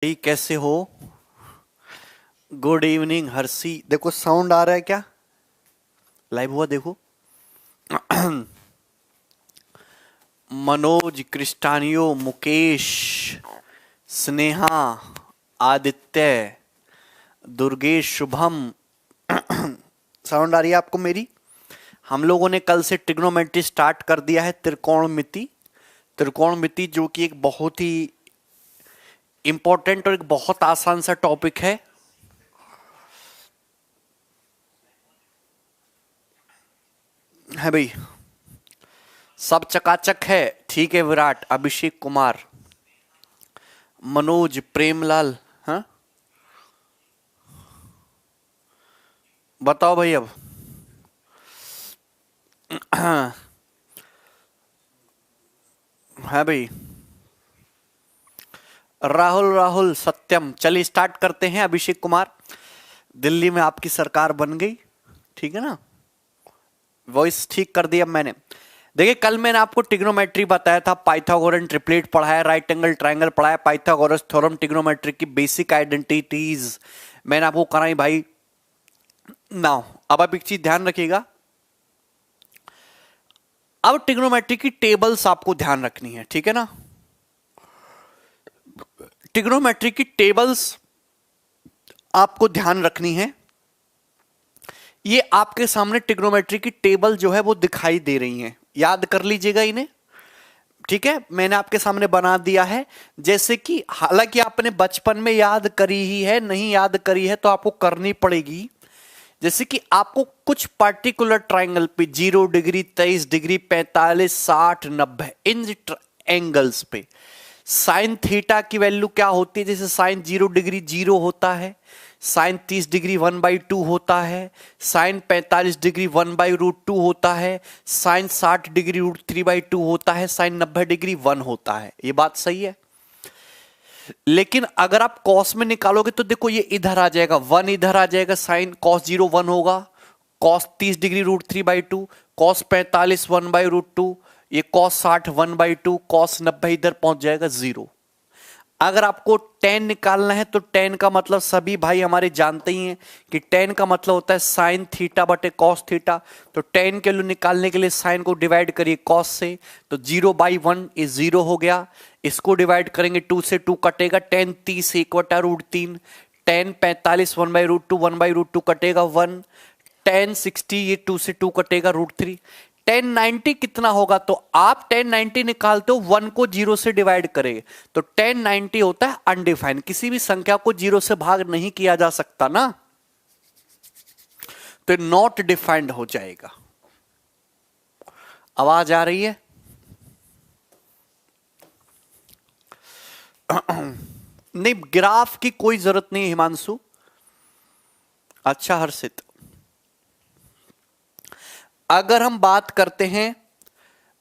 भाई कैसे हो? Good evening Harshi. देखो साउंड आ रहा है क्या? लाइव हुआ देखो। मनोज, क्रिस्टानियो, मुकेश, स्नेहा, आदित्य, दुर्गेश, शुभम। साउंड आ रही है आपको मेरी? हम लोगों ने कल से ट्रिग्नोमेट्री स्टार्ट कर दिया है। त्रिकोणमिति। त्रिकोणमिति जो कि एक बहुत ही इंपॉर्टेंट और एक बहुत आसान सा टॉपिक है भाई। सब चकाचक है। ठीक है। विराट, अभिषेक कुमार, मनोज, प्रेमलाल। हाँ, बताओ भाई अब। है भाई। राहुल राहुल सत्यम। चलिए स्टार्ट करते हैं। अभिषेक कुमार, दिल्ली में आपकी सरकार बन गई, ठीक है ना? वॉइस ठीक कर दिया मैंने। देखिए कल मैंने आपको ट्रिग्नोमेट्री बताया था, पाइथागोरन ट्रिपलेट पढ़ाया, राइट एंगल ट्रायंगल पढ़ाया, पाइथागोरस थ्योरम, ट्रिग्नोमेट्री की बेसिक आइडेंटिटीज मैंने आपको कराई भाई। नाउ अब आप एक चीज ध्यान रखिएगा। अब ट्रिग्नोमेट्री की टेबल्स आपको ध्यान रखनी है, ठीक है ना? ट्रिग्नोमेट्री की टेबल्स आपको ध्यान रखनी है। ये आपके सामने ट्रिग्नोमेट्री की टेबल जो है वो दिखाई दे रही है, याद कर लीजिएगा इन्हें। ठीक है, मैंने आपके सामने बना दिया है। जैसे कि हालांकि आपने बचपन में याद करी ही है, नहीं याद करी है तो आपको करनी पड़ेगी। जैसे कि आपको कुछ पार्टिकुलर ट्राइंगल पे 0 डिग्री, 23 डिग्री, 45, 60, 90 इन एंगल्स पे साइन थीटा की वैल्यू क्या होती है। जैसे साइन 0 डिग्री 0 होता है, साइन 30 डिग्री 1/2 होता है, साइन 45 डिग्री 1/√2 होता है, साइन 60 डिग्री √3/2 होता है, साइन 90 डिग्री 1 होता है। ये बात सही है। लेकिन अगर आप कॉस में निकालोगे तो देखो ये इधर आ जाएगा, 1 इधर आ जाएगा, साइन कॉस 0 1 होगा, कॉस 30 डिग्री √3/2, कॉस 45 1/√2, ये कॉस 60 1/2, कॉस 90 इधर पहुंच जाएगा 0। अगर आपको टेन निकालना है तो टेन का मतलब सभी भाई हमारे जानते ही हैं कि टेन का मतलब होता है साइन थीटा बटे कॉस थीटा। तो टेन के लिए निकालने के लिए साइन को डिवाइड करिए कॉस से, तो 0/1 इज 0 हो गया। इसको डिवाइड करेंगे 2 से, 2 कटेगा, टेन 30 1/√3, टेन 45 1/√2, 1/√2 कटेगा 1, टेन 60 ये 2 से 2 कटेगा √3। 1090 कितना होगा? तो आप 1090 निकालते हो 1 को 0 से डिवाइड करेंगे तो 1090 होता है अनडिफाइंड। किसी भी संख्या को 0 से भाग नहीं किया जा सकता ना, तो नॉट डिफाइंड हो जाएगा। आवाज आ रही है? नहीं, ग्राफ की कोई जरूरत नहीं है हिमांशु। अच्छा हर्षित, अगर हम बात करते हैं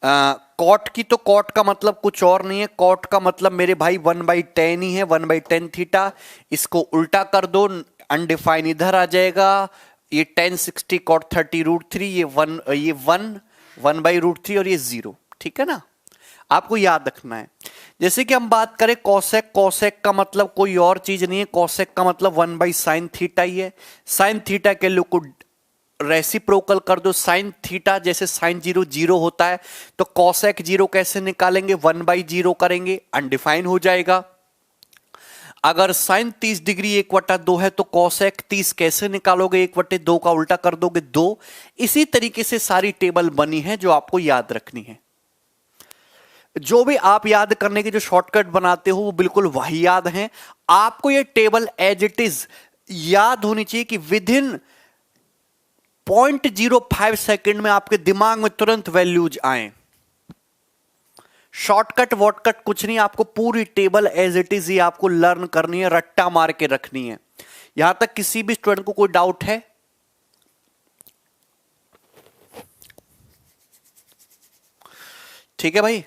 कॉट की, तो कॉट का मतलब कुछ और नहीं है। कॉट का मतलब मेरे भाई 1/10 ही है, 1/10 थीटा। इसको उल्टा कर दो, अनडिफाइन इधर आ जाएगा। ये 1060 कॉट 30 √3, ये 1/√3 और ये 0। ठीक है ना? आपको याद रखना है। जैसे कि हम बात करें कॉसेक, कॉसेक का मतलब कोई और चीज नहीं है, कॉसेक का मतलब 1/sin थीटा ही है। साइन थीटा के लिए को रेसिप्रोकल कर दो, साइन थीटा जैसे साइन 0 0 होता है, तो कॉसेक 0 कैसे निकालेंगे? 1/0 करेंगे, अनडिफाइन हो जाएगा। अगर साइन 30 डिग्री 1/2 है तो कॉसेक 30 कैसे निकालोगे? 1/2 का उल्टा कर दोगे 2। इसी तरीके से सारी टेबल बनी है जो आपको याद रखनी है। जो भी आप याद करने के जो शॉर्टकट बनाते हो वो बिल्कुल वही याद हैं। आपको ये टेबल एज इट इज याद होनी चाहिए कि विद इन 0.05 सेकेंड में आपके दिमाग में तुरंत वैल्यूज आए। शॉर्टकट वॉटकट कुछ नहीं, आपको पूरी टेबल एज इट इज ही आपको लर्न करनी है, रट्टा मार के रखनी है। यहां तक किसी भी स्टूडेंट को कोई डाउट है? ठीक है भाई।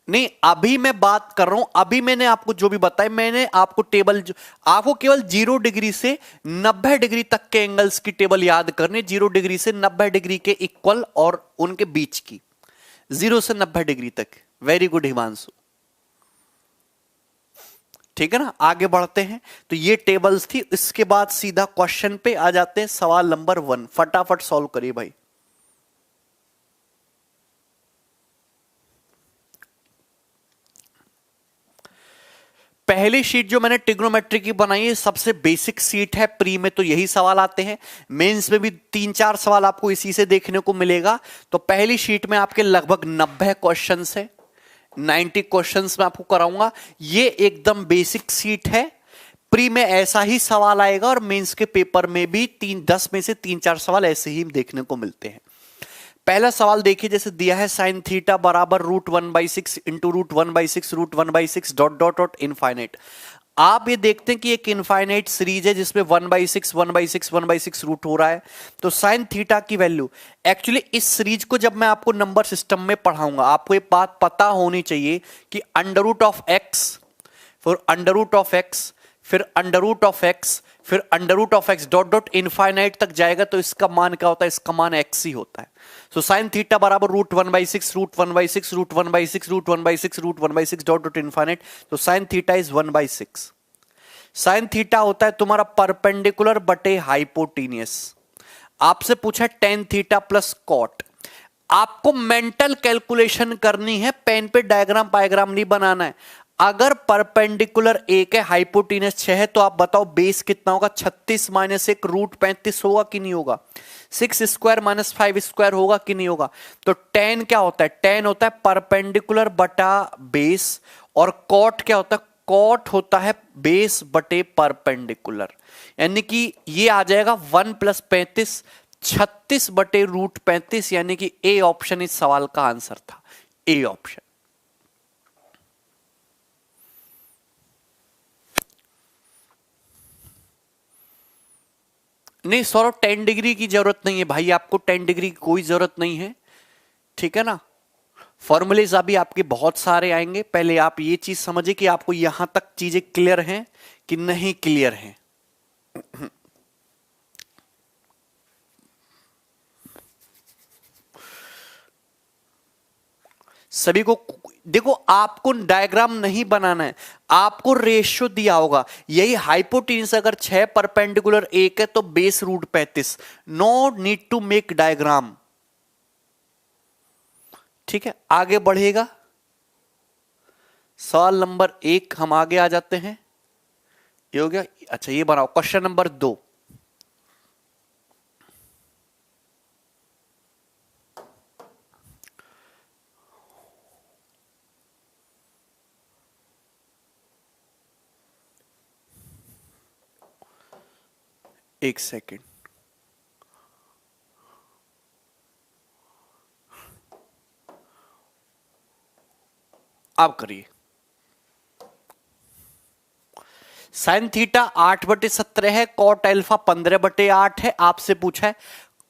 नहीं, अभी मैं बात कर रहा हूं, अभी मैंने आपको जो भी बताया, मैंने आपको टेबल आपको केवल 0 डिग्री से 90 डिग्री तक के एंगल्स की टेबल याद करनी, 0 डिग्री से 90 डिग्री के इक्वल और उनके बीच की, 0 से 90 डिग्री तक। Very good Himanshu. ठीक है ना, आगे बढ़ते हैं। तो ये टेबल्स थी, इसके बाद सीधा क्वेश्चन पे आ जाते हैं। सवाल नंबर 1 फटाफट सॉल्व करिए भाई। पहली शीट जो मैंने ट्रिग्नोमेट्री की बनाई है सबसे बेसिक शीट है। प्री में तो यही सवाल आते हैं, मेंस में भी 3-4 सवाल आपको इसी से देखने को मिलेगा। तो पहली शीट में आपके लगभग 90 क्वेश्चंस है, 90 क्वेश्चंस मैं आपको कराऊंगा। ये एकदम बेसिक शीट है। प्री में ऐसा ही सवाल आएगा और मेंस के पेपर में भी 10 में से 3-4 सवाल ऐसे ही देखने को मिलते हैं। पहला सवाल देखिए, जैसे दिया है साइन थीटा बराबर √1/6 into √1/6 √1/6 dot dot dot infinite. आप ये देखते हैं कि एक इनफाइनाइट सीरीज है जिसमें 1/6 1/6 1/6 रूट हो रहा है। तो साइन थीटा की वैल्यू, एक्चुअली इस सीरीज को जब मैं आपको नंबर सिस्टम में पढ़ाऊंगा आपको एक बात पता होनी चाहिए कि √x, फिर √x, फिर √x, फिर √x डॉट डॉट इनफाइनाइट तक जाएगा तो इसका मान क्या होता है, इसका मान x ही होता है। सो साइन थीटा बराबर √1/6 √1/6 √1/6 √1/6 √1/6 डॉट डॉट इनफाइनाइट। तो sine theta is 1/6। Sine theta होता है तुम्हारा परपेंडिकुलर बटे हाइपोटीनियस। आपसे पूछा टेन थीटा प्लस कॉट। आपको मेंटल कैलकुलेशन करनी है, पेन पे डायग्राम पायग्राम नहीं बनाना है। अगर परपेंडिकुलर 1 है, हाइपोटीनस 6 है, तो आप बताओ बेस कितना होगा। 36 माइनस 1 √35 होगा कि नहीं होगा। 6 स्क्वायर माइनस 5 स्क्वायर होगा कि नहीं होगा। तो टेन क्या होता है, टेन होता है परपेंडिकुलर बटा बेस। और कॉट क्या होता है, कॉट होता है बेस बटे परपेंडिकुलर। यानी कि ये आ जाएगा 1 + 35 36 बटे √35, यानी कि ए ऑप्शन इस सवाल का आंसर था, ए ऑप्शन। नहीं सौरभ 10 डिग्री की जरूरत नहीं है भाई, आपको 10 डिग्री की कोई जरूरत नहीं है, ठीक है ना। फॉर्मूलेज अभी आपके बहुत सारे आएंगे, पहले आप ये चीज समझिए कि आपको यहां तक चीजें क्लियर हैं कि नहीं क्लियर हैं। सभी को देखो, आपको डायग्राम नहीं बनाना है, आपको रेशियो दिया होगा। यही हाइपोटेन्यूस अगर 6 परपेंडिकुलर 1 है तो base √35। No need to make diagram, ठीक है। आगे बढ़ेगा सवाल नंबर 1, हम आगे आ जाते हैं। ये हो गया। अच्छा ये बनाओ क्वेश्चन नंबर 2। एक सेकेंड, आप करिए। साइन थीटा 8/17 है, कॉट अल्फा 15/8 है। आपसे पूछा है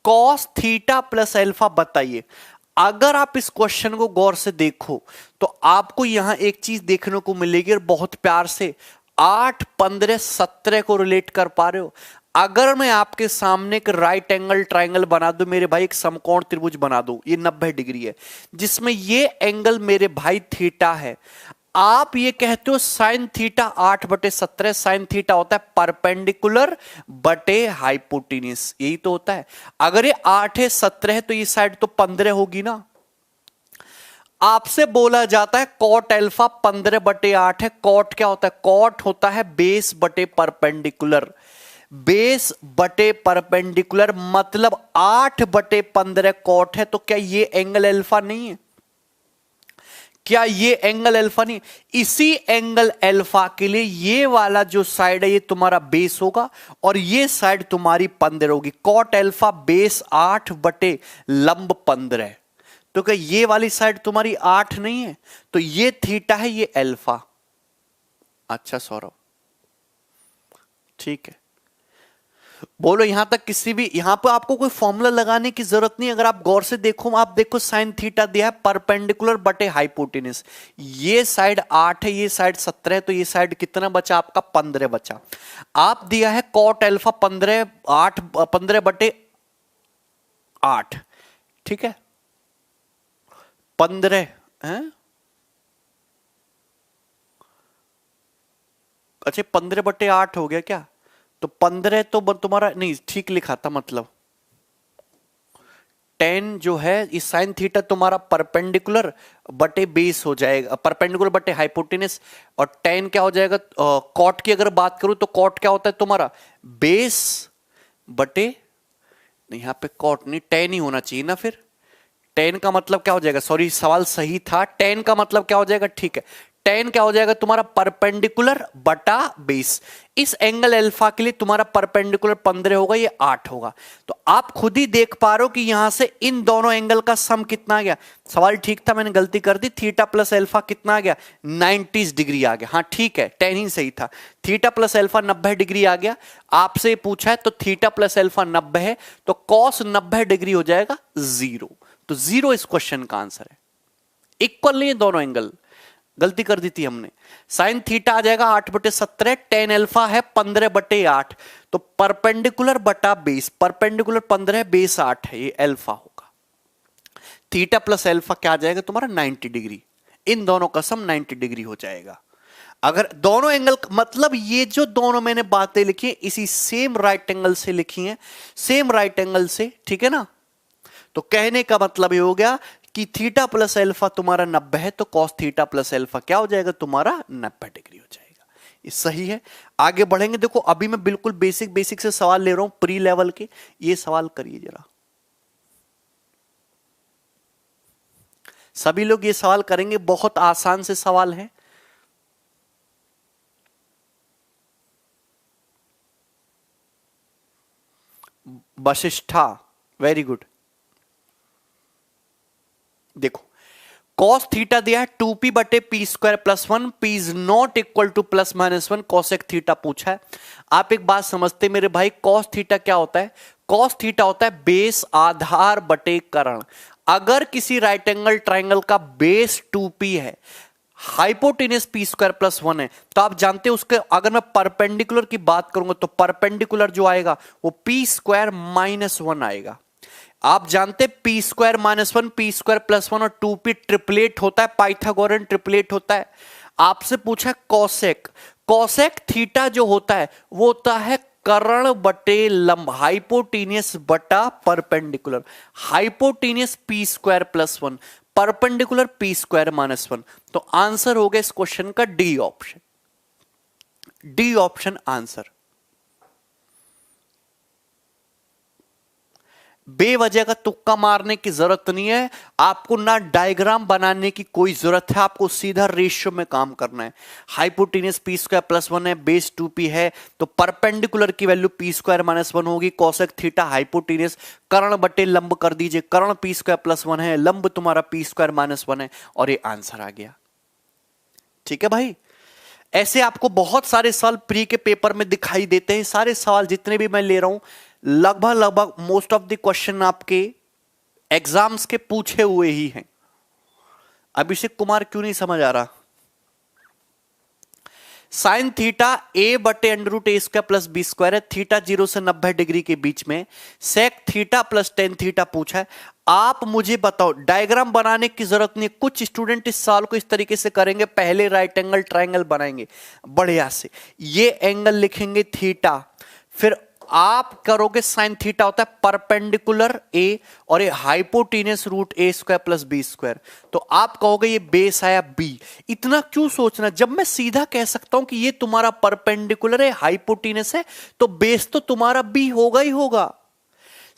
कॉस थीटा प्लस अल्फा बताइए। अगर आप इस क्वेश्चन को गौर से देखो तो आपको यहां एक चीज देखने को मिलेगी, और बहुत प्यार से 8 15 17 को रिलेट कर पा रहे हो। अगर मैं आपके सामने एक राइट एंगल ट्राइंगल बना दूं मेरे भाई, एक समकोण त्रिभुज बना दूं, ये 90 डिग्री है, जिसमें ये एंगल मेरे भाई थीटा है। आप ये कहते हो साइन थीटा 8/17, साइन थीटा होता है परपेंडिकुलर बटे हाइपोटेन्यूस, यही तो होता है। अगर ये 8 है 17 है तो ये साइड तो 15 होगी ना। आपसे बोला जाता है कॉट अल्फा 15/8 है। कॉट क्या होता है, कॉट होता है बेस बटे परपेंडिकुलर। बेस बटे परपेंडिकुलर मतलब 8/15 कॉट है। तो क्या ये एंगल अल्फा नहीं है, क्या ये एंगल अल्फा नहीं। इसी एंगल अल्फा के लिए ये वाला जो साइड है ये तुम्हारा बेस होगा और ये साइड तुम्हारी 15 होगी। कॉट अल्फा बेस 8 बटे लंब 15। तो क्या ये वाली साइड तुम्हारी 8 नहीं है, तो ये थीटा है, ये अल्फा। अच्छा सौरभ, ठीक है, बोलो यहां तक किसी भी, यहां पर आपको कोई फॉर्मूला लगाने की जरूरत नहीं। अगर आप गौर से देखो, आप देखो साइन थीटा दिया है परपेंडिकुलर बटे हाइपोटेन्यूस। ये साइड 8 है, ये साइड 17 है, तो ये साइड कितना बचा आपका, 15 बचा। आप दिया है कॉट अल्फा 15/8, ठीक है, 15 है। अच्छा 15/8 हो गया क्या? तो 15 तो तुम्हारा नहीं ठीक लिखा था, मतलब 10 जो है इस साइन थीटा तुम्हारा परपेंडिकुलर बटे बेस हो जाएगा, परपेंडिकुलर बटे हाइपोटेनस। और 10 क्या हो जाएगा? कॉट की अगर बात करूं तो कॉट क्या होता है तुम्हारा? बेस बटे, नहीं यहां पे कॉट नहीं, 10 ही होना चाहिए ना। फिर 10 का मतलब क्या हो जाएगा? सॉरी सवाल सही था, 10 का मतलब क्या हो जाएगा? ठीक है, 10 क्या हो जाएगा तुम्हारा? परपेंडिकुलर बटा बेस। इस एंगल अल्फा के लिए तुम्हारा परपेंडिकुलर 15 होगा, ये 8 होगा। तो आप खुद ही देख पा रहे हो कि यहां से इन दोनों एंगल का सम कितना आ गया। सवाल ठीक था, मैंने गलती कर दी, थीटा प्लस अल्फा कितना आ गया? 90 डिग्री आ गया। हाँ ठीक है, 10 ही सही था। थीटा प्लस अल्फा 90 डिग्री आ गया। आपसे पूछा है तो थीटा प्लस अल्फा 90 है, तो कॉस 90 डिग्री हो जाएगा 0। तो 0 इस क्वेश्चन का आंसर है। इक्वल नहीं है दोनों एंगल, गलती कर दी थी हमने। साइन थीटा आ जाएगा 8/17, टेन अल्फा है 15/8, तो परपेंडिकुलर बटा बेस, परपेंडिकुलर 15 बेस 8 है, ये अल्फा होगा। थीटा प्लस अल्फा क्या आ जाएगा तुम्हारा? 90 डिग्री। इन दोनों का सम 90 डिग्री हो जाएगा। अगर दोनों एंगल, मतलब ये जो दोनों मैंने बातें लिखी है इसी सेम राइट एंगल से लिखी हैं, सेम राइट एंगल से, ठीक है ना। तो कहने का मतलब ये हो गया कि थीटा प्लस अल्फा तुम्हारा 90 है, तो कॉस थीटा प्लस अल्फा क्या हो जाएगा तुम्हारा? 90 डिग्री हो जाएगा। ये सही है। आगे बढ़ेंगे। देखो अभी मैं बिल्कुल बेसिक बेसिक से सवाल ले रहा हूं, प्री लेवल के। ये सवाल करिए जरा, सभी लोग ये सवाल करेंगे, बहुत आसान से सवाल है। Vashishtha, very good. देखो कॉस थीटा दिया है 2p बटे P square plus 1, P is not equal two plus minus 1, cosec theta पूछा है। आप एक बात समझते मेरे भाई, कॉस थीटा क्या होता है? कॉस थीटा होता है बेस आधार बटे कर्ण। अगर किसी राइट एंगल ट्राइंगल का बेस 2p है, हाइपोटेनस पी स्क्वायर प्लस 1 है, तो आप जानते हैं उसके, अगर मैं परपेंडिकुलर की बात करूंगा तो परपेंडिकुलर जो आएगा वो पी स्क्वायर माइनस 1 आएगा। आप जानते P square minus 1, P square plus 1 और 2p ट्रिपलेट होता है, पाइथागोरन ट्रिपलेट होता है। आपसे पूछा कॉसेक, कॉसेक थीटा जो होता है वो होता है कर्ण बटे लंब, हाइपोटेनियस बटा perpendicular. Hypotenuse P square plus 1, perpendicular P square minus 1। तो आंसर हो गया इस क्वेश्चन का D option, D option answer. बेवजह का तुक्का मारने की जरूरत नहीं है, आपको ना डायग्राम बनाने की कोई जरूरत है, आपको सीधा रेशियो में काम करना है। हाइपोटेनियस पी स्क्वायर प्लस 1 है, बेस 2p है, तो परपेंडिकुलर की वैल्यू पी स्क्वायर माइनस 1 होगी। कॉसेक थीटा हाइपोटेनियस, कर्ण बटे लंब कर दीजिए, कर्ण पी स्क्वायर प्लस 1 है, लंब तुम्हारा पी स्क्वायर माइनस 1 है, और ये आंसर आ गया। ठीक है भाई, ऐसे आपको बहुत सारे सवाल प्री के पेपर में दिखाई देते हैं। सारे सवाल जितने भी मैं ले रहा हूं, लगभग लगभग मोस्ट ऑफ द क्वेश्चन आपके एग्जाम्स के पूछे हुए ही हैं। अभिषेक कुमार क्यों नहीं समझ आ रहा? साइन थीटा ए बटे अंडर रूट ए स्क्वायर प्लस बी स्क्वायर है, थीटा 0 से 90 डिग्री के बीच में। Sec theta plus tan theta पूछा है। आप मुझे बताओ, डायग्राम बनाने की जरूरत नहीं है। कुछ स्टूडेंट इस साल को इस तरीके से करेंगे, पहले राइट एंगल ट्राइंगल बनाएंगे बढ़िया से, ये एंगल लिखेंगे थीटा, फिर आप करोगे साइन थीटा होता है परपेंडिकुलर ए, और ये हाइपोटेनियस रूट ए स्क्वायर प्लस बी स्क्वायर, तो आप कहोगे ये बेस आया बी। इतना क्यों सोचना, जब मैं सीधा कह सकता हूं कि ये तुम्हारा परपेंडिकुलर है, हाइपोटेनियस है, तो बेस तो तुम्हारा बी होगा ही होगा।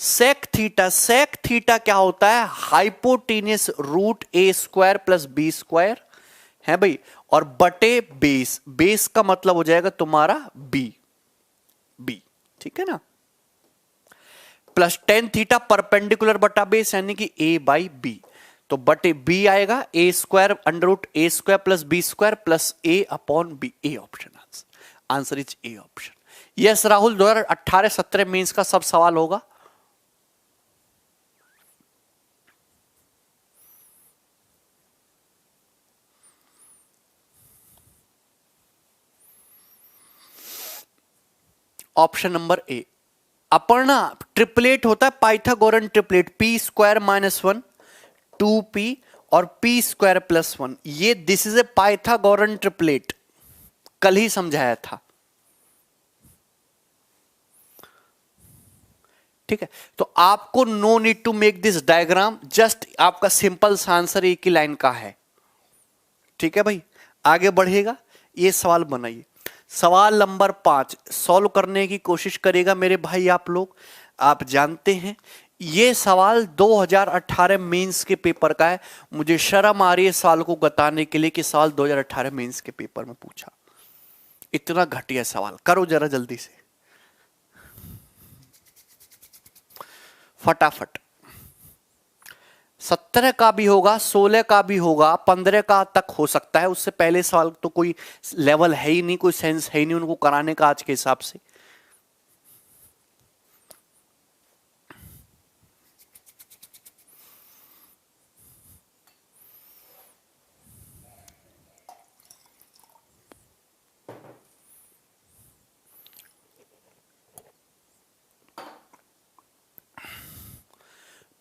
सेक थीटा, सेक थीटा क्या होता है? हाइपोटेनियस रूट ए स्क्वायर प्लस बी स्क्वायर है भाई, और बटे बेस, बेस का मतलब हो जाएगा तुम्हारा बी, बी, ठीक है ना। प्लस टेन थीटा परपेंडिकुलर बटा बेस यानी कि ए बाई बी, तो बटे बी आएगा A square under root A square plus B square plus A upon B. A option answer, answer is A option. Yes Rahul, 2018-17 mains का सब सवाल होगा। Option number A. Aparna, triplet होता है Pythagorean triplet, P square minus 1, 2p और P square plus 1, ये this is A Pythagorean triplet. कल ही समझाया था। ठीक है, तो आपको no need to make this diagram, just आपका सिंपल सा आंसर एक ही लाइन का है। ठीक है भाई, आगे बढ़ेगा। ये सवाल बनाइए, सवाल नंबर 5 सॉल्व करने की कोशिश करेगा मेरे भाई आप लोग। आप जानते हैं ये सवाल 2018 मेंस के पेपर का है। मुझे शर्म आ रही है सवाल को बताने के लिए कि सवाल 2018 मेंस के पेपर में पूछा। इतना घटिया सवाल, करो जरा जल्दी से फटाफट। 17 का भी होगा, 16 का भी होगा, 15 का तक हो सकता है। उससे पहले सवाल तो कोई लेवल है ही नहीं, कोई सेंस है ही नहीं उनको कराने का आज के हिसाब से।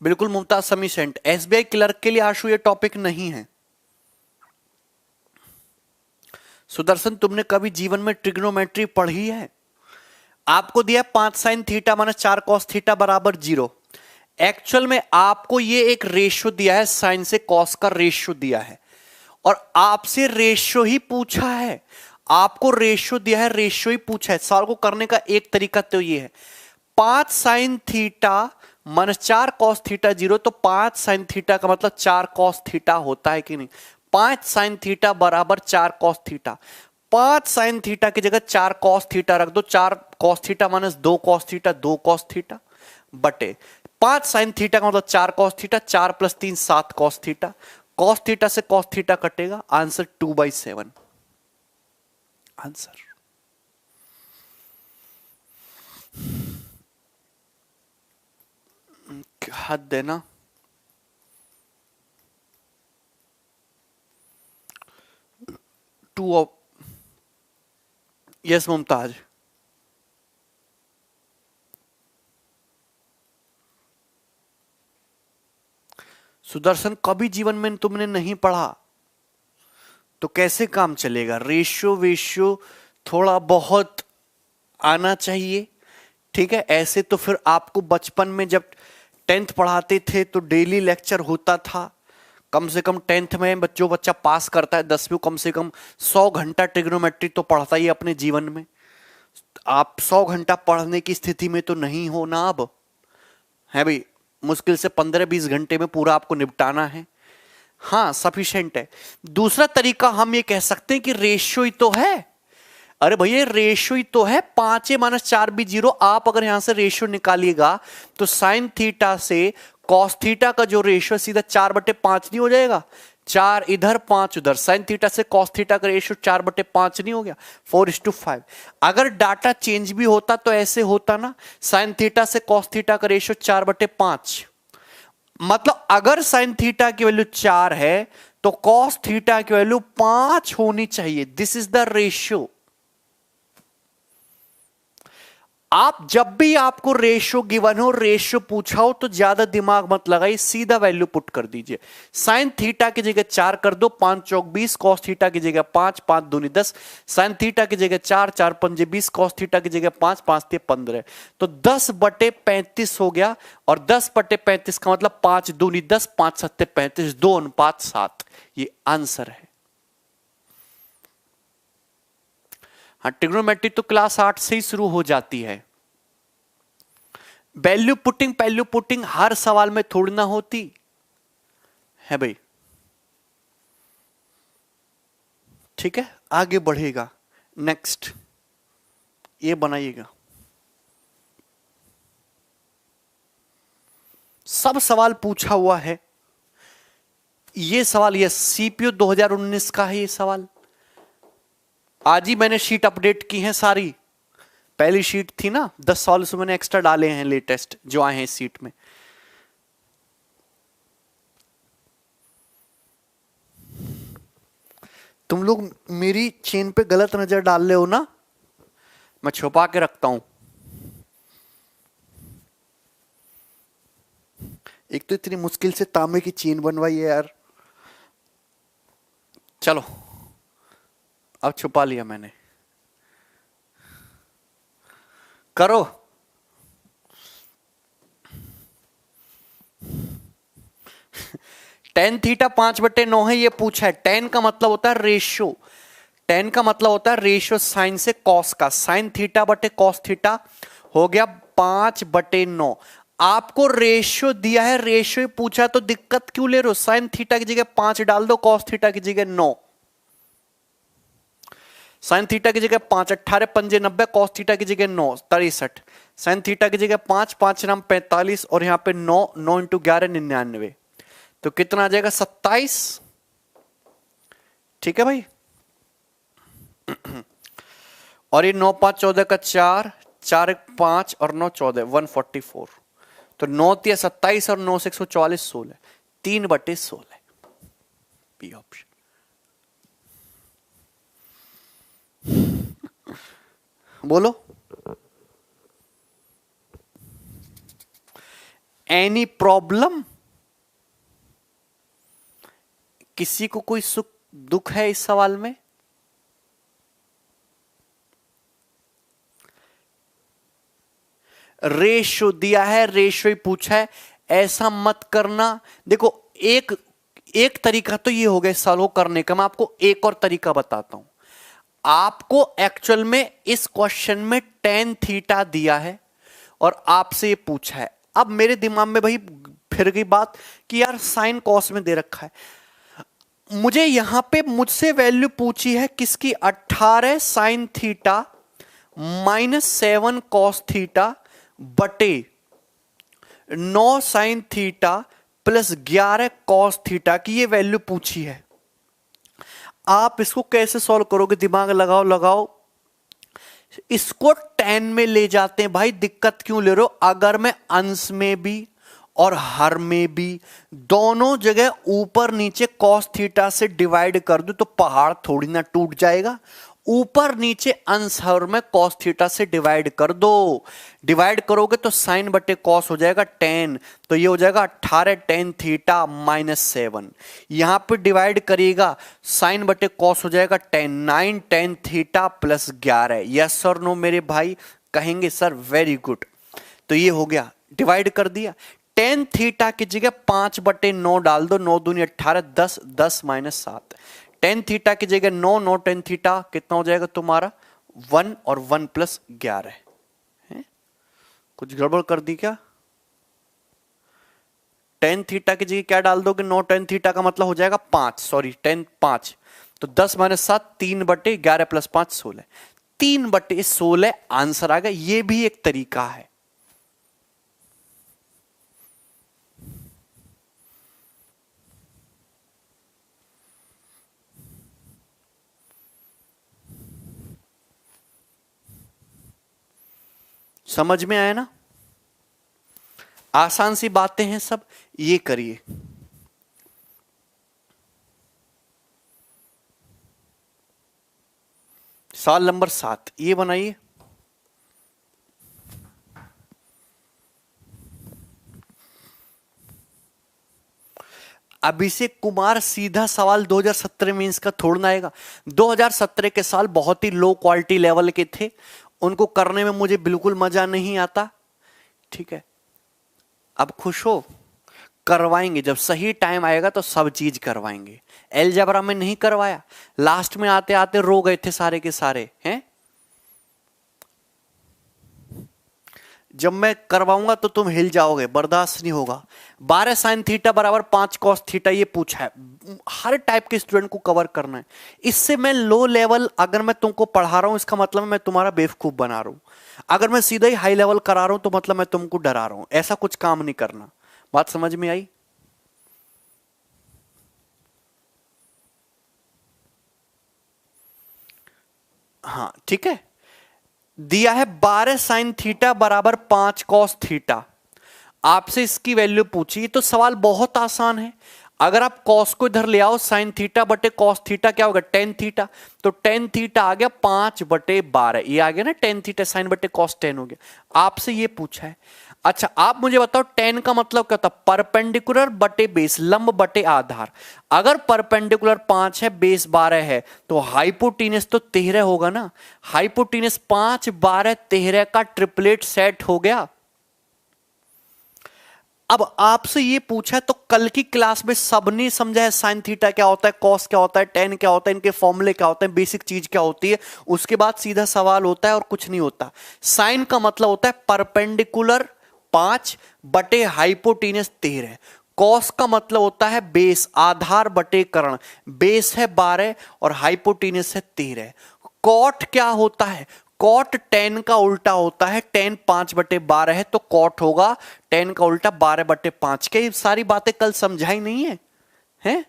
बिल्कुल मुमताज समी सेंट, एसबीआई क्लर्क के लिए आशु ये टॉपिक नहीं है। सुदर्शन, तुमने कभी जीवन में ट्रिग्नोमेट्री पढ़ी है? आपको दिया 5 sine theta minus 4 cos theta बराबर 0। एक्चुअल में आपको ये एक रेशियो दिया है, साइन से कॉस का रेशियो दिया है और आपसे रेशियो ही पूछा है। आपको रेशियो दिया है, रेशियो ही पूछा है। सवाल को करने का एक तरीका तो ये है, 5 sine theta minus 4 cos theta 0, तो 5 साइन थीटा का मतलब 4 कॉस थीटा होता है कि नहीं? 5 साइन थीटा बराबर 4 कॉस थीटा। 5 साइन थीटा की जगह 4 कॉस थीटा रख दो। 4 cos theta minus 2 cos theta, 2 cos theta बटे 5 साइन थीटा का मतलब 4 cos theta, 4 plus 3 7 cos theta. Cos theta से कॉस थीटा कटेगा, आंसर 2/7 आंसर। हद देना। Two of yes Mumtaz, Sudarshan कभी जीवन में तुमने नहीं पढ़ा तो कैसे काम चलेगा? रेशियो वेशियो थोड़ा बहुत आना चाहिए। ठीक है, ऐसे तो फिर आपको बचपन में जब 10th पढ़ाते थे तो डेली लेक्चर होता था। कम से कम 10th में बच्चा पास करता है 10वीं, कम से कम 100 घंटा ट्रिग्नोमेट्री तो पढ़ता ही अपने जीवन में। आप 100 घंटा पढ़ने की स्थिति में तो नहीं हो ना अब, है भाई। मुश्किल से 15-20 घंटे में पूरा आपको निपटाना है। हाँ, सफिशिएंट है। दूसरा तरीका हम ये कह सकते हैं कि रेशियो ही तो है। अरे भैया रेशियो ही तो है, 5 माइनस 4 भी 0। आप अगर यहां से रेशियो निकालिएगा तो साइन थीटा से कॉस थीटा का जो रेशियो सीधा 4/5 नहीं हो जाएगा? 4 इधर 5 उधर, साइन थीटा से कॉस थीटा का रेशियो 4/5 नहीं हो गया? 4:5। अगर डाटा चेंज भी होता तो ऐसे होता ना, साइन थीटा से कॉस थीटा का रेशियो 4/5। मतलब अगर साइन थीटा की वैल्यू 4 है तो कॉस थीटा की वैल्यू 5 होनी चाहिए। This is the ratio. आप जब भी आपको रेशियो गिवन हो, रेशियो पूछा हो, तो ज्यादा दिमाग मत लगाइए, सीधा वैल्यू पुट कर दीजिए। साइन थीटा की जगह 4 कर दो, 5 चौक 20, कॉस थीटा की जगह 5, 5 दूनी 10, साइन थीटा की जगह 4, 4 पंजे 20, कॉस थीटा की जगह 5, 5 ते 15, तो 10/35 हो गया। और 10/35 का मतलब 5 दूनी 10, 5 सत्ते 35, 2:7। ये आंसर है। हाँ, ट्रिग्नोमेट्री तो क्लास 8 से ही शुरू हो जाती है। वैल्यू पुटिंग पैल्यू पुटिंग हर सवाल में थोड़ी ना होती है भाई। ठीक है, आगे बढ़ेगा। नेक्स्ट ये बनाइएगा। सब सवाल पूछा हुआ है। ये सवाल ये सीपीयू 2019 का है। ये सवाल आज ही मैंने शीट अपडेट की है सारी। पहली शीट थी ना, 10 सवाल उसमें मैंने एक्स्ट्रा डाले हैं, लेटेस्ट जो आए हैं इस सीट में। तुम लोग मेरी चेन पे गलत नजर डाल रहे हो ना, मैं छुपा के रखता हूं। एक तो इतनी मुश्किल से तांबे की चेन बनवाई है यार। चलो अब छुपा लिया मैंने। करो। टेन थीटा 5/9 है, ये पूछा है। टेन का मतलब होता है रेशियो, टेन का मतलब होता है रेशियो साइन से कॉस का। साइन थीटा बटे कॉस थीटा हो गया 5/9। आपको रेशियो दिया है, रेशियो पूछा तो दिक्कत क्यों ले रहे हो? साइन थीटा की जगह 5 डाल दो, कॉस थीटा की जगह 9। साइन थीटा की जगह 5, 18 पंजे 90, कॉस थीटा की जगह 9 63। साइन थीटा की जगह 5, 5 नाम 45 और यहां पे 9, 9 इंटू 11 99। तो कितना आ जाएगा? 27। ठीक है भाई। और ये 9 5 14 का 4, 4 1 5 और 9 14 144। तो 9 3 27 और 9 से 144 16, 3/16 बी ऑप्शन। बोलो एनी प्रॉब्लम? किसी को कोई सुख दुख है इस सवाल में? रेशो दिया है, रेशो ही पूछा है, ऐसा मत करना। देखो एक तरीका तो ये हो गया इस सवाल को करने का। मैं आपको एक और तरीका बताता हूं। आपको एक्चुअल में इस क्वेश्चन में टेन थीटा दिया है और आपसे ये पूछा है। अब मेरे दिमाग में भाई फिर गई बात कि यार साइन कॉस में दे रखा है, मुझे यहां पे मुझसे वैल्यू पूछी है किसकी? 18 साइन थीटा -7 कॉस थीटा बटे 9 sign theta plus 11 cos theta की ये वैल्यू पूछी है। आप इसको कैसे सॉल्व करोगे? दिमाग लगाओ लगाओ। इसको 10 में ले जाते हैं भाई, दिक्कत क्यों ले रहे हो? अगर मैं अंश में भी और हर में भी दोनों जगह ऊपर नीचे कॉस थीटा से डिवाइड कर दूं तो पहाड़ थोड़ी ना टूट जाएगा। ऊपर नीचे अंश हर में कॉस थीटा से डिवाइड कर दो। डिवाइड करोगे तो साइन बटे कॉस हो जाएगा 10, तो ये हो जाएगा 18 टेन थीटा -7। यहां पे डिवाइड करिएगा, साइन बटे कॉस हो जाएगा 10, 9 टेन थीटा प्लस 11। यस और नो मेरे भाई? कहेंगे सर वेरी गुड। तो ये हो गया, डिवाइड कर दिया। टेन थीटा की जगह 5/9 डाल दो, 9 दूनी 18, 10 10 -7। टेन थीटा की जगह 9, 9 टेन थीटा कितना हो जाएगा तुम्हारा? 1 और 1 प्लस 11 है। कुछ गड़बड़ कर दी क्या? टेन थीटा की जगह क्या डाल दोगे? 9 टेन थीटा का मतलब हो जाएगा 5, सॉरी 10 5, तो 10 -7 3/11 प्लस 5 16, 3/16 आंसर आ गया। ये भी एक तरीका है। समझ में आया ना? आसान सी बातें हैं सब, ये करिए। सवाल नंबर 7 ये बनाइए। अभिषेक कुमार सीधा सवाल 2017 में इसका थोड़ा ना आएगा। 2017 के साल बहुत ही लो क्वालिटी लेवल के थे, उनको करने में मुझे बिल्कुल मजा नहीं आता। ठीक है, अब खुश हो? करवाएंगे, जब सही टाइम आएगा तो सब चीज करवाएंगे। अलजेब्रा में नहीं करवाया, लास्ट में आते आते रो गए थे सारे के सारे हैं। जब मैं करवाऊंगा तो तुम हिल जाओगे, बर्दाश्त नहीं होगा। 12 साइन थीटा बराबर 5 कॉस थीटा ये पूछा है, हर टाइप के स्टूडेंट को कवर करना है। इससे मैं लो लेवल अगर मैं तुमको पढ़ा रहा हूं इसका मतलब मैं तुम्हारा बेवकूफ बना रहा हूं। अगर मैं सीधा ही हाई लेवल करा रहा हूं तो मतलब मैं तुमको डरा रहा हूं। ऐसा कुछ काम नहीं करना। बात समझ में आई? हाँ ठीक है। दिया है 12 साइन थीटा बराबर 5 कॉस थीटा, आपसे इसकी वैल्यू पूछी। तो सवाल बहुत आसान है। अगर आप कॉस को इधर ले आओ, साइन थीटा बटे कॉस थीटा क्या होगा, टेन थीटा। तो टेन थीटा आ गया 5/12, ये आ गया ना, टेन थीटा साइन बटे कॉस 10 हो गया। आपसे ये पूछा है। अच्छा आप मुझे बताओ टेन का मतलब क्या होता है, परपेंडिकुलर बटे बेस, लंब बटे आधार। अगर परपेंडिकुलर 5 है, बेस 12 है, तो हाइपोटीनस तो 13 होगा ना। हाइपोटीनस 5 12 13 का ट्रिपलेट सेट हो गया। अब आपसे ये पूछा है तो कल की क्लास में सबने समझा है साइन थीटा क्या होता है, कॉस क्या होता है, टेन क्या होता है, इनके फॉर्मूले क्या होते हैं, बेसिक चीज क्या होती है। उसके बाद सीधा सवाल होता है और कुछ नहीं होता। साइन का मतलब होता है परपेंडिकुलर 5 बटे हाइपोटीनस 13। कॉस का मतलब होता है बेस, आधार बटे कर्ण। बेस है 12 और हाइपोटीनस है 13। कॉट क्या होता है, कॉट टेन का उल्टा होता है। टेन 5/12 है तो कॉट होगा टेन का उल्टा 12/5। क्या ये सारी बातें कल समझाई नहीं है, हैं?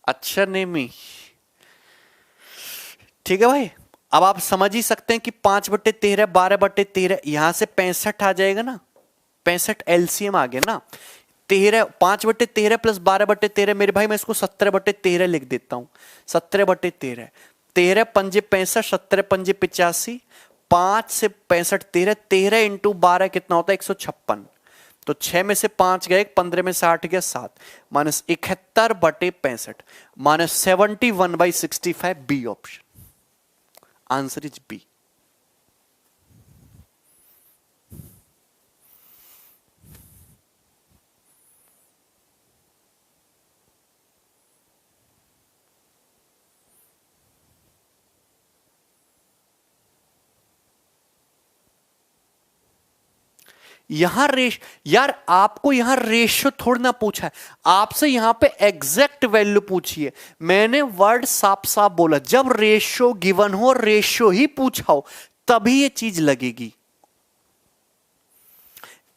अच्छा नेमी, ठीक है भाई। अब आप समझ ही सकते हैं कि 5/13 12/13, यहां से 65 आ जाएगा ना, 65 एलसीएम आ गया ना। 13 5/13 प्लस 12/13, मेरे भाई मैं इसको 17/13 लिख देता हूं। 17/13, 13 पंजे 65, 17 पंजे 85, 5 से 65 13, 13 इंटू 12 कितना होता है 156। तो 6 में से 5 गए, 15 में से 8 गया 7, minus 71/65, minus 71/65। B option, answer is B. यहां यार आपको यहां रेशियो थोड़ा ना पूछा है, आपसे यहां पे एग्जैक्ट वैल्यू पूछिए। मैंने वर्ड साफ साफ बोला, जब रेशियो गिवन हो, रेशियो ही पूछा हो, तभी ये चीज लगेगी।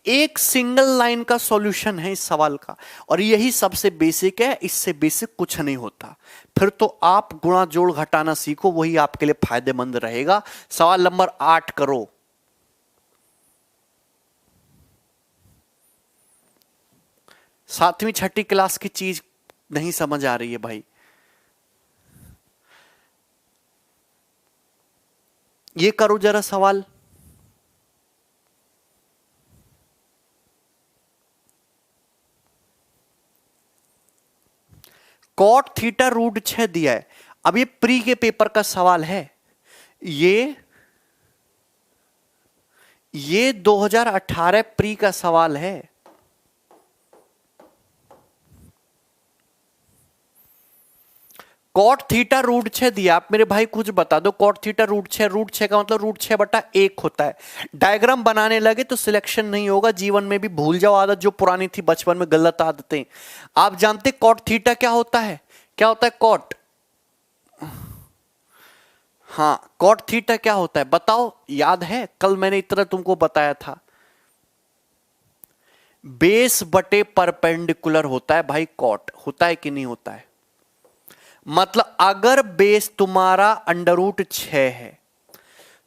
एक सिंगल लाइन का सॉल्यूशन है इस सवाल का, और यही सबसे बेसिक है, इससे बेसिक कुछ नहीं होता। फिर तो आप गुणा जोड़ घटाना सीखो, वही आपके लिए फायदेमंद रहेगा। सवाल नंबर 8 करो। सातवीं छठी क्लास की चीज नहीं समझ आ रही है भाई। ये करो जरा सवाल। कॉट थीटा रूट 6 दिया है। अब ये प्री के पेपर का सवाल है। ये 2018 प्री का सवाल है। कॉट थीटा रूट 6 दिया। आप मेरे भाई कुछ बता दो, कॉट थीटा रूट 6, रूट 6 का मतलब रूट 6/1 होता है। डायग्राम बनाने लगे तो सिलेक्शन नहीं होगा, जीवन में भी भूल जाओ आदत जो पुरानी थी बचपन में, गलत आदतें। आप जानते कॉट थीटा क्या होता है, क्या होता है कॉट? हाँ, कॉट थीटा क्या होता है बताओ, याद है? कल मैंने इतना तुमको बताया था। बेस बटे परपेंडिकुलर होता है भाई, कॉट होता है कि नहीं होता है? मतलब अगर बेस तुम्हारा √6 है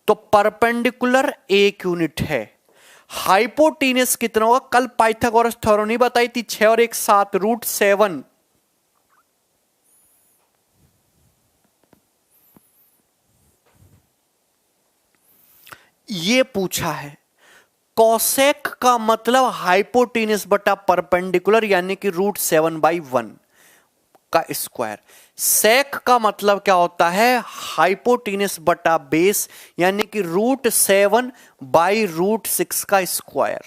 तो परपेंडिकुलर 1 यूनिट है। हाइपोटीनस कितना होगा? कल पाइथागोरस थ्योरम नहीं बताई थी, 6 और 1 7, √7। ये पूछा है। कोसेक का मतलब हाइपोटीनस बटा परपेंडिकुलर, यानी कि √7/1 का स्क्वायर। सेक का मतलब क्या होता है? हाइपोटीनस बटा बेस, यानी कि √7/√6 का स्क्वायर।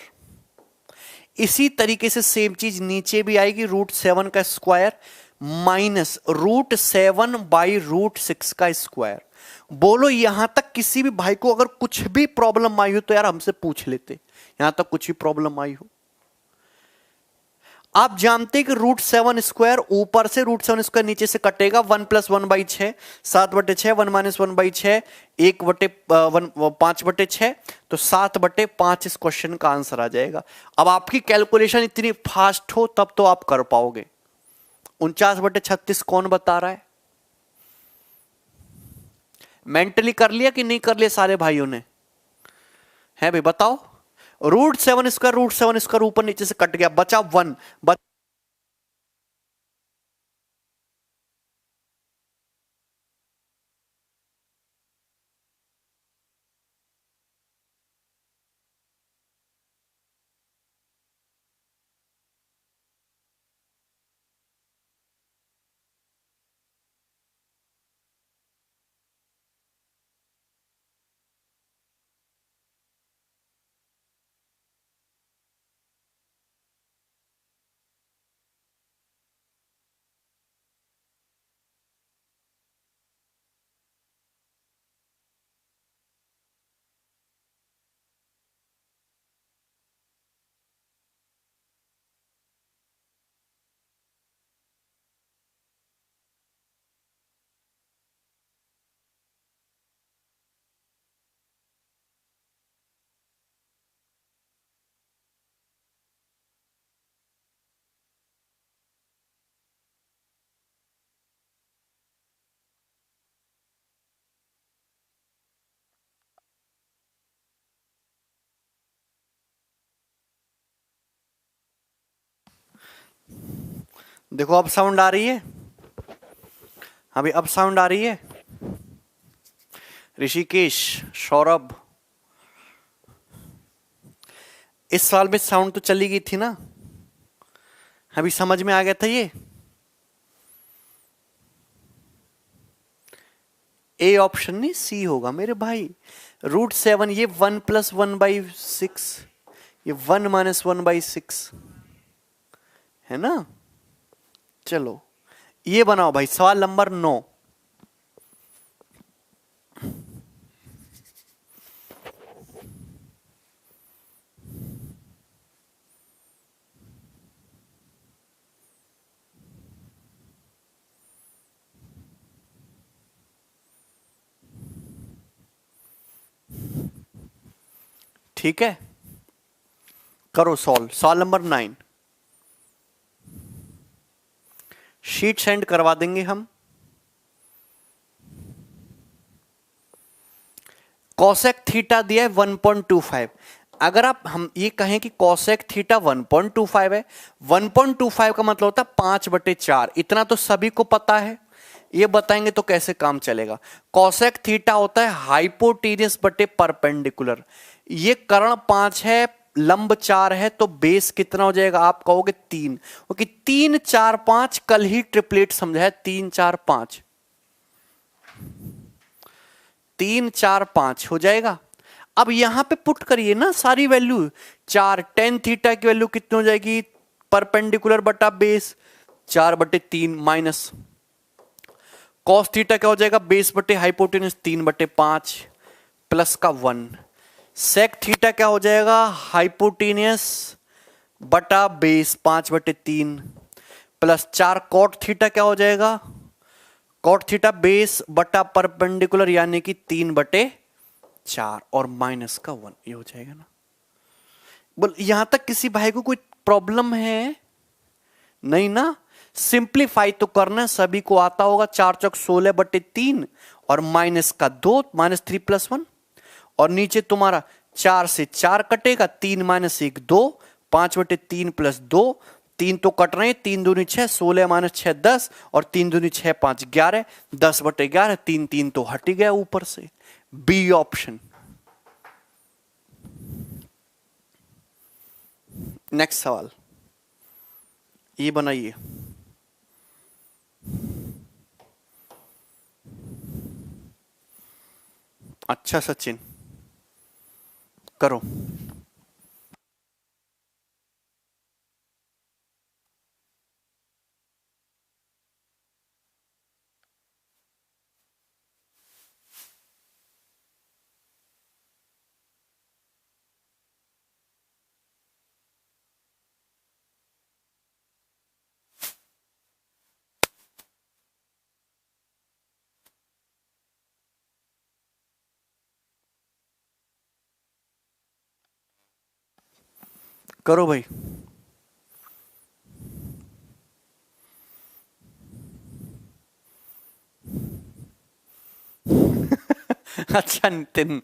इसी तरीके से सेम चीज नीचे भी आएगी, √7 का स्क्वायर माइनस √7/√6 का स्क्वायर। बोलो यहां तक किसी भी भाई को अगर कुछ भी प्रॉब्लम आई हो तो यार हमसे पूछ लेते, यहां तक कुछ भी प्रॉब्लम आई हो। आप जानते हैं कि √7 स्क्वायर ऊपर से, √7 स्क्वायर नीचे से कटेगा, 1 + 1/6, 7/6, 1 - 1/6, 5/6, तो 7/5 इस क्वेश्चन का आंसर आ जाएगा। अब आपकी कैलकुलेशन इतनी फास्ट हो तब तो आप कर पाओगे। 49/36 कौन बता रहा है? मेंटली कर लिया कि नहीं कर लिया सारे भाइयों ने? है भाई बताओ। रूट सेवन स्क्वायर ऊपर नीचे से कट गया, बचा 1। देखो अब साउंड आ रही है, अभी अब साउंड आ रही है। ऋषिकेश, सौरभ, इस सवाल में साउंड तो चली गई थी ना, अभी समझ में आ गया था ये। ए ऑप्शन नहीं, सी होगा मेरे भाई। रूट 7, ये 1+1/6, ये 1 - 1/6 है ना। चलो ये बनाओ भाई, सवाल नंबर 9। ठीक है, करो सॉल्व। सवाल नंबर 9 शीट सेंड करवा देंगे हम। कॉसेक थीटा दिया है 1.25। अगर आप हम ये कहें कि कॉसेक थीटा 1.25 है, 1.25 का मतलब होता है 5/4। इतना तो सभी को पता है, ये बताएंगे तो कैसे काम चलेगा। कॉसेक थीटा होता है हाइपोटेनियस बटे परपेंडिकुलर। ये कर्ण 5 है, लंब 4 है, तो बेस कितना हो जाएगा आप कहोगे 3, क्योंकि 3 4 5 कल ही ट्रिपलेट समझा है। 3 4 5, 3 4 5 हो जाएगा। अब यहां पे पुट करिए ना सारी वैल्यू। 4 टेन थीटा की वैल्यू कितनी हो जाएगी, परपेंडिकुलर बटा बेस 4/3 माइनस कॉस थीटा क्या हो जाएगा, बेस बटे हाइपोटेन्यूज 3/5 प्लस का 1। सेक थीटा क्या हो जाएगा, हाइपोटेनियस बटा बेस 5/3 प्लस 4 कॉट थीटा क्या हो जाएगा, कॉट थीटा बेस बटा परपेंडिकुलर यानी कि 3/4 और माइनस का 1। ये हो जाएगा ना। बोल यहां तक किसी भाई को कोई प्रॉब्लम है नहीं ना। सिंप्लीफाई तो करना सभी को आता होगा। 4 चौक 16/3 और माइनस का 2, -3 + 1 और नीचे तुम्हारा 4 से 4 कटेगा, 3 - 1 2, 5/3 + 2, 3 तो कट रहे हैं, 3 दूनी 6, 16 - 6 10 और 3 दूनी 6 5 11, 10/11, 3 3 तो हट ही गया ऊपर से। B option. नेक्स्ट सवाल ये बनाइए। अच्छा सचिन, करो। करो भाई। अच्छा नितिन,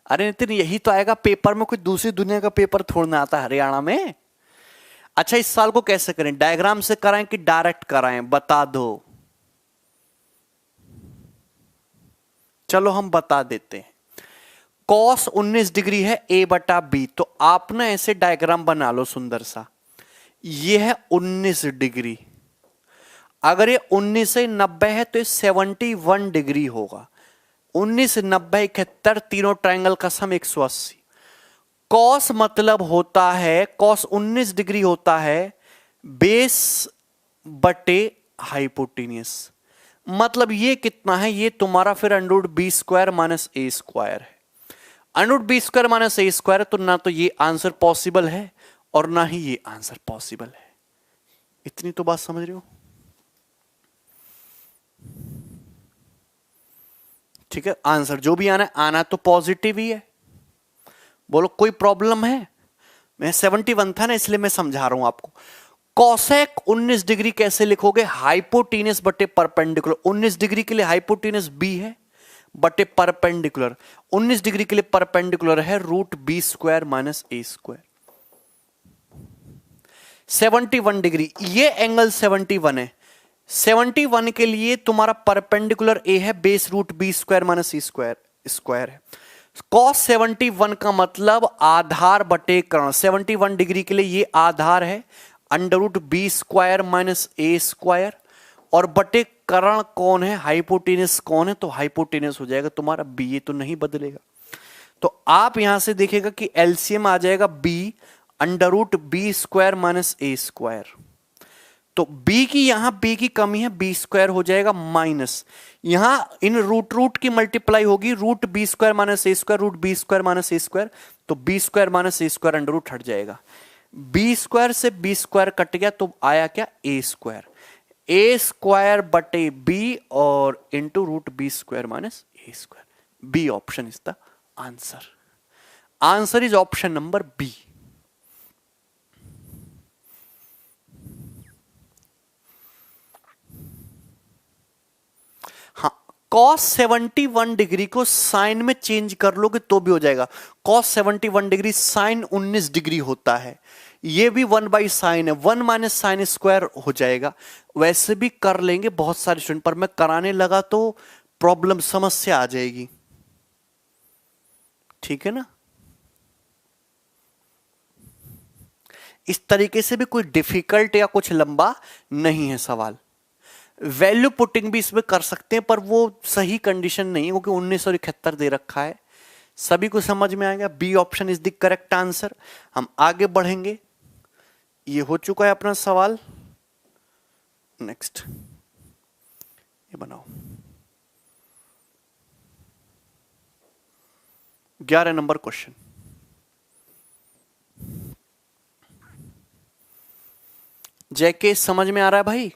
अरे नितिन यही तो आएगा पेपर में, कोई दूसरी दुनिया का पेपर थोड़ा ना आता हरियाणा में। अच्छा इस साल को कैसे करें, डायग्राम से कराएं कि डायरेक्ट कराएं, बता दो। चलो हम बता देते हैं। कॉस 19 डिग्री है a बटा बी, तो आप ना ऐसे डायग्राम बना लो सुंदर सा। ये है 19 डिग्री, अगर ये 19 से 90 है तो ये 71 डिग्री होगा। 19, 90, 71 तीनों ट्रायंगल का सम 180। कॉस मतलब होता है, कॉस 19 डिग्री होता है बेस बटे हाइपोटेनियस। मतलब ये कितना है, ये तुम्हारा फिर अंडर बी स्क्वायर माइनस ए स्क्वायर है। अंडर बी स्क्वायर माइनस ए स्क्वायर, तो ना तो ये आंसर पॉसिबल है और ना ही ये आंसर पॉसिबल है। इतनी तो बात समझ रहे हो? ठीक है, आंसर जो भी आना है, आना तो पॉजिटिव ही है। बोलो कोई प्रॉब्लम है? मैं 71 था ना इसलिए मैं समझा रहा हूं आपको। कॉसेक 19 डिग्री कैसे लिखोगे, हाइपोटेनस बटे परपेंडिकुलर। 19 डिग्री के लिए हाइपोटेनस बी है बटे परपेंडिकुलर, 19 डिग्री के लिए परपेंडिकुलर है रूट बी स्क्वायर माइनस ए स्क्वायर। 71 डिग्री, ये एंगल 71 है। 71 के लिए तुम्हारा परपेंडिकुलर ए है base root B square minus C square square है। कॉस 71 का मतलब आधार बटे कर्ण। 71 डिग्री के लिए ये आधार है under root B square minus ए स्क्वायर, और बटे कर्ण कौन है, हाइपोटेनस कौन है, तो हाइपोटेनस हो जाएगा तुम्हारा बी, ये तो नहीं बदलेगा। तो आप यहां से देखिएगा कि एलसीएम आ जाएगा b under root B square minus ए स्क्वायर। तो b की यहां b की कमी है, बी स्क्वायर हो जाएगा माइनस, यहां इन रूट रूट की मल्टीप्लाई होगी, रूट बी स्क्वायर माइनस ए square root B square minus ए स्क्वायर, तो बी स्क्वायर माइनस ए स्क्वायर अंडर रूट हट जाएगा। बी स्क्वायर से बी स्क्वायर कट गया तो आया क्या, ए स्क्वायर। ए स्क्वायर बटे बी और into root B square minus A square. B option is the answer. Answer is option number B. Cos 71 degree को साइन में चेंज कर लोगे तो भी हो जाएगा। कॉस 71 डिग्री साइन 19 डिग्री होता है, ये भी 1 बाई साइन है, 1 माइनस साइन स्क्वायर हो जाएगा। वैसे भी कर लेंगे बहुत सारे स्टूडेंट, पर मैं कराने लगा तो प्रॉब्लम समस्या आ जाएगी। ठीक है ना? इस तरीके से भी कोई डिफिकल्ट या कुछ लंबा नहीं है सवाल। वैल्यू पुटिंग भी इसमें कर सकते हैं, पर वो सही कंडीशन नहीं है क्योंकि 1971 दे रखा है। सभी को समझ में आएगा, B option is the correct answer. हम आगे बढ़ेंगे, ये हो चुका है अपना सवाल। नेक्स्ट ये बनाओ 11 नंबर क्वेश्चन। जैके समझ में आ रहा है भाई?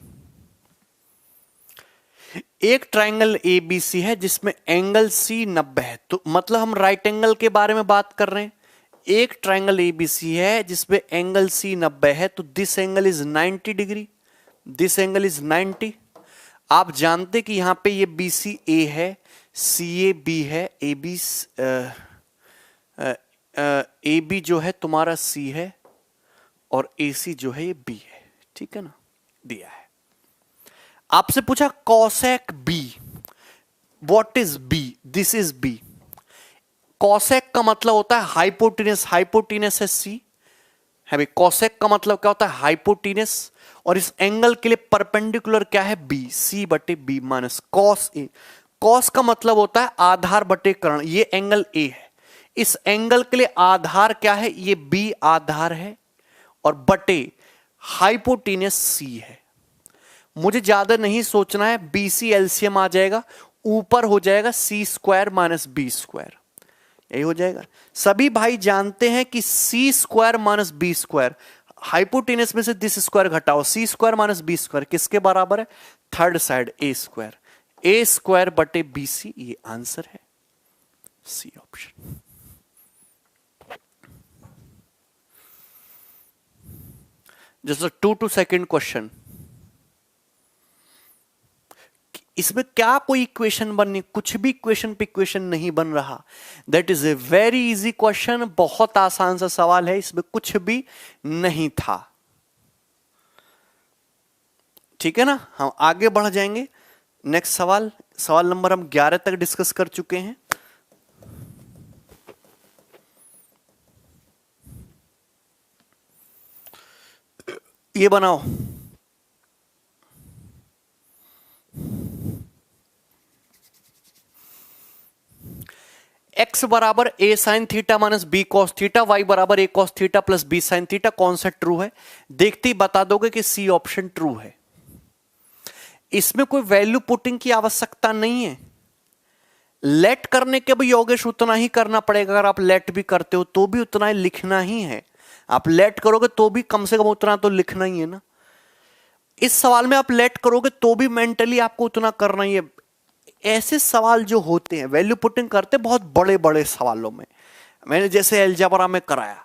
एक ट्राइंगल एबीसी है जिसमें एंगल सी 90 है, तो मतलब हम राइट एंगल के बारे में बात कर रहे हैं। एक ट्राइंगल एबीसी है जिसमें एंगल सी 90 है, तो this angle is 90 degree, this angle is 90। आप जानते कि यहां पे ये बी सी ए है, सी ए बी है, ए बी जो है तुम्हारा सी है और ए सी जो है ये बी है। ठीक है ना, दिया है। आपसे पूछा cosec B, what is B, this is B. Cosec का मतलब होता है हाइपोटेनस, हाइपोटेनस है सी है भाई। कॉसेक का मतलब क्या होता है, हाइपोटेनस, और इस एंगल के लिए परपेंडिकुलर क्या है, बी, सी बटे B minus cos A. Cos का मतलब होता है आधार बटे कर्ण, ये एंगल ए है, इस एंगल के लिए आधार क्या है, ये बी आधार है, और बटे हाइपोटेनस सी है। मुझे ज्यादा नहीं सोचना है, बी सी एलसीएम आ जाएगा, ऊपर हो जाएगा C square minus B square, यही हो जाएगा। सभी भाई जानते हैं कि C square minus B square, hypotenuse में से दिस स्क्वायर घटाओ, C square minus B square किसके बराबर है, third side A square, A square बटे बी सी, ये आंसर है C option. Just 2 to 2 question. इसमें क्या कोई इक्वेशन बननी, कुछ भी इक्वेशन पे इक्वेशन नहीं बन रहा। That is a very easy question, बहुत आसान सा सवाल है, इसमें कुछ भी नहीं था। ठीक है ना, हम आगे बढ़ जाएंगे। नेक्स्ट सवाल, सवाल नंबर हम 11 तक डिस्कस कर चुके हैं। ये बनाओ, x बराबर a sine theta minus B cos theta, y बराबर a cos theta plus b sine theta, कौन सा ट्रू है? देखते ही बता दोगे कि सी ऑप्शन ट्रू है। इसमें कोई वैल्यू पुटिंग की आवश्यकता नहीं है। लेट करने के भी योगेश उतना ही करना पड़ेगा, अगर आप लेट भी करते हो तो भी उतना ही लिखना ही है। आप लेट करोगे तो भी कम से कम उतना तो लिखना ही है ना। इस सवाल में आप लेट करोगे तो भी मेंटली आपको उतना करना ही है। ऐसे सवाल जो होते हैं वैल्यू पुटिंग करते बहुत बड़े बड़े सवालों में, मैंने जैसे अलजेब्रा में कराया,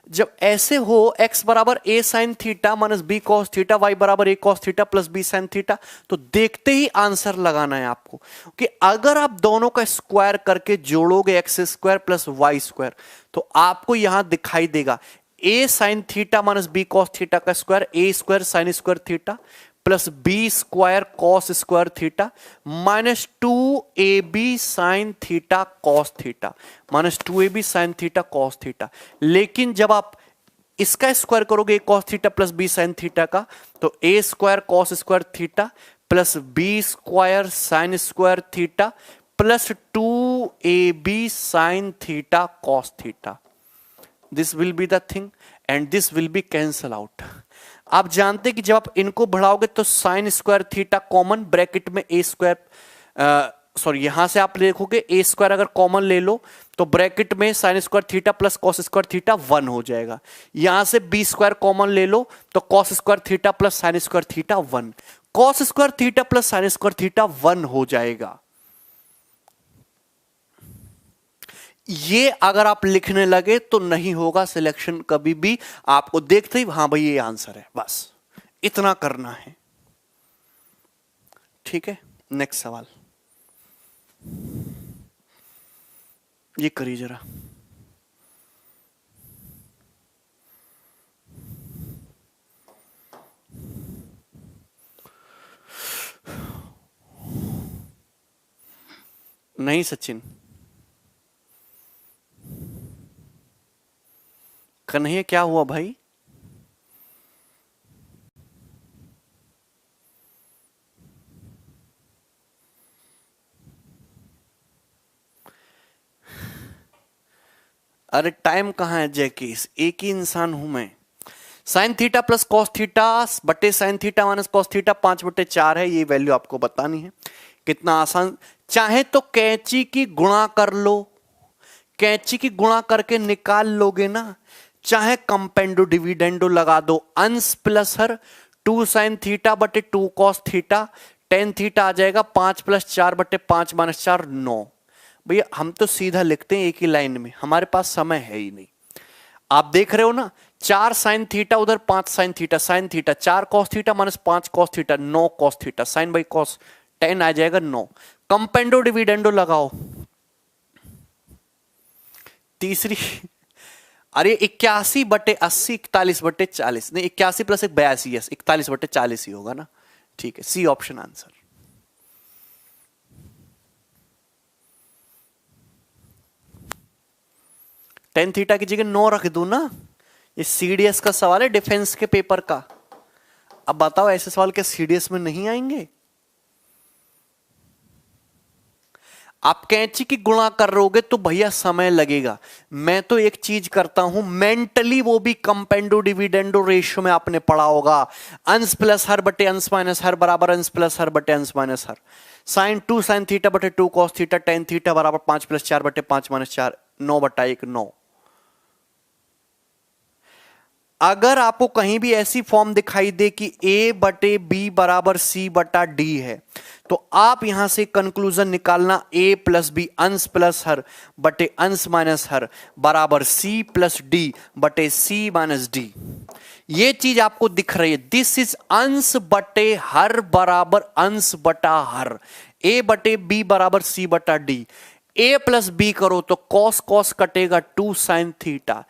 जब ऐसे हो x बराबर a sine theta minus B cos theta, y बराबर a cos theta plus b sine theta, तो देखते ही आंसर लगाना है आपको कि अगर आप दोनों का स्क्वायर करके जोड़ोगे X square plus Y square तो आपको यहां दिखाई देगा a sine theta minus B cos theta का square, a square sine square theta plus B square cos square theta minus 2ab sine theta cos theta, minus 2ab sine theta cos theta. लेकिन जब आप इसका square करोगे cos theta plus B sine theta का, तो a square cos square theta plus B square sine square theta plus 2ab sine theta cos theta, this will be the thing and this will be cancel out. आप जानते हैं कि जब आप इनको बढ़ाओगे तो sign square theta common, bracket में ए square, sorry यहां से आप देखोगे ए स्क्वायर अगर कॉमन ले लो तो ब्रैकेट में sign square theta plus cos square theta 1 हो जाएगा। यहां से बी स्क्वायर कॉमन ले लो तो cos square theta plus sine square theta 1, cos square theta plus sine square theta 1 हो जाएगा। ये अगर आप लिखने लगे तो नहीं होगा सिलेक्शन कभी भी, आपको देखते ही हाँ भाई ये आंसर है, बस इतना करना है। ठीक है, नेक्स्ट सवाल ये करिए जरा। नहीं सचिन, कन्हैया क्या हुआ भाई? अरे टाइम कहां है जैकीस, एक ही इंसान हूं मैं। Sine theta plus cos theta बटे sine theta minus cos theta 5/4 है, ये वैल्यू आपको बतानी है। कितना आसान, चाहे तो कैंची की गुणा कर लो, कैंची की गुणा करके निकाल लोगे ना, चाहे कंपेंडो डिविडेंडो लगा दो, अंश प्लस हर 2 साइन थीटा बटे 2 कॉस थीटा, टेन थीटा आ जाएगा 5 + 4/5 - 4 9। भैया हम तो सीधा लिखते हैं एक ही लाइन में, हमारे पास समय है ही नहीं। आप देख रहे हो ना, 4 साइन थीटा उधर 5 sine theta, sine theta 4 cos theta minus 5 cos theta 9 cos theta, sine by cos 10 आ जाएगा 9। कंपेंडो डिविडेंडो लगाओ, तीसरी अरे 81/80 41/40 नहीं, 81 + 1 82, यस 41/40 ही होगा ना। ठीक है, C option answer. Tan theta की जगह 9 रख दूं ना, ये सीडीएस का सवाल है, डिफेंस के पेपर का। अब बताओ ऐसे सवाल क्या सीडीएस में नहीं आएंगे? आप कैंची की गुणा कर रहोगे तो भैया समय लगेगा। मैं तो एक चीज करता हूं मेंटली, वो भी कंपेंडो डिविडेंडो रेशियो में आपने पढ़ा होगा, अंश प्लस हर बटे अंश माइनस हर बराबर अंश प्लस हर बटे अंश माइनस हर। साइन 2 साइन थीटा बटे 2 कॉस थीटा, टेन थीटा बराबर 5 + 4/5 - 4 9/1 9। अगर आपको कहीं भी ऐसी फॉर्म दिखाई दे कि a/b बराबर c/d है, तो आप यहां से कंक्लूजन निकालना a + b अंश प्लस हर बटे अंश माइनस हर बराबर c + d बटे c - d। ये चीज आपको दिख रही है, दिस इज अंश बटे हर बराबर अंश बटा हर, ए बटे बी बराबर सी बटा डी। ए प्लस बी करो तो कॉस कॉस कटेगा 2 साइन थीटा,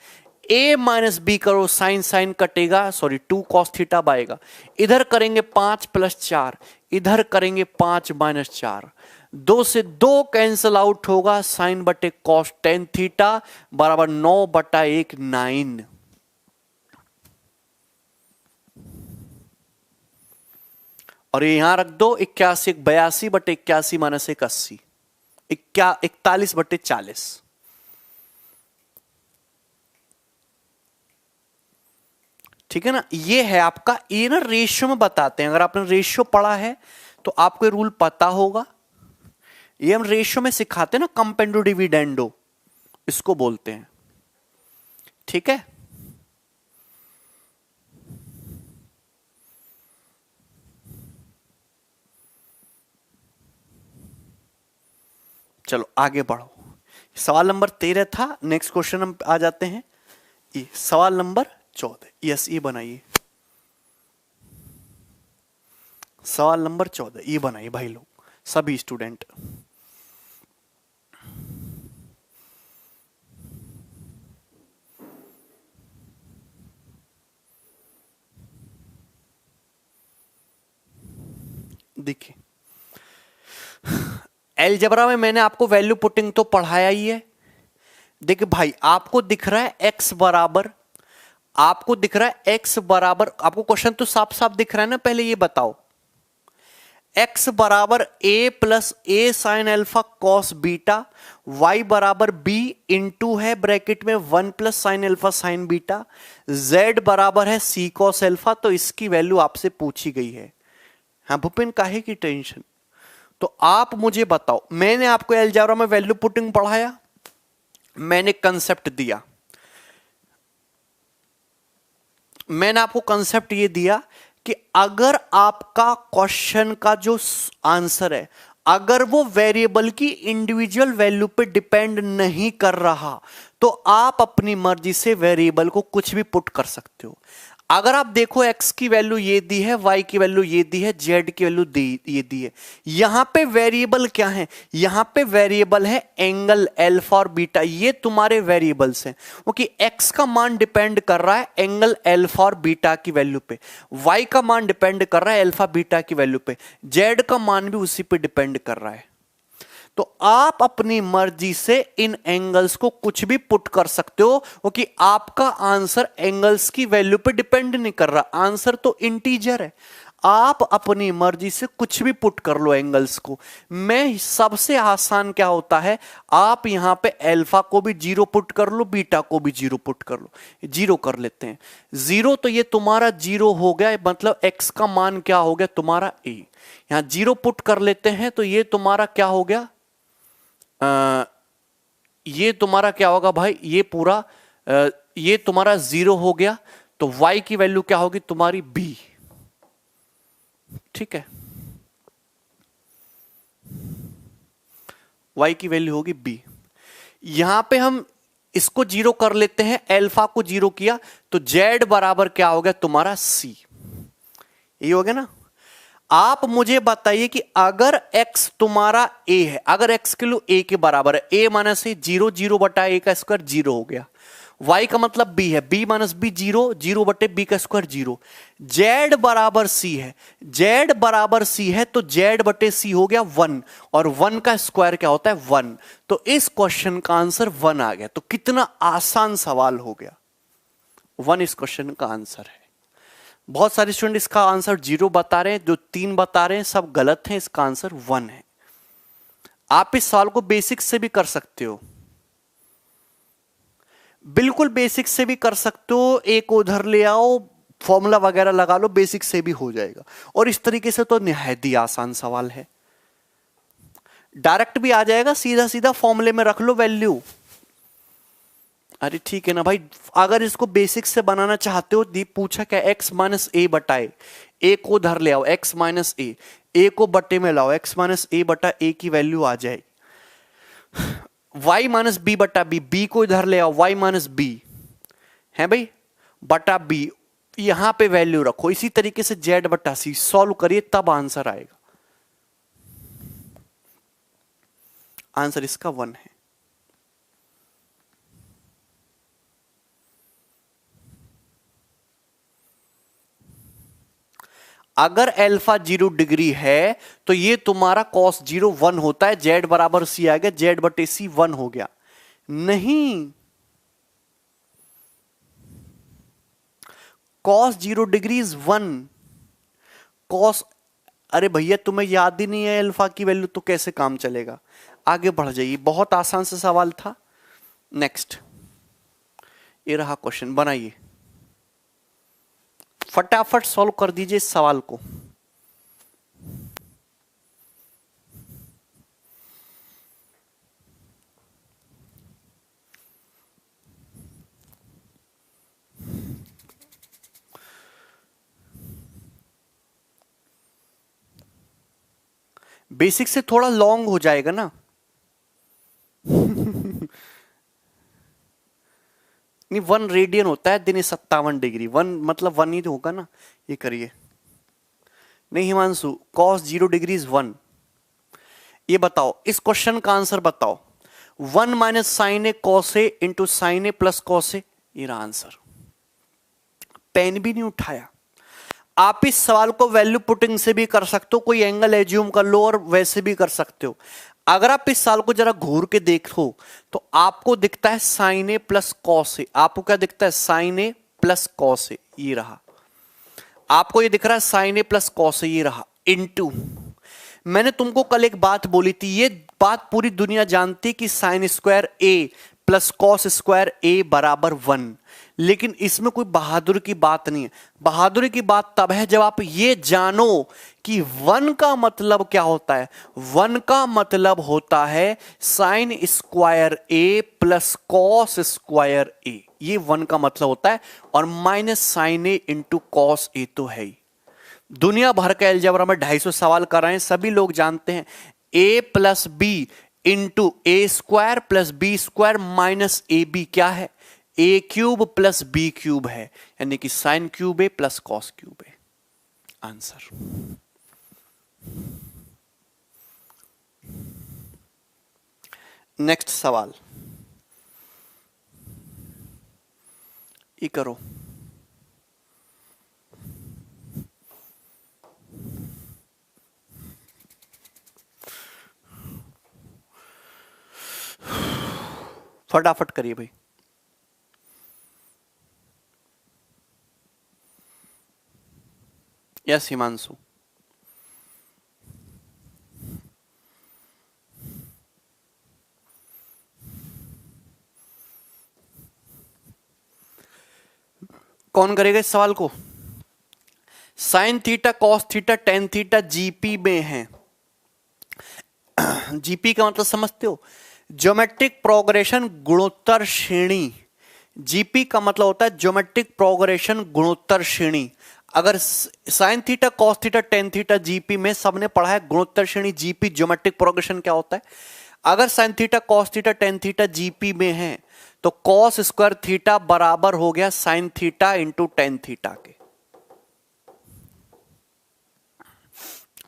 ए माइनस बी करो साइन साइन कटेगा, सॉरी 2 कॉस थीटा आएगा। इधर करेंगे 5 प्लस 4, इधर करेंगे 5 माइनस 4, 2 से 2 कैंसल आउट होगा, साइन बटे कॉस टेन थीटा बराबर 9 बटा 1 9। और ये यहां रख दो 81 82 बटे 81 माइनस 1 80, 41 बटे 40। ठीक है ना, ये है आपका, ये ना रेशियो में बताते हैं। अगर आपने रेशियो पढ़ा है तो आपको रूल पता होगा। ये हम रेशियो में सिखाते हैं ना, कंपेंडो डिविडेंडो इसको बोलते हैं। ठीक है, चलो आगे बढ़ो। सवाल नंबर 13 था, नेक्स्ट क्वेश्चन हम आ जाते हैं। ये सवाल नंबर 14, यस ये बनाइए। सवाल नंबर 14 ये बनाइए भाई लोग, सभी स्टूडेंट। देखिए, अलजेब्रा में मैंने आपको वैल्यू पुटिंग तो पढ़ाया ही है। देखिए भाई, आपको दिख रहा है x बराबर, आपको दिख रहा है x बराबर, आपको क्वेश्चन तो साफ साफ दिख रहा है ना। पहले ये बताओ, x बराबर a plus A sine alpha cos beta, y बराबर b इंटू है ब्रैकेट में 1 plus sine alpha sign beta, z बराबर है c कॉस अल्फा। तो इसकी वैल्यू आपसे पूछी गई है। हाँ भूपेन, काहे की टेंशन। तो आप मुझे बताओ, मैंने आपको अलजेब्रा में वैल्यू पुटिंग पढ़ाया, मैंने कंसेप्ट दिया, मैंने आपको कंसेप्ट ये दिया कि अगर आपका क्वेश्चन का जो आंसर है, अगर वो वेरिएबल की इंडिविजुअल वैल्यू पे डिपेंड नहीं कर रहा, तो आप अपनी मर्जी से वेरिएबल को कुछ भी पुट कर सकते हो। अगर आप देखो x की वैल्यू ये दी है, y की वैल्यू ये दी है, z की वैल्यू ये दी है। यहां पे वेरिएबल क्या है, यहां पे वेरिएबल है एंगल अल्फा और बीटा, ये तुम्हारे वेरिएबल्स हैं। क्योंकि x का मान डिपेंड कर रहा है एंगल अल्फा और बीटा की वैल्यू पे, y का मान डिपेंड कर रहा है अल्फा बीटा की वैल्यू पे, z का मान भी उसी पे डिपेंड कर रहा है। तो आप अपनी मर्जी से इन एंगल्स को कुछ भी पुट कर सकते हो, क्योंकि आपका आंसर एंगल्स की वैल्यू पे डिपेंड नहीं कर रहा, आंसर तो इंटीजर है। आप अपनी मर्जी से कुछ भी पुट कर लो एंगल्स को। मैं सबसे आसान क्या होता है, आप यहां पे अल्फा को भी 0 पुट कर लो, बीटा को भी 0 पुट कर लो। 0 कर लेते हैं, 0 तो ये तुम्हारा 0 हो गया, मतलब x का मान क्या हो गया तुम्हारा a। यहां 0 पुट कर लेते हैं तो ये तुम्हारा क्या हो गया, ये तुम्हारा क्या होगा भाई, ये पूरा ये तुम्हारा 0 हो गया। तो y की वैल्यू क्या होगी तुम्हारी b। ठीक है, y की वैल्यू होगी b। यहां पे हम इसको 0 कर लेते हैं, अल्फा को 0 किया तो z बराबर क्या हो गया तुम्हारा c। ये हो गया ना। आप मुझे बताइए कि अगर x तुम्हारा a है, अगर x के लिए a के बराबर है, a माइनस ए 0, 0 बटा a का स्क्वायर 0 हो गया, y का मतलब b है, b माइनस बी 0, 0 बटे b का स्क्वायर 0, z बराबर c है, z बराबर c है तो z बटे c हो गया 1, और 1 का स्क्वायर क्या होता है 1। तो इस क्वेश्चन का आंसर 1 आ गया। तो कितना आसान सवाल हो गया, 1 इस क्वेश्चन का आंसर है। बहुत सारे स्टूडेंट इसका आंसर 0 बता रहे हैं, जो 3 बता रहे हैं सब गलत हैं, इसका आंसर 1 है। आप इस सवाल को बेसिक से भी कर सकते हो, बिल्कुल बेसिक से भी कर सकते हो, एक उधर ले आओ फॉर्मूला वगैरह लगा लो, बेसिक से भी हो जाएगा। और इस तरीके से तो निहायत ही आसान सवाल है, डायरेक्ट भी आ जाएगा, सीधा सीधा फॉर्मूले में रख लो वैल्यू। अरे ठीक है ना भाई, अगर इसको बेसिक से बनाना चाहते हो, दीप पूछा क्या, x माइनस ए बटाए, ए को उधर ले आओ, x माइनस ए को बटे में लाओ, x माइनस ए बटा ए की वैल्यू आ जाएगी। y माइनस बी बटा बी, बी को इधर ले आओ, y माइनस बी है भाई बटा बी, यहां पे वैल्यू रखो, इसी तरीके से जेड बटा सी सॉल्व करिए, तब आंसर आएगा। आंसर इसका 1 है। अगर अल्फा 0 डिग्री है तो ये तुम्हारा cos 0 1 होता है, जेड बराबर सी आ गया, जेड बटे सी 1 हो गया। नहीं, cos 0 डिग्री इज 1। cos, अरे भैया तुम्हें याद ही नहीं है अल्फा की वैल्यू, तो कैसे काम चलेगा। आगे बढ़ जाइए, बहुत आसान सा सवाल था। नेक्स्ट, ये रहा क्वेश्चन, बनाइए फटाफट सॉल्व कर दीजिए इस सवाल को। बेसिक से थोड़ा लॉन्ग हो जाएगा ना। नहीं, 1 रेडियन होता है दिन 57 डिग्री, 1 मतलब 1 ही तो होगा ना। ये करिए, नहीं हिमांशु, cos 0 डिग्री इज 1। ये बताओ, इस क्वेश्चन का आंसर बताओ। 1 minus sign A cos A into sine A plus cos A, ये रहा आंसर। पेन भी नहीं उठाया। आप इस सवाल को वैल्यू पुटिंग से भी कर सकते हो, कोई एंगल एज्यूम कर लो और वैसे भी कर सकते हो। अगर आप इस सवाल को जरा घूर के देखो तो आपको दिखता है sign A plus cos A. आपको क्या दिखता है, sign A plus cos A, ये रहा। आपको ये दिख रहा है sign A plus cos A, ये रहा, इनटू। मैंने तुमको कल एक बात बोली थी, ये बात पूरी दुनिया जानती कि साइन स्क्वायर ए प्लस कॉस स्क्वायर ए बराबर 1। लेकिन इसमें कोई बहादुरी की बात नहीं है। बहादुरी की बात तब है जब आप ये जानो कि 1 का मतलब क्या होता है। 1 का मतलब होता है साइन स्क्वायर ए प्लस कॉस स्क्वायर ए, ये 1 का मतलब होता है। और minus sign A into cos A तो है ही। दुनिया भर के अलजेब्रा में 250 सवाल कर रहे हैं, सभी लोग जानते हैं a plus b into a square plus B square minus a b क्या है, a cube plus b cube है, यानी कि sine cube a plus cos cube a. Answer. Next सवाल, ये करो। फटाफट करिए भाई। यस हिमांशु, कौन करेगा इस सवाल को। Sign theta cos theta tan theta GP में है। जीपी का मतलब समझते हो, ज्योमेट्रिक प्रोग्रेशन गुणोत्तर श्रेणी। जीपी का मतलब होता है ज्योमेट्रिक प्रोग्रेशन गुणोत्तर श्रेणी। अगर sign theta cos theta tan theta GP में सबने पढ़ा है गुणोत्तर श्रेणी जीपी, ज्योमेट्रिक प्रोग्रेशन क्या होता है। अगर sign theta cos theta tan theta GP में है तो कॉस स्क्वायर थीटा बराबर हो गया sine theta into tan theta के।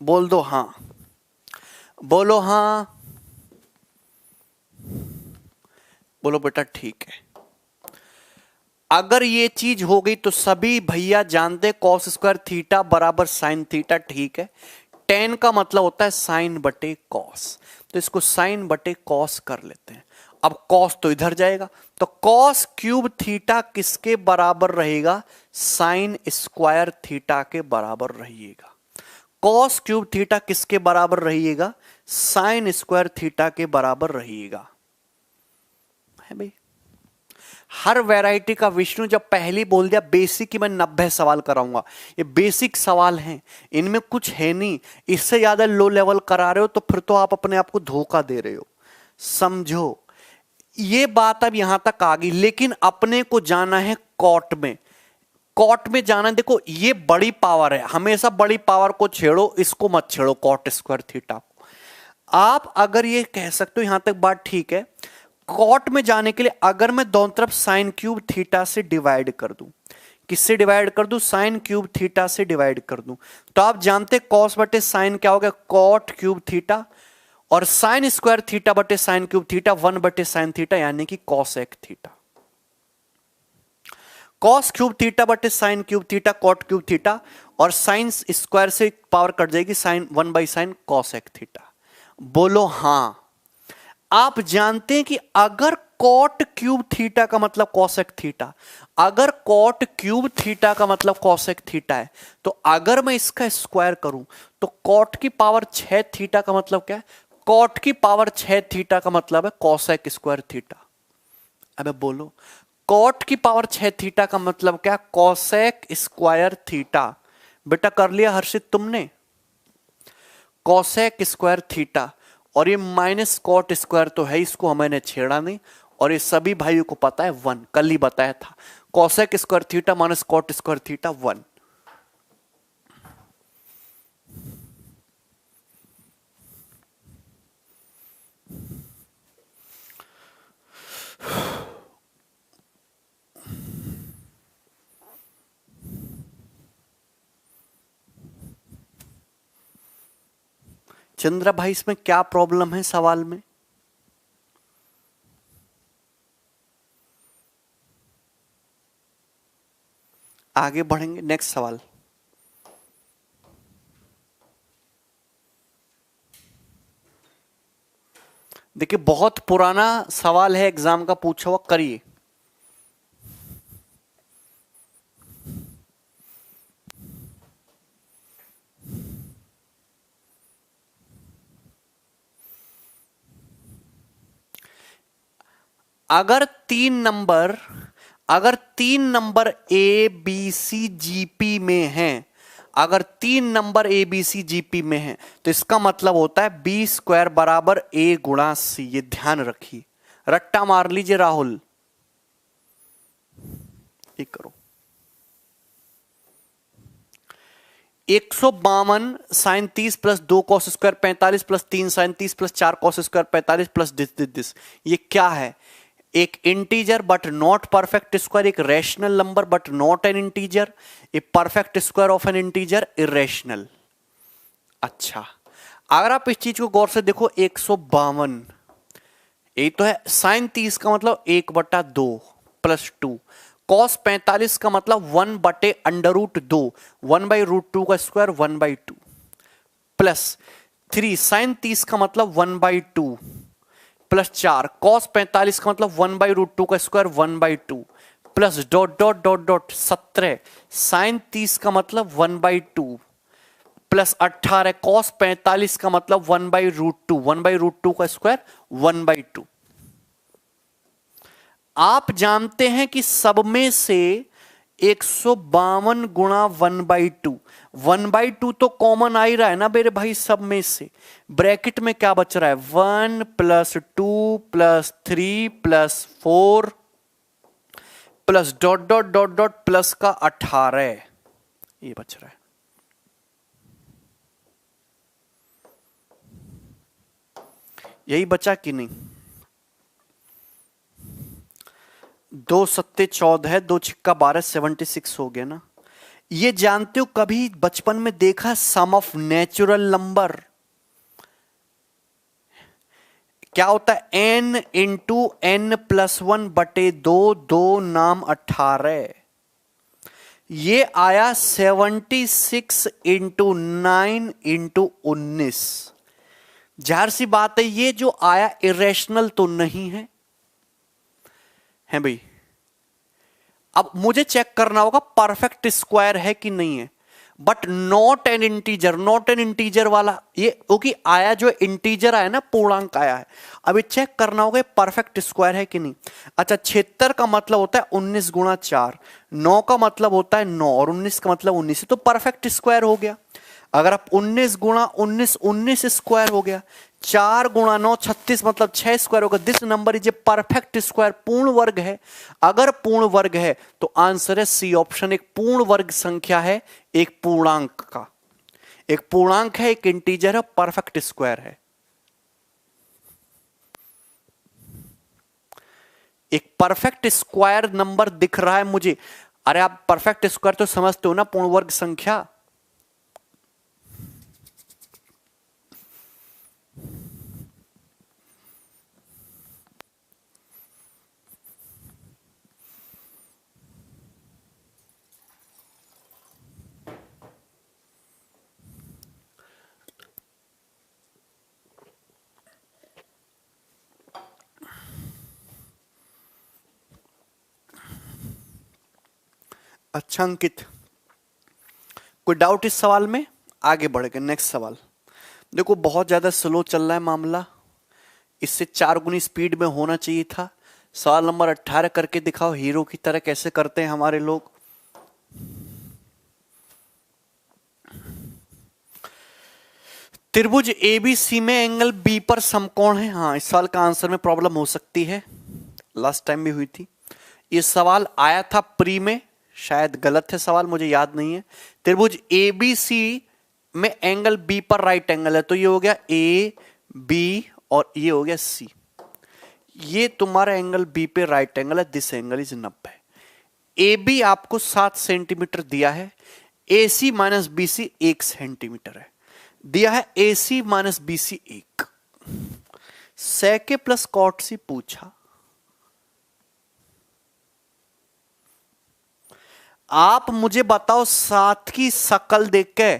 बोल दो हां, बोलो हां, बोलो बेटा ठीक है। अगर ये चीज हो गई तो सभी भैया जानते कॉस स्क्वायर थीटा बराबर साइन थीटा, ठीक है। टेन का मतलब होता है साइन बटे कॉस, तो इसको साइन बटे कॉस कर लेते हैं। अब कॉस तो इधर जाएगा, तो कॉस क्यूब थीटा किसके बराबर रहेगा, साइन स्क्वायर थीटा के बराबर रहिएगा। कॉस क्यूब थीटा किसके बराबर रहिएगा, साइन स्क्वायर थीटा के बराबर रहिएगा, है भाई। हर वैरायटी का विष्णु जब पहले बोल दिया बेसिक की मैं 90 सवाल कराऊंगा, ये बेसिक सवाल हैं, इनमें कुछ है नहीं। इससे ज्यादा लो लेवल करा रहे हो तो फिर तो आप अपने आप को धोखा दे रहे हो, समझो। ये बात अब यहां तक आ गई, लेकिन अपने को जाना है कोर्ट में। कोर्ट में जाना, देखो ये बड़ी पावर है, हमेशा बड़ी पावर को छेड़ो, इसको मत छेड़ो कॉट स्क्वायर थीटा को। आप अगर ये कह सकते हो यहां तक बात ठीक है। कॉट में जाने के लिए अगर मैं दोनों तरफ साइन क्यूब थीटा से डिवाइड कर दूं, किससे डिवाइड कर दूं, साइन क्यूब थीटा से डिवाइड कर दूं। तो आप जानते कॉस बटे साइन क्या हो गया, कॉट क्यूब थीटा, और साइन स्क्वायर थीटा बटे साइन क्यूब थीटा 1 बटे साइन थीटा यानी कि cosec theta. Cos cube theta बटे sine cube theta cot cube theta, और साइन स्क्वायर से पावर कट जाएगी, sine 1 by sine cosec theta. बोलो हां। आप जानते हैं कि अगर कॉट क्यूब थीटा का मतलब कॉसेक थीटा, अगर कॉट क्यूब थीटा का मतलब कॉसेक थीटा है, तो अगर मैं इसका स्क्वायर करूं तो कॉट की पावर 6 थीटा का मतलब क्या है, कॉट की पावर 6 थीटा का मतलब है कॉसेक स्क्वायर थीटा। अबे बोलो, कॉट की पावर 6 थीटा का मतलब क्या, कॉसेक स्क्वायर थीटा। बेटा कर लिया हर्षित तुमने, कॉसेक स्क्वायर थीटा। और ये माइनस कॉट स्क्वायर तो है, इसको हमने छेड़ा नहीं, और ये सभी भाइयों को पता है 1, कल ही बताया था। Cosec square theta minus cot square theta 1। Chandra भाई इसमें क्या प्रॉब्लम है सवाल में? आगे बढ़ेंगे, नेक्स्ट सवाल। देखिए बहुत पुराना सवाल है, एग्जाम का पूछा हुआ, करिए। अगर तीन number a b c GP में हैं, अगर 3 number a b c GP में हैं, तो इसका मतलब होता है बी स्क्वायर बराबर ए गुणा सी। ये ध्यान रखिए, रट्टा मार लीजिए राहुल। ये करो, 152 sine 30 plus 2 cos square 45 plus 3 sine 30 plus 4 cos square 45 plus this. ये क्या है, एक integer but not perfect square, एक rational number but not an integer, a perfect square of an integer irrational. अच्छा, अगर आप इस चीज को गौर से देखो, 152 ये तो है, साइन 30 का मतलब 1/2 प्लस 2, कॉस 45 का मतलब 1 बटे अंडर रूट 2, 1/√2 का स्क्वायर 1/2, प्लस 3 साइन 30 का मतलब 1/2 प्लस 4 कॉस 45 का मतलब 1/√2 का square 1/2, plus dot dot dot dot 17 sine 30 का मतलब 1/2 प्लस 18 कॉस 45 का मतलब 1/√2, 1/√2 का स्क्वायर 1/2। आप जानते हैं कि सब में से 152 गुणा 1/2, 1/2 तो कॉमन आ ही रहा है ना मेरे भाई सब में से। ब्रैकेट में क्या बच रहा है, 1 plus 2 plus 3 plus 4 plus dot dot dot dot plus का 18, ये बच रहा है। यही बचा कि नहीं? 2 सत्ते 14, 2 छिक्का 12, 76 हो गया ना। ये जानते हो कभी बचपन में देखा सम ऑफ नेचुरल नंबर क्या होता है, n इंटू n प्लस 1 बटे 2, 2 नाम 18। ये आया 76 इंटू 9 इंटू 19। जाहिर सी बात है ये जो आया इरेशनल तो नहीं है, है भाई। अब मुझे चेक करना होगा परफेक्ट स्क्वायर है कि नहीं है, but not an integer, not an integer वाला ये, क्योंकि आया जो इंटीजर आया ना, पूर्णांक आया है। अभी चेक करना होगा परफेक्ट स्क्वायर है कि नहीं। अच्छा, 76 का मतलब होता है 19 गुणा 4, 9 का मतलब होता है 9 और 19 का मतलब 19, तो परफेक्ट स्क्वायर हो गया। अगर आप 19 गुणा 19, 19 स्क्वायर हो गया, 4 गुणा 9 36 मतलब 6 स्क्वायर होगा। This number is a perfect square, पूर्ण वर्ग है। अगर पूर्ण वर्ग है तो आंसर है सी ऑप्शन, एक पूर्ण वर्ग संख्या है, एक पूर्णांक का, एक पूर्णांक है, एक इंटीजर है, परफेक्ट स्क्वायर है। एक परफेक्ट स्क्वायर नंबर दिख रहा है मुझे। अरे आप परफेक्ट स्क्वायर तो समझते हो ना, पूर्ण वर्ग संख्या। अच्छा अंकित, कोई डाउट इस सवाल में? आगे बढ़ के नेक्स्ट सवाल देखो, बहुत ज्यादा स्लो चल रहा है मामला, इससे 4 गुनी स्पीड में होना चाहिए था। सवाल नंबर 18 करके दिखाओ, हीरो की तरह कैसे करते हैं हमारे लोग। त्रिभुज एबीसी में एंगल बी पर समकोण है। हाँ, इस सवाल का आंसर में प्रॉब्लम हो सकती है, लास्ट टाइम भी हुई थी। ये सवाल आया था प्री में, शायद गलत है सवाल, मुझे याद नहीं है। त्रिभुज एबीसी में एंगल बी पर राइट एंगल है, तो ये हो गया ए बी और ये हो गया सी। ये तुम्हारा एंगल बी पे राइट एंगल है, this angle is 90। A B आपको 7 सेंटीमीटर दिया है, A C minus B C 1 centimetre है दिया है, A C minus B C 1। सेके प्लस कॉट सी पूछा। आप मुझे बताओ, 7 की शकल देख के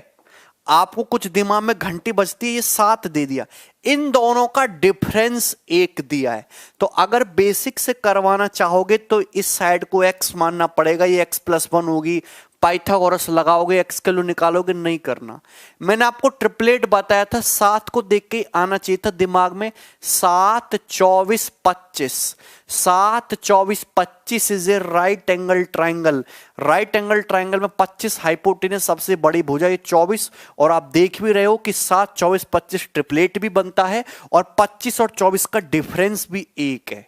आपको कुछ दिमाग में घंटी बजती है, ये 7 दे दिया, इन दोनों का डिफरेंस 1 दिया है। तो अगर बेसिक से करवाना चाहोगे तो इस साइड को x मानना पड़ेगा, ये x+1 होगी। पाइथागोरस लगाओगे, x किलो निकालोगे, नहीं करना। मैंने आपको ट्रिपलेट बताया था, 7 को देख के आना चाहिए था दिमाग में। 7 24 25, 7 24 25 is a right angle triangle. Right angle triangle में 25 हाइपोटेनस, सबसे बड़ी भुजा ये 24, और आप देख भी रहे हो कि 7 24 25 ट्रिपलेट भी बनता है, और 25 और 24 का डिफरेंस भी 1 है।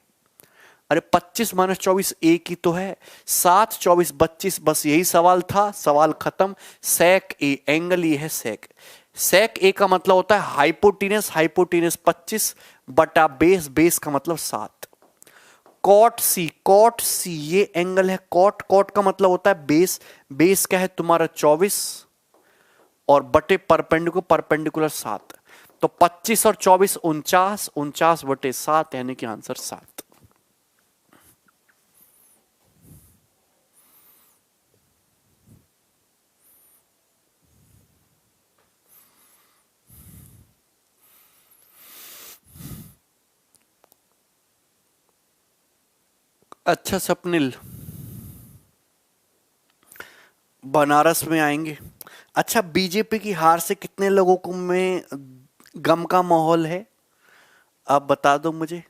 अरे 25 माइनस 24 एक ही तो है। 7 24 25, बस यही सवाल था, सवाल खत्म। सेक ए, एंगल ये है सेक। सेक ए का मतलब होता है हाइपोटेनस, हाइपोटेनस 25 बटा बेस, बेस का मतलब 7। कॉट सी, कॉट सी ये एंगल है, कॉट, कॉट का मतलब होता है बेस, बेस क्या है तुम्हारा 24 और बटे परपेंडिकुलर, परपेंडिकुलर 7। तो 25 और 24 49, 49 बटे 7 यानी कि आंसर 7। अच्छा स्वप्निल, बनारस में आएंगे। अच्छा, बीजेपी की हार से कितने लोगों को में गम का माहौल है, आप बता दो मुझे।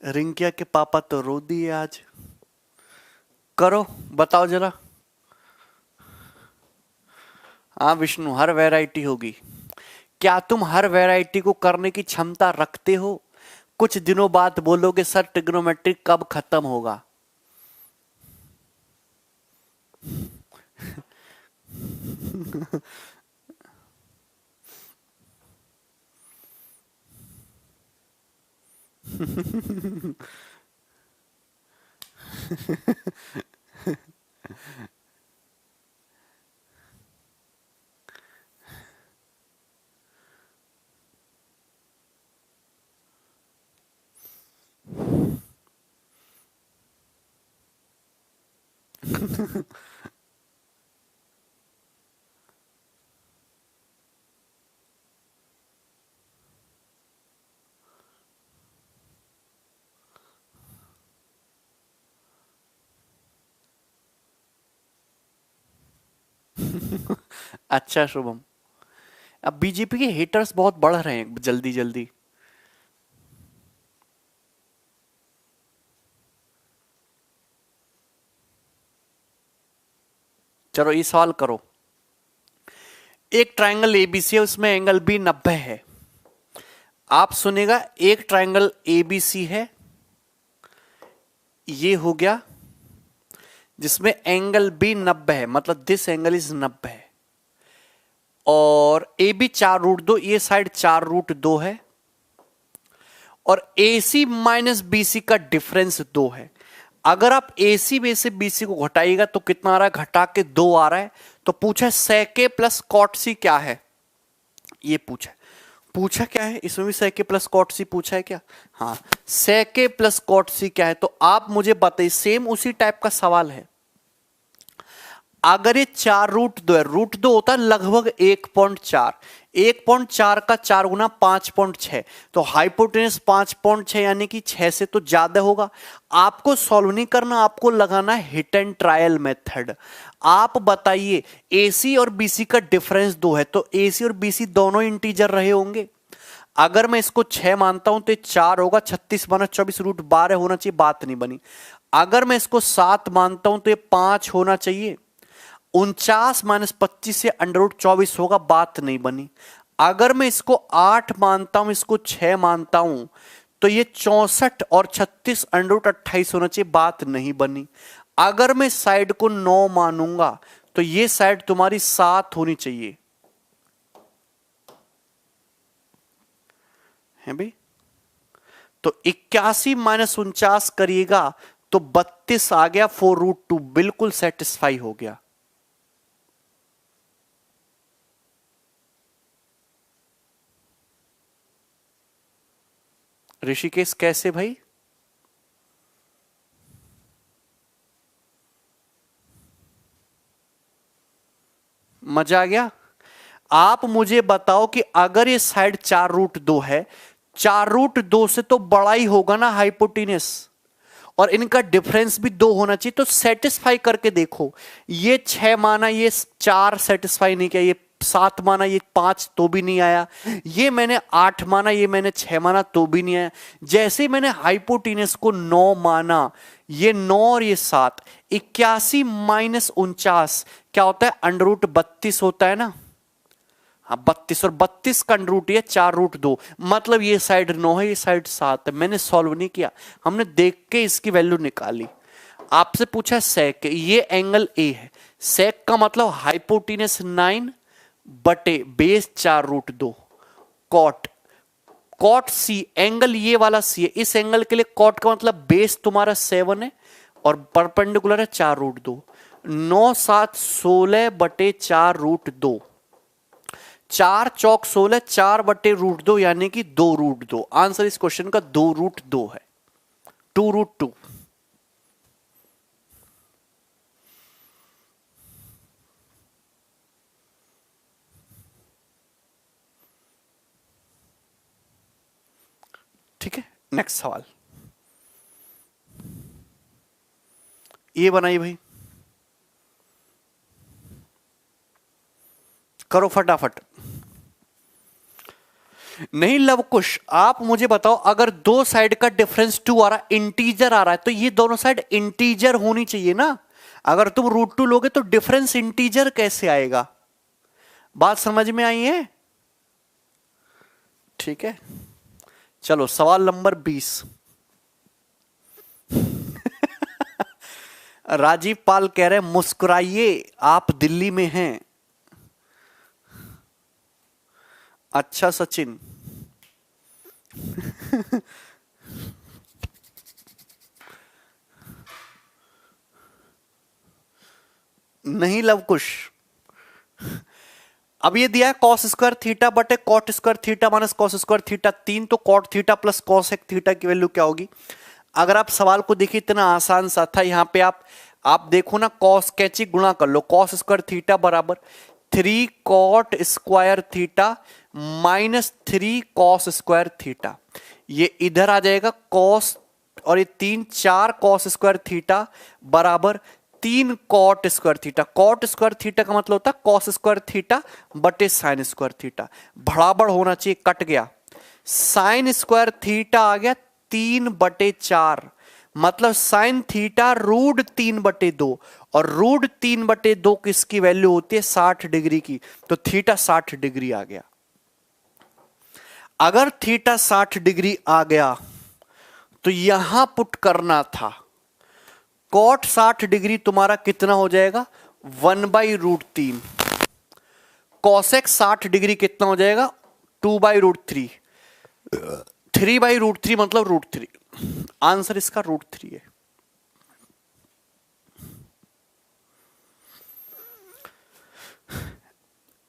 रिंकिया के पापा तो रो दिए आज। करो, बताओ जरा। हाँ विष्णु, हर वैरायटी होगी। क्या तुम हर वैरायटी को करने की क्षमता रखते हो? कुछ दिनों बाद बोलोगे सर ट्रिग्नोमेट्री कब खत्म होगा। अच्छा शुभम, अब बीजेपी के हेटर्स बहुत बढ़ रहे हैं जल्दी जल्दी। चलो ये सवाल करो। एक ट्रायंगल एबीसी है, उसमें एंगल बी 90 है। आप सुनेगा, एक ट्रायंगल एबीसी है, ये हो गया, जिसमें एंगल बी 90 है, मतलब दिस एंगल इज 90 है, और ए बी 4√2, ये साइड 4√2 है, और ए सी माइनस बी सी का डिफरेंस 2 है। अगर आप AC में से BC को घटाइएगा तो कितना आ रहा है, घटा के 2 आ रहा है। तो पूछा sec A plus cot C क्या है, ये पूछा क्या है, इसमें भी sec A plus cot C पूछा है क्या? हाँ, sec A plus cot C क्या है, तो आप मुझे बताइए, सेम उसी टाइप का सवाल है। अगर ये 4√2 है, √2 होता है लगभग 1.4, 1.4 का 4 गुना 5.6, तो हाइपोटेनस 5.6 यानी कि 6 से तो ज्यादा होगा। आपको सॉल्व नहीं करना, आपको लगाना है हिट एंड ट्रायल मेथड। आप बताइए AC और BC का डिफरेंस 2 है, तो AC और BC दोनों इंटीजर रहे होंगे। अगर मैं इसको 6 मानता हूं तो 4 होगा, 36 माना 24 √12 होना चाहिए, बात नहीं बनी। अगर मैं इसको 7 मानता हूं तो ये 5 होना चाहिए। 49 माइनस 25 से √24 होगा, बात नहीं बनी। अगर मैं इसको 8 मानता हूं, इसको 6 मानता हूं, तो ये 64 और 36 √28 होना चाहिए, बात नहीं बनी। अगर मैं साइड को 9 मानूंगा तो ये साइड तुम्हारी 7 होनी चाहिए, है भाई। तो 81 माइनस 49 करिएगा तो 32 आ गया, 4√2 बिल्कुल सेटिस्फाई हो गया। ऋषिकेश कैसे भाई? मजा आ गया? आप मुझे बताओ कि अगर ये साइड 4√2 है, 4√2 से तो बड़ा ही होगा ना हाइपोटेनस, और इनका डिफरेंस भी 2 होना चाहिए, तो सेटिस्फाई करके देखो। ये 6 माना, ये 4 सेटिस्फाई नहीं किया, ये 7 माना, ये 5 तो भी नहीं आया, ये मैंने 8 माना, ये मैंने 6 माना तो भी नहीं आया। जैसे ही मैंने हाइपोटेनस को 9 माना, ये 9 और ये 7, 81 माइनस 49 क्या होता है, √32 होता है ना। हाँ, 32, और 32 का √, है 4√2, मतलब ये साइड 9 है, ये साइड 7 है। मैंने सॉल्व नहीं किया, हमने देख के इसकी वैल्यू निकाली। आपसे पूछा सेक, ये एंगल A है, सेक का मतलब हाइपोटेनस 9 बटे बेस 4√2, कॉट C, एंगल ये वाला C है, इस एंगल के लिए कॉट का मतलब बेस तुम्हारा 7 है और परपेंडिकुलर है 4√2। 9 7 16 बटे 4√2, 4 चौक 16, 4 बटे √2 यानी कि 2√2। आंसर इस क्वेश्चन का 2√2 है, 2√2। ठीक है, नेक्स्ट सवाल ये बनाइए भाई, करो फटाफट। नहीं लवकुश, आप मुझे बताओ, अगर दो साइड का डिफरेंस 2 आ रहा है, इंटीजर आ रहा है, तो ये दोनों साइड इंटीजर होनी चाहिए ना। अगर तुम √2 लोगे तो डिफरेंस इंटीजर कैसे आएगा? बात समझ में आई है? ठीक है, चलो सवाल नंबर 20। राजीव पाल कह रहे हैं मुस्कुराइए, आप दिल्ली में हैं। अच्छा सचिन। नहीं लवकुश, अब ये दिया है कॉस स्क्वायर थीटा बटे cot square theta minus cos square theta 3, तो कॉट थीटा प्लस कॉस एक थीटा की वैल्यू क्या होगी? अगर आप सवाल को देखिए, इतना आसान सा था। यहां पे आप देखो ना, कॉस कैची गुणा कर लो, कॉस स्क्वायर थीटा बराबर 3 cot square theta minus 3 cos square theta. ये इधर आ जाएगा कॉस, और ये 3 4 कॉस स्क्वायर थीटा बराबर 3 cot square theta. Cot square theta का मतलब होता है कॉस स्क्वायर थीटा बटे साइन स्क्वायर थीटा, बराबर होना चाहिए, कट गया। साइन स्क्वायर थीटा आ गया 3 बटे 4, मतलब साइन थीटा √3/2, और √3/2 किसकी वैल्यू होती है? 60 डिग्री की, तो थीटा 60 डिग्री आ गया। अगर थीटा 60 डिग्री आ गया तो यहां पुट करना था कॉट 60 डिग्री तुम्हारा कितना हो जाएगा? 1/√3। कॉसेक 60 डिग्री कितना हो जाएगा? 2/√3। 3/√3 मतलब √3। आंसर इसका √3 है।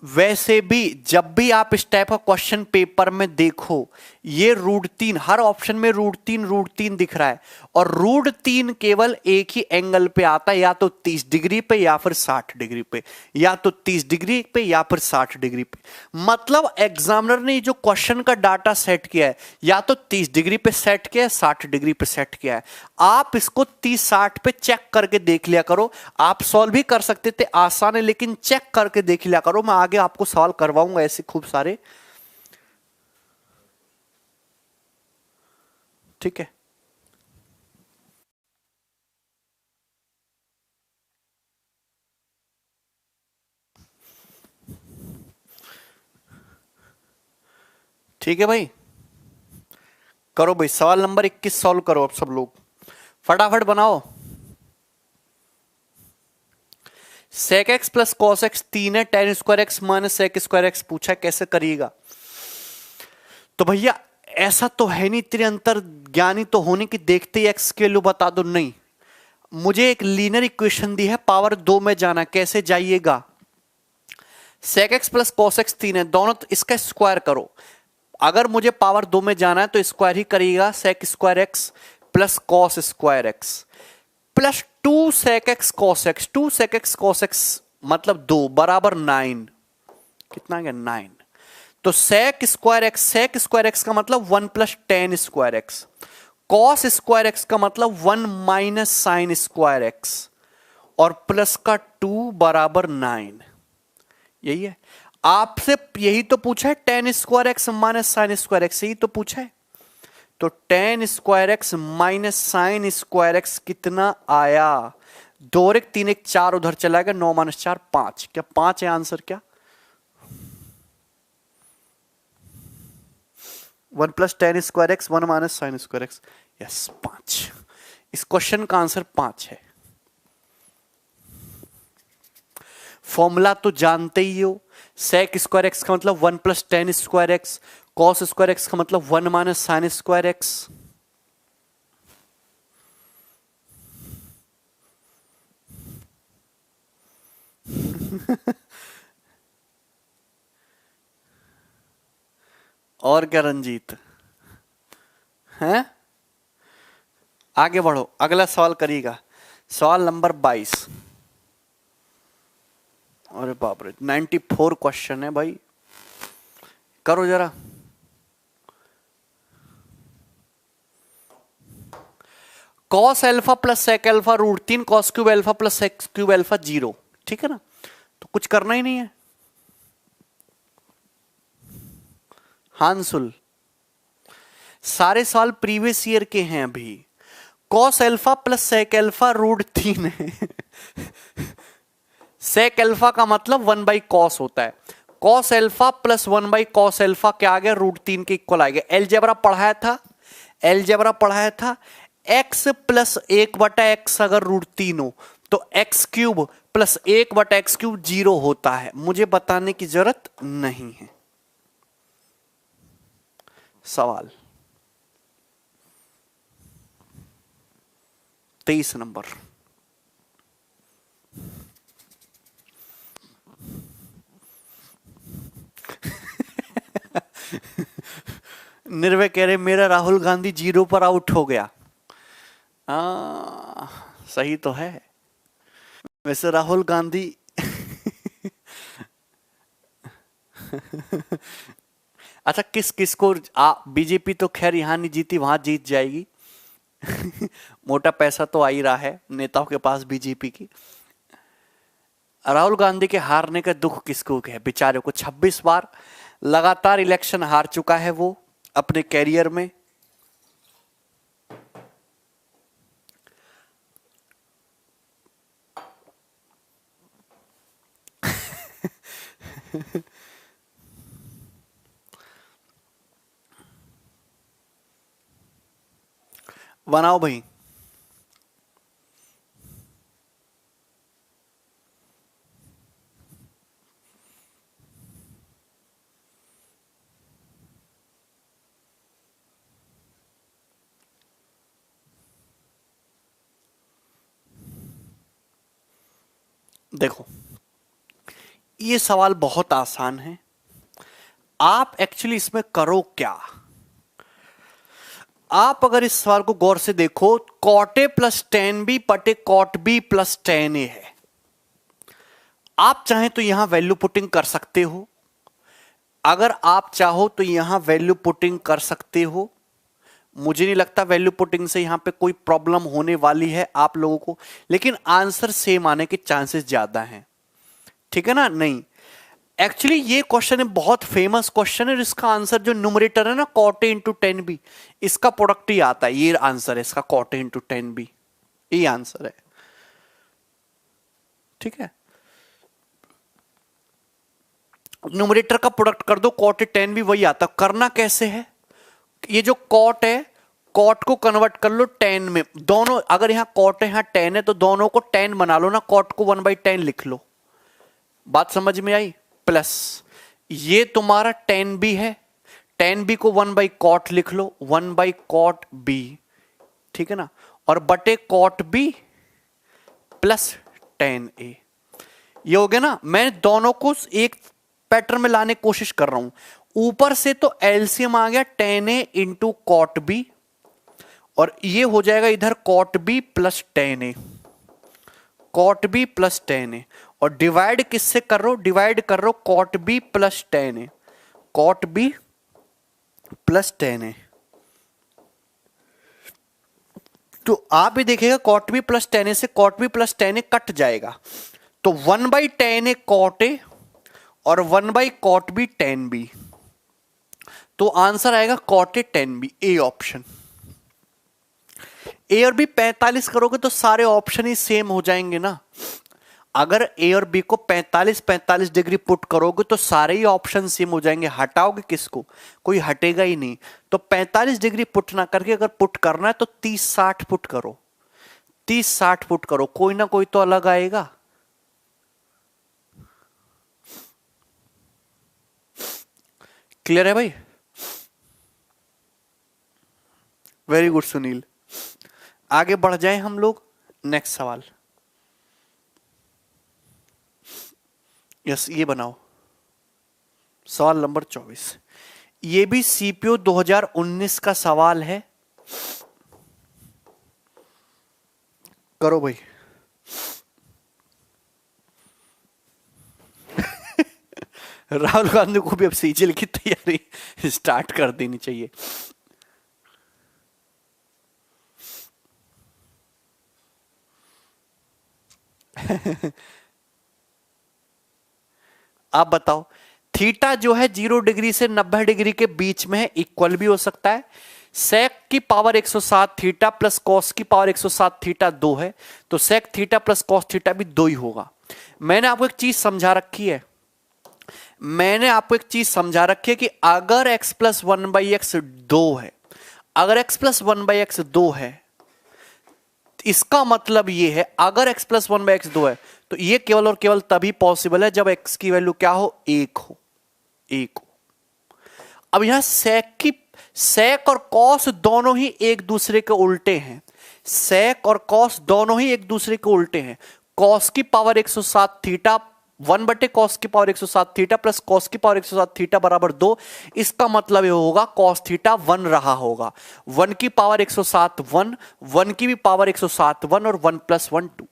वैसे भी जब भी आप इस टाइप का क्वेश्चन पेपर में देखो, ये √3 हर ऑप्शन में √3 दिख रहा है, और √3 केवल एक ही एंगल पे आता है, या तो 30 डिग्री पे या फिर 60 डिग्री पे, या तो 30 डिग्री पे या फिर 60 डिग्री पे। मतलब एग्जामिनर ने जो क्वेश्चन का डाटा सेट किया है, या तो 30 डिग्री पे सेट किया है, 60 डिग्री पे सेट किया है। आप इसको 30-60 पे चेक करके देख लिया करो। आप सॉल्व भी कर सकते थे, आसान है, लेकिन चेक करके देख लिया करो। मैं आगे आपको सवाल करवाऊंगा ऐसे खूब सारे। ठीक है, ठीक है भाई, करो भाई। सवाल नंबर 21 सॉल्व करो अब सब लोग, फटाफट बनाओ। Sec x plus cos x 3 है, tan square x minus sec square x पूछा, कैसे करिएगा? तो भैया ऐसा तो है नहीं, तेरे अंतर ज्ञानी तो होने की देखते ही एक्स के वैल्यू बता दो, नहीं। मुझे एक लीनियर इक्वेशन दी है, पावर 2 में जाना, कैसे जाइएगा? Sec x plus cos x 3 है, दोनों तो इसका स्क्वायर करो। अगर मुझे पावर 2 में जाना है तो स्क्वायर ही करिएगा, sec square x plus cos square x plus 2 sec x cos x, 2 sec x cos x मतलब 2 बराबर 9। कितना आ गया? 9। तो सेक स्क्वायर एक्स का मतलब 1 plus ten square x, cos square x का मतलब 1 माइनस साइन स्क्वायर एक्स, और प्लस का 2 बराबर 9। यही है आपसे, यही तो पूछा है, tan square x minus sine square x, यही तो पूछा है। तो ten square x minus sine square x कितना आया? 2 और 1 3 1 4 उधर चला गया, 9 माइनस 4 5। क्या 5 है आंसर? क्या 1 plus ten square x 1 minus sine square x, yes 5। इस क्वेश्चन का आंसर 5 है। फॉर्मूला तो जानते ही हो, सेक स्क्वायर एक्स का मतलब 1 plus ten square x, cos square x का मतलब 1 माइनस साइन स्क्वायर एक्स। और क्या रंजीत हैं? आगे बढ़ो, अगला सवाल करिएगा, सवाल नंबर 22। अरे बाप रे, 94 क्वेश्चन है भाई, करो जरा। Cos alpha plus sec alpha √3 cos cube alpha plus sec cube alpha 0, ठीक है ना? तो कुछ करना ही नहीं है। हांसुल, सारे सवाल प्रीवियस ईयर के हैं अभी। Cos alpha plus sec alpha √3 है। सेक एल्फा का मतलब 1 बाई कॉस होता है, cos alpha plus 1 by cos alpha क्या आ गया? √3 के इक्वल आ गया। एलजेब्रा पढ़ाया था, एलजेब्रा पढ़ाया था। एक्स प्लस 1/x अगर √3 हो तो x cube plus 1/x cube 0 होता है, मुझे बताने की जरूरत नहीं है। सवाल 23 नंबर। निर्भय कह रहे मेरा राहुल गांधी 0 पर आउट हो गया। सही तो है वैसे राहुल गांधी। अच्छा, किस किस को बीजेपी तो खैर यहां नहीं जीती, वहां जीत जाएगी। मोटा पैसा तो आ ही रहा है नेताओं के पास बीजेपी की। राहुल गांधी के हारने का दुख किसको है? बेचारे को 26 बार लगातार इलेक्शन हार चुका है वो अपने कैरियर में। बनाओ भाई। देखो ये सवाल बहुत आसान है। आप एक्चुअली इसमें करो क्या, आप अगर इस सवाल को गौर से देखो, cot a plus tan b बटे cot B plus tan a है। आप चाहें तो यहां वैल्यू पुटिंग कर सकते हो, अगर आप चाहो तो यहां वैल्यू पुटिंग कर सकते हो। मुझे नहीं लगता वैल्यू पुटिंग से यहां पे कोई प्रॉब्लम होने वाली है आप लोगों को, लेकिन आंसर सेम आने के चांसेस ज्यादा हैं, ठीक है ना। नहीं, एक्चुअली ये क्वेश्चन है, बहुत फेमस क्वेश्चन है, इसका आंसर जो न्यूमरेटर है ना cot a into tan b, इसका प्रोडक्ट ही आता है, ये आंसर है इसका, cot a into tan b, ये आंसर है, ठीक है। न्यूमरेटर का प्रोडक्ट कर दो, कॉट ए टेन बी वही आता। करना कैसे है, ये जो कॉट है, कॉट को कन्वर्ट कर लो टेन में, दोनों, अगर यहां कॉट है यहां टेन है तो दोनों को टेन बना लो ना, कॉट को 1/10 लिख लो। बात समझ में आई। प्लस ये तुम्हारा टेन बी है, टेन बी को 1/cot लिख लो, 1/cot बी, ठीक है ना, और बटे cot बी प्लस टेन ए। ये हो गया ना। मैं दोनों को एक पैटर्न में लाने की कोशिश कर रहा हूं। ऊपर से तो एलसीएम आ गया टेन ए इंटू कॉट बी, और ये हो जाएगा इधर cot B plus tan A, cot B plus tan ए, और डिवाइड किससे कर रहे हो, डिवाइड कर रहे हो cot B plus tan A, cot B plus tan A. तो आप भी देखिएगा cot B plus tan A से cot B plus tan A cut जाएगा, तो 1/10 ए कॉट ए और 1/cot बी टेन बी, तो आंसर आएगा cot A tan B, A option. A और बी 45 करोगे तो सारे ऑप्शन ही सेम हो जाएंगे ना। अगर ए और बी को 45-45 डिग्री पुट करोगे तो सारे ही ऑप्शन सेम हो जाएंगे। हटाओगे किसको, कोई हटेगा ही नहीं। तो 45 डिग्री पुट ना करके अगर पुट करना है तो 30-60 पुट करो, 30-60 पुट करो, कोई ना कोई तो अलग आएगा। क्लियर है भाई। Very good Sunil. आगे बढ़ जाए हम लोग, नेक्स्ट सवाल। यस, ये बनाओ सवाल नंबर 24। ये भी सीपीओ 2019 का सवाल है। करो भाई। राहुल गांधी को भी अब सीजीएल की तैयारी स्टार्ट कर देनी चाहिए। आप बताओ, थीटा जो है 0 डिग्री से 90 डिग्री के बीच में है, इक्वल भी हो सकता है। सेक की पावर 107 थीटा प्लस कॉस की पावर 107 थीटा 2 है, तो sec theta plus cos theta भी 2 ही होगा। मैंने आपको एक चीज समझा रखी है, मैंने आपको एक चीज समझा रखी है कि अगर x प्लस 1/x 2 है, अगर x प्लस 1/x 2 है, इसका मतलब ये है अगर x प्लस 1/x 2 है तो ये केवल और केवल तभी पॉसिबल है जब x की वैल्यू क्या हो, 1 हो, 1 हो। अब यहां सेक और कॉस दोनों ही एक दूसरे के उल्टे हैं, सेक और कॉस दोनों ही एक दूसरे के उल्टे हैं। कॉस की पावर 107 थीटा 1/cos की पावर 107 थीटा प्लस कॉस की पावर 107 थीटा बराबर 2, इसका मतलब ये होगा कॉस थीटा 1 रहा होगा। 1 की पावर 107 1, 1 की भी पावर 107 1 और 1 + 1 2,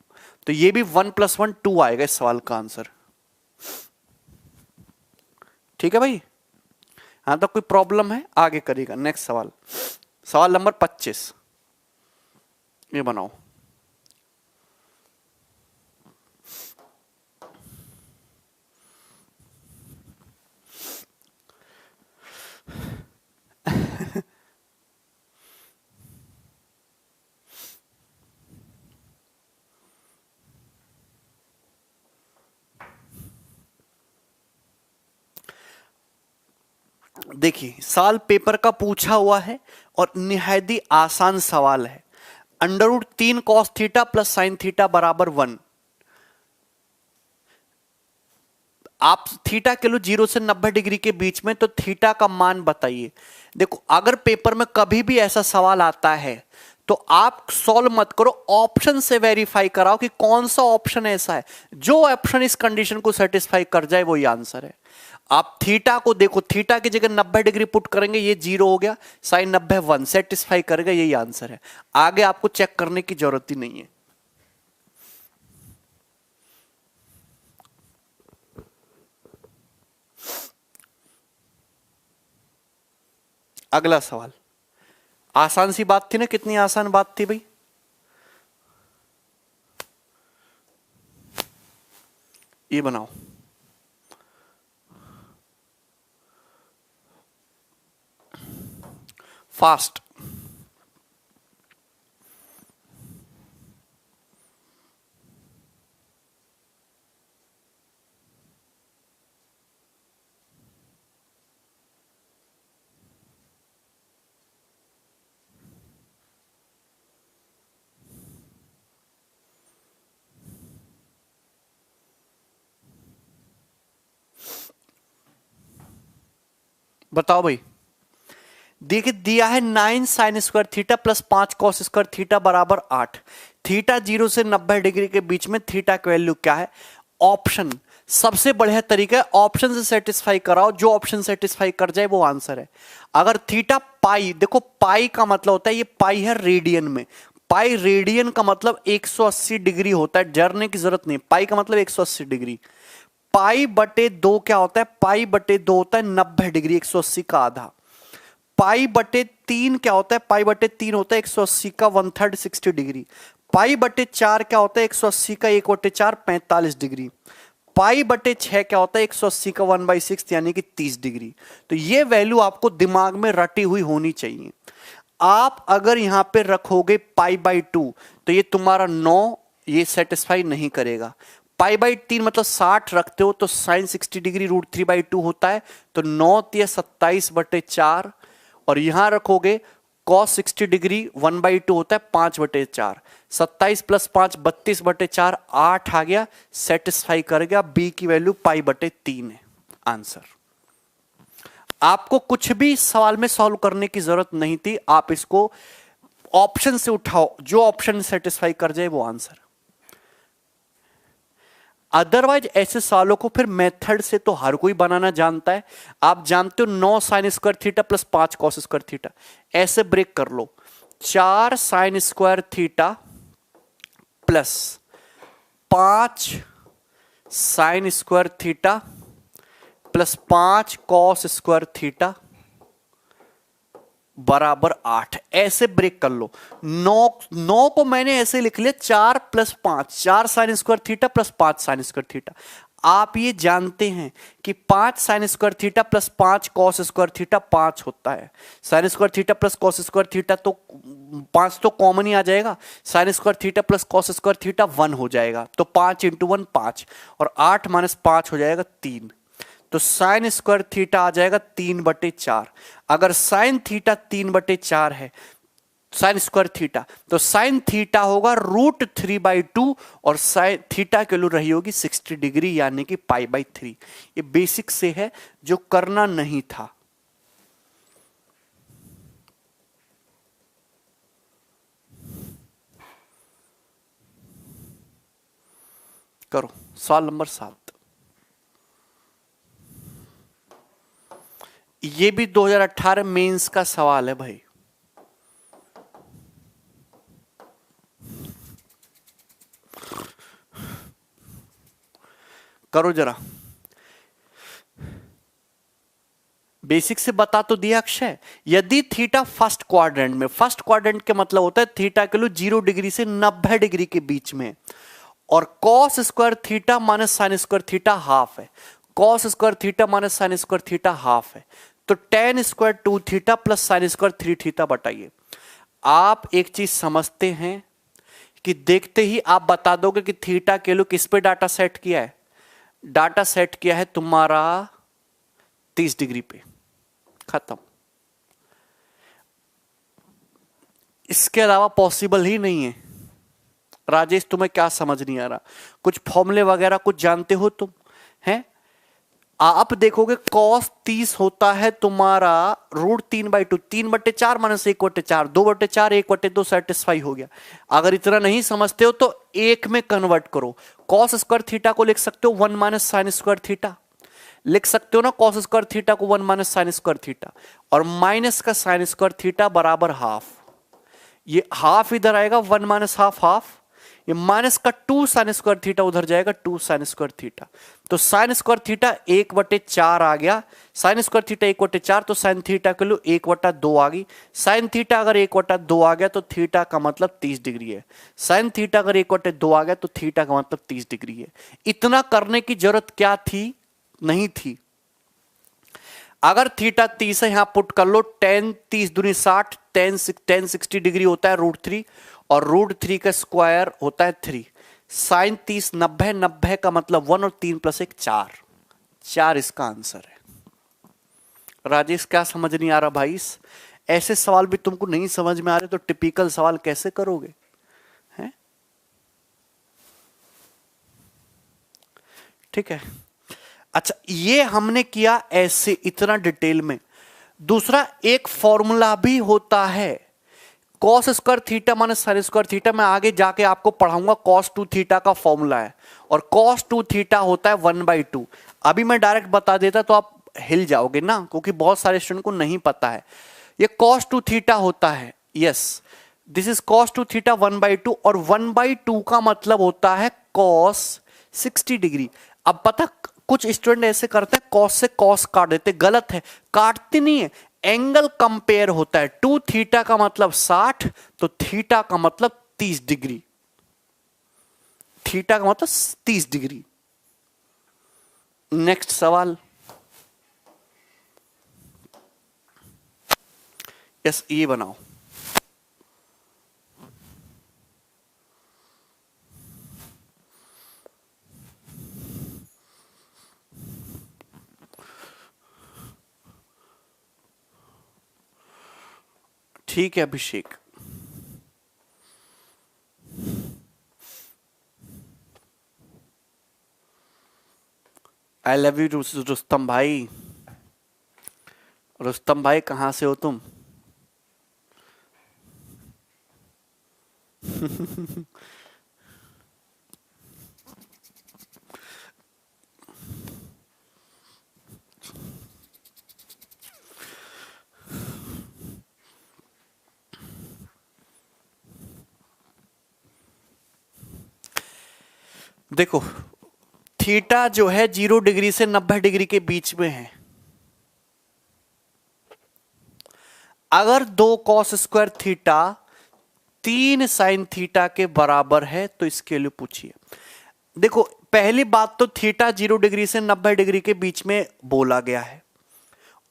तो ये भी 1 + 1 2 आएगा इस सवाल का आंसर। ठीक है भाई, यहां तक कोई प्रॉब्लम है, आगे करेगा। नेक्स्ट सवाल, सवाल नंबर 25, ये बनाओ। देखिए, सवाल पेपर का पूछा हुआ है और निहायत ही आसान सवाल है। √3 cos theta plus sine theta बराबर 1। आप थीटा के लो 0 से 90 डिग्री के बीच में, तो थीटा का मान बताइए। देखो, अगर पेपर में कभी भी ऐसा सवाल आता है तो आप सॉल्व मत करो, ऑप्शन से वेरीफाई कराओ कि कौन सा ऑप्शन ऐसा है जो ऑप्शन इस कंडीशन को सेटिस्फाई कर जाए, वही आंसर है। आप थीटा को देखो, थीटा की जगह 90 डिग्री पुट करेंगे, ये 0 हो गया, साइन 90 1 सेटिस्फाई करेगा, यही आंसर है। आगे आपको चेक करने की जरूरत ही नहीं है। अगला सवाल, आसान सी बात थी ना, कितनी आसान बात थी भाई। ये बनाओ, फास्ट। बताओ भाई, देखिए दिया है 9 sign square theta plus 5 cos square theta बराबर 8। थीटा 0 से 90 डिग्री के बीच में थीटा की वैल्यू क्या है। ऑप्शन सबसे बढ़िया तरीका है, ऑप्शन से सेटिस्फाई कराओ, जो ऑप्शन सेटिस्फाई कर जाए वो आंसर है। अगर थीटा पाई, देखो पाई का मतलब होता है, ये पाई है रेडियन में, पाई रेडियन का मतलब 180 डिग्री होता है, डरने की जरूरत नहीं, पाई का मतलब 180 डिग्री। पाई बटे 2 क्या होता है, पाई बटे 2 होता है 90 डिग्री, 180 का आधा। पाई बटे 3 क्या होता है, पाई बटे 3 होता है 180 का 1/3 60 डिग्री। पाई बटे 4 क्या होता है, 180 का 1/4 45 डिग्री। पाई बटे 6 क्या होता है, 180 का 1/6 यानी कि 30 डिग्री। तो ये वैल्यू आपको दिमाग में रटी हुई होनी चाहिए। आप अगर यहां पे रखोगे पाई बाई 2 तो ये तुम्हारा 9, ये सेटिस्फाई नहीं करेगा। पाई बाई 3 मतलब 60 रखते हो तो साइन 60 डिग्री √3/2 होता है, तो 9 × 27/4। और यहां रखोगे cos 60 डिग्री 1/2 होता है 5/4, 27 + 5 32/4, 8 आ गया, सेटिस्फाई कर गया। बी की वैल्यू पाई/3 है आंसर। आपको कुछ भी सवाल में सॉल्व करने की जरूरत नहीं थी, आप इसको ऑप्शन से उठाओ, जो ऑप्शन सेटिस्फाई कर जाए वो आंसर। अदरवाइज ऐसे सवालों को फिर मेथड से तो हर कोई बनाना जानता है। आप जानते हो 9 sign square theta plus 5 cos square theta, ऐसे ब्रेक कर लो, 4 sign square theta plus 5 sign square theta plus 5 cos square theta बराबर 8, ऐसे ब्रेक कर लो। 9 को मैंने ऐसे लिख लिया 4 + 5, 4 sign square theta plus 5 sign square theta. आप ये जानते हैं कि 5 sign square theta plus 5 cos square theta 5 होता है। Sign square theta plus cos square theta तो 5 तो कॉमन ही आ जाएगा, sign square theta plus cos square theta 1 हो जाएगा, तो 5 × 1 5, और 8 - 5 हो जाएगा 3, तो साइन स्क्वायर थीटा आ जाएगा 3/4। अगर साइन थीटा 3/4 है, साइन स्क्वायर थीटा, तो साइन थीटा होगा √3/2 और साइन थीटा की वैल्यू रही होगी 60 डिग्री यानी कि पाई/3। ये बेसिक से है जो करना नहीं था। करो सवाल नंबर 7। ये भी 2018 मेंस का सवाल है भाई। करो जरा, बेसिक से बता तो दिया अक्षय। यदि थीटा फर्स्ट क्वाड्रेंट में, फर्स्ट क्वाड्रेंट के मतलब होता है थीटा के लिए 0 डिग्री से 90 डिग्री के बीच में, और cos square theta minus sine square theta half है, cos square theta minus sine square theta half है, तो tan square 2 theta plus sine square 3 theta बताइए। आप एक चीज समझते हैं कि देखते ही आप बता दोगे कि थीटा के लिए किस पे डाटा सेट किया है, डाटा सेट किया है तुम्हारा 30 डिग्री पे, खत्म। इसके अलावा पॉसिबल ही नहीं है। राजेश तुम्हें क्या समझ नहीं आ रहा, कुछ फॉर्मूले वगैरह कुछ जानते हो तुम हैं? आप देखोगे cos 30 होता है तुम्हारा √3/2, 3/4 -1/4, 2/4, 1/2 सेटिस्फाई हो गया। अगर इतना नहीं समझते हो तो एक में कन्वर्ट करो। cos स्क्वायर थीटा को लिख सकते हो 1 - sin स्क्वायर थीटा, लिख सकते हो ना cos स्क्वायर थीटा को 1 - sin स्क्वायर थीटा, और माइनस का sin स्क्वायर थीटा बराबर हाफ। ये हाफ इधर आएगा, 1 - हाफ हाफ, ये माइनस का 2 sin स्क्वायर थीटा उधर जाएगा, 2 sin स्क्वायर थीटा। तो sin स्क्वायर थीटा 1/4 आ गया, sin स्क्वायर थीटा 1/4, तो sin थीटा के लिए 1/2 आ गई। sin थीटा अगर 1/2 आ गया तो थीटा का मतलब 30 डिग्री है। sin थीटा अगर 1/2 आ गया तो थीटा का मतलब 30 डिग्री है। इतना करने की जरूरत क्या थी? नहीं थी। अगर थीटा 30 है, यहां पुट कर लो, tan 30 दूनी 60, tan 60 डिग्री होता है √3, और √3 का स्क्वायर होता है 3। sin 30 90, 90 का मतलब 1 और 3 + 1 4, 4 इसका आंसर है। राजेश क्या समझ नहीं आ रहा भाई? ऐसे सवाल भी तुमको नहीं समझ में आ रहे तो टिपिकल सवाल कैसे करोगे? हैं? ठीक है, अच्छा ये हमने किया ऐसे इतना डिटेल में। दूसरा एक फॉर्मूला भी होता है cos square theta minus sin square theta, मैं आगे जाके आपको पढ़ाऊंगा। cos 2 थीटा का फॉर्मूला है, और cos 2 थीटा होता है 1/2। अभी मैं डायरेक्ट बता देता तो आप हिल जाओगे ना, क्योंकि बहुत सारे स्टूडेंट को नहीं पता है। ये cos 2 थीटा होता है, yes this is cos 2 theta 1/2, और 1/2 का मतलब होता है cos 60 डिग्री। अब पता कुछ स्टूडेंट ऐसे करते हैं cos से cos काट देते, गलत है, काटते नहीं है, एंगल कंपेयर होता है। 2 थीटा का मतलब 60, तो थीटा का मतलब 30 डिग्री, थीटा का मतलब 30 डिग्री। नेक्स्ट सवाल, यस ये बनाओ। ठीक है अभिषेक, आई लव यू रुस्तम भाई। रुस्तम भाई कहां से हो तुम? देखो थीटा जो है 0 डिग्री से 90 डिग्री के बीच में है। अगर 2 cos square theta 3 sin theta के बराबर है तो इसके लिए पूछिए। देखो पहली बात तो थीटा 0 डिग्री से 90 डिग्री के बीच में बोला गया है,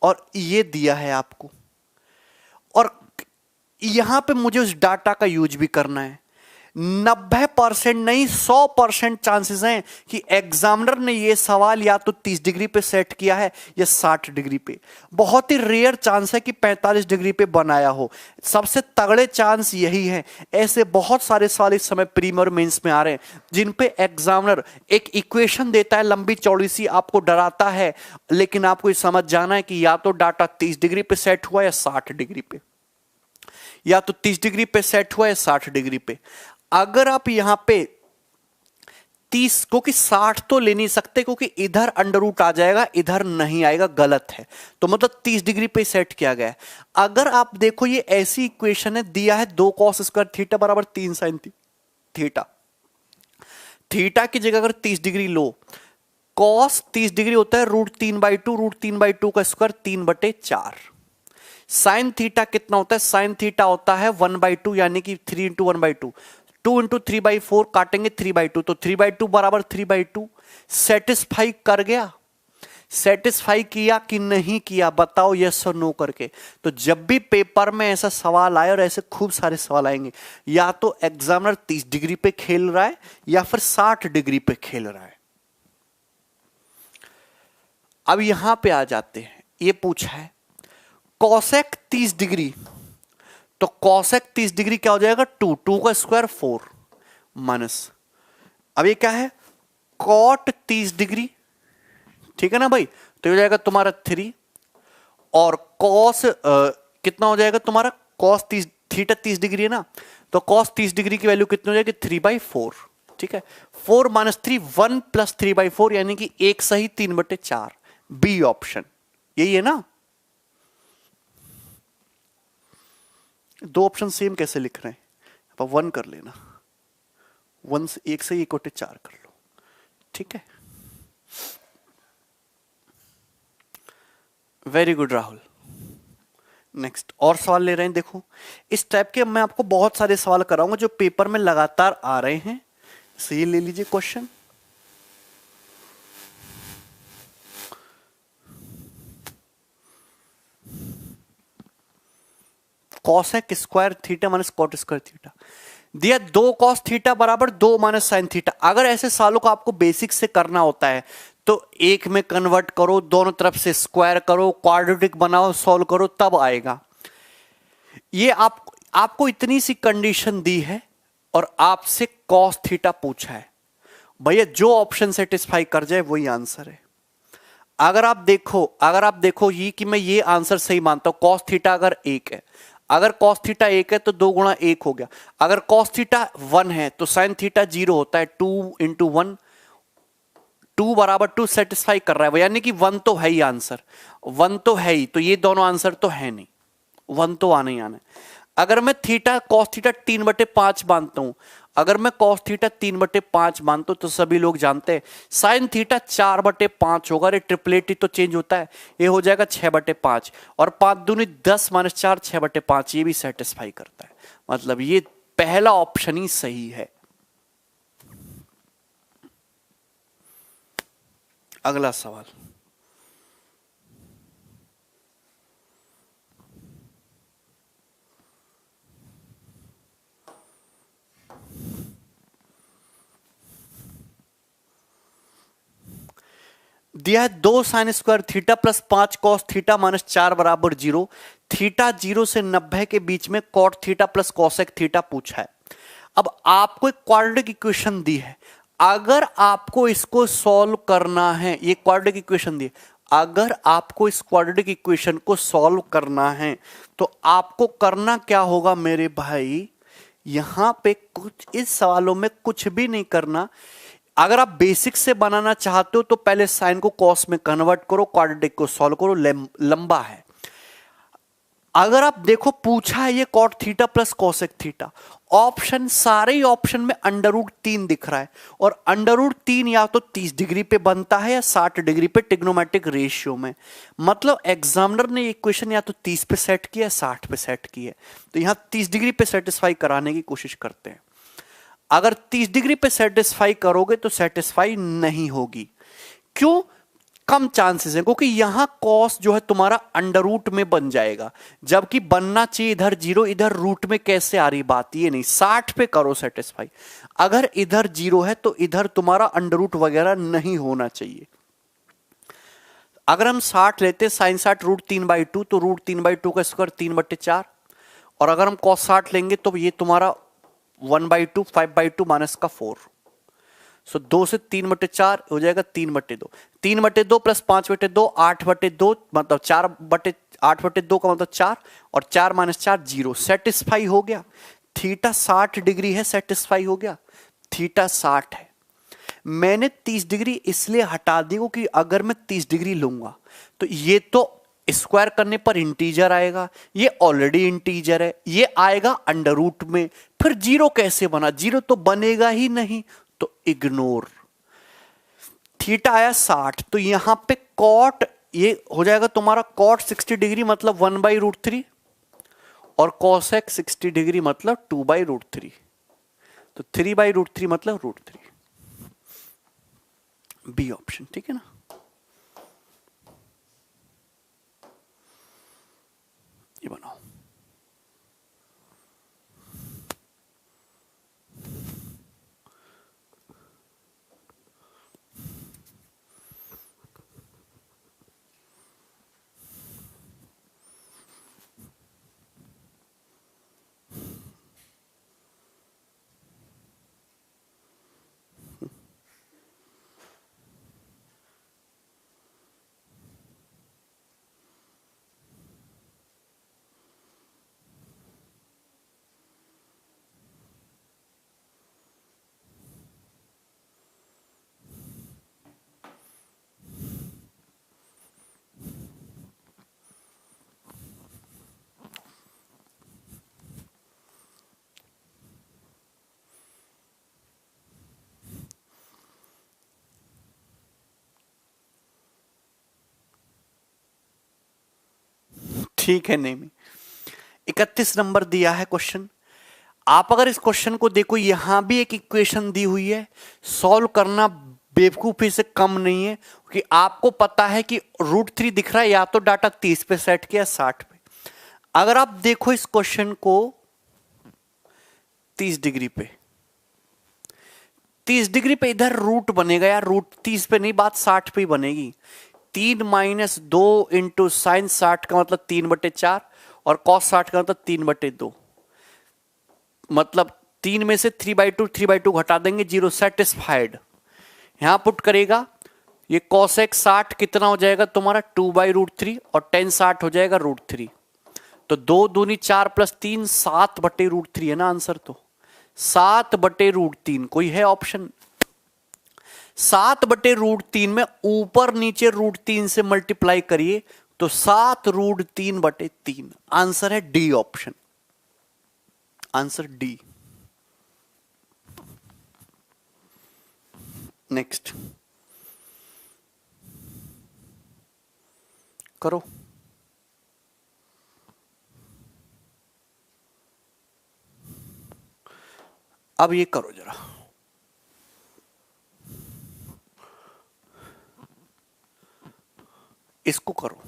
और ये दिया है आपको, और यहां पे मुझे उस डाटा का यूज भी करना है। 90% नहीं 100% चांसेस हैं कि एग्जामिनर ने ये सवाल या तो 30 डिग्री पे सेट किया है या 60 डिग्री पे। बहुत ही रेयर चांस है कि 45 डिग्री पे बनाया हो, सबसे तगड़े चांस यही है। ऐसे बहुत सारे सवाल इस समय प्रीलिम और मेंस में आ रहे हैं जिन पे एग्जामिनर एक इक्वेशन देता है लंबी चौड़ी सी, आपको डराता है, लेकिन आपको ये समझ जाना है कि या तो डाटा 30 डिग्री पे सेट हुआ या 60 डिग्री पे, या तो 30 डिग्री पे सेट हुआ या 60 डिग्री पे। अगर आप यहां पे 30, क्योंकि 60 तो ले नहीं सकते क्योंकि इधर अंडर रूट आ जाएगा, इधर नहीं आएगा, गलत है, तो मतलब 30 डिग्री पे सेट किया गया है। अगर आप देखो ये ऐसी इक्वेशन है, दिया है 2 cos स्क्वायर थीटा बराबर 3 sin थीटा, थीटा की जगह अगर 30 डिग्री लो, cos 30 डिग्री होता है √3/2, √3/2 का स्क्वायर 3/4। साइन थीटा कितना होता है? साइन थीटा होता है 1/2, यानी कि 3 × 1/2, 2 × 3/4 काटेंगे 3/2, तो 3/2 बराबर 3/2। सेटिस्फाई कर गया? सेटिस्फाई किया कि नहीं किया बताओ, यस और नो करके। तो जब भी पेपर में ऐसा सवाल आए, और ऐसे खूब सारे सवाल आएंगे, या तो एग्जामिनर 30 डिग्री पे खेल रहा है या फिर 60 डिग्री पे खेल रहा है। अब यहां पे आ जाते हैं, ये पूछा है कॉसेक 30 डिग्री, तो कॉसेक 30 डिग्री क्या हो जाएगा? 2 का स्क्वायर 4 माइनस, अब ये क्या है? कॉट 30 डिग्री, ठीक है ना भाई। तो हो जाएगा तुम्हारा 3 और कॉस कितना हो जाएगा तुम्हारा, कॉस 30, थीटा 30 डिग्री है ना, तो कॉस 30 डिग्री की वैल्यू कितनी हो जाएगी 3/4। ठीक है, 4 - 3 1 + 3/4 यानी कि 1 सही 3/4, बी ऑप्शन यही है ना। दो ऑप्शन सेम कैसे लिख रहे हैं, अब 1 कर लेना, 1 से 1 सही 1/4 कर लो। ठीक है, वेरी गुड राहुल। नेक्स्ट और सवाल ले रहे हैं, देखो इस टाइप के मैं आपको बहुत सारे सवाल कराऊंगा जो पेपर में लगातार आ रहे हैं। सही ले लीजिए question. Cosec square theta minus cot square theta दिया, 2 कॉस थीटा बराबर 2 माइनस साइन थीटा। अगर ऐसे सवालों को आपको बेसिक से करना होता है तो एक में कन्वर्ट करो, दोनों तरफ से स्क्वायर करो, क्वाड्रेटिक बनाओ, सॉल्व करो, तब आएगा। ये आपको इतनी सी कंडीशन दी है और आपसे कॉस थीटा पूछा है, भैया जो ऑप्शन सेटिस्फाई कर जाए वही आंसर है। अगर आप देखो ये कि मैं ये आंसर सही मानता हूं, कॉस थीटा अगर 1 है, अगर कॉस थीटा 1 है तो 2 गुणा 1 हो गया। अगर कॉस थीटा 1 है तो साइन थीटा 0 होता है, 2 × 1, 2 बराबर 2 सेटिस्फाई कर रहा है, यानी कि 1 तो है ही आंसर, 1 तो है ही, तो ये दोनों आंसर तो है नहीं, 1 तो आना ही आना है। अगर मैं थीटा कॉस थीटा 3/5 मानता हूं, अगर मैं कॉस थीटा 3/5 मानता हूं तो सभी लोग जानते हैं साइन थीटा 4/5 होगा। अरे ट्रिपलेट ही तो चेंज होता है, ये हो जाएगा 6/5 और 5 दूनी 10 - 4 6/5, ये भी सेटिस्फाई करता है। मतलब ये पहला ऑप्शन ही सही है। अगला सवाल, दिया है 2 sign square theta plus 5 cos theta minus 4 बराबर 0। थीटा 0 से 90 के बीच में cot theta plus cosec theta पूछा है। अब आपको एक क्वाड्रेटिक इक्वेशन दी है, अगर आपको इसको सॉल्व करना है, ये क्वाड्रेटिक इक्वेशन दी है, अगर आपको इस क्वाड्रेटिक इक्वेशन को सॉल्व करना है तो आपको करना क्या होगा मेरे भाई, यहां पे कुछ इस सवालों में कुछ भी नहीं करना। अगर आप बेसिक से बनाना चाहते हो तो पहले साइन को कॉस में कन्वर्ट करो, क्वाड्रेटिक को सॉल्व करो, लंबा है। अगर आप देखो पूछा है ये cot theta plus cosec theta, option सारे ही ऑप्शन में √3 दिख रहा है, और √3 या तो 30 डिग्री पे बनता है या 60 डिग्री पे ट्रिग्नोमेट्रिक रेशियो में। मतलब एग्जामिनर ने इक्वेशन या तो 30 पे सेट किया, 60 पे सेट की है, तो यहां 30 डिग्री पे सेटिस्फाई कराने की कोशिश करते हैं। अगर 30 डिग्री पे सेटिस्फाई करोगे तो सेटिस्फाई नहीं होगी, क्यों, कम चांसेस है, क्योंकि यहां कॉस जो है तुम्हारा अंडर रूट में बन जाएगा, जबकि बनना चाहिए इधर 0, इधर रूट में कैसे आ रही बात, ये नहीं, 60 पे करो सेटिस्फाई। अगर इधर 0 है तो इधर तुम्हारा अंडर रूट वगैरह नहीं होना चाहिए। अगर हम 60 लेते साइन 60 √3/2, तो √3/2 का स्क्वायर 3/4, और अगर हम कॉस 60 लेंगे तो ये तुम्हारा 1/2 5/2 माइनस का 4, सो 2 से 3/4 हो जाएगा 3/2, 3/2 प्लस 5/2 8/2, मतलब 8/2 का मतलब 4, और 4 - 4 0, सेटिस्फाई हो गया। थीटा 60 डिग्री है, सेटिस्फाई हो गया, थीटा 60 है। मैंने 30 डिग्री इसलिए हटा दी क्योंकि अगर मैं 30 डिग्री लूंगा तो ये तो स्क्वायर करने पर इंटीजर आएगा, ये ऑलरेडी इंटीजर है, ये आएगा अंडर रूट में, फिर 0 कैसे बना, 0 तो बनेगा ही नहीं, तो इग्नोर। थीटा आया 60, तो यहां पे कॉट ये हो जाएगा तुम्हारा कॉट 60 डिग्री मतलब 1/√3, और कॉसेक 60 डिग्री मतलब 2/√3, तो 3/√3 मतलब √3, बी ऑप्शन, ठीक है ना। ये बनाओ, ठीक है नहीं। 31 नंबर दिया है क्वेश्चन। आप अगर इस क्वेश्चन को देखो, यहां भी एक इक्वेशन दी हुई है, सॉल्व करना बेवकूफी से कम नहीं है, कि आपको पता है कि √3 दिख रहा है, या तो डाटा 30 पे सेट किया 60 पे। अगर आप देखो इस क्वेश्चन को 30 डिग्री पे, 30 डिग्री पे इधर रूट बनेगा यार, रूट 30 पे नहीं, बात 60 पे ही बनेगी। 3 - 2 इंटू साइन 60 का मतलब 3/4, और कॉस 60 का मतलब 3/2, मतलब 3 में से 3/2 घटा देंगे, 0 सेटिस्फाइड। यहां पुट करेगा, ये cosec 60 कितना हो जाएगा तुम्हारा 2/√3, और tan 60 हो जाएगा √3। तो 2 दूनी 4 + 3 7/√3 है ना आंसर। तो 7/√3 कोई है ऑप्शन? 7/√3 में ऊपर नीचे √3 से मल्टीप्लाई करिए तो 7√3/3। आंसर है D option, answer D. Next करो। अब ये करो जरा, इसको करो।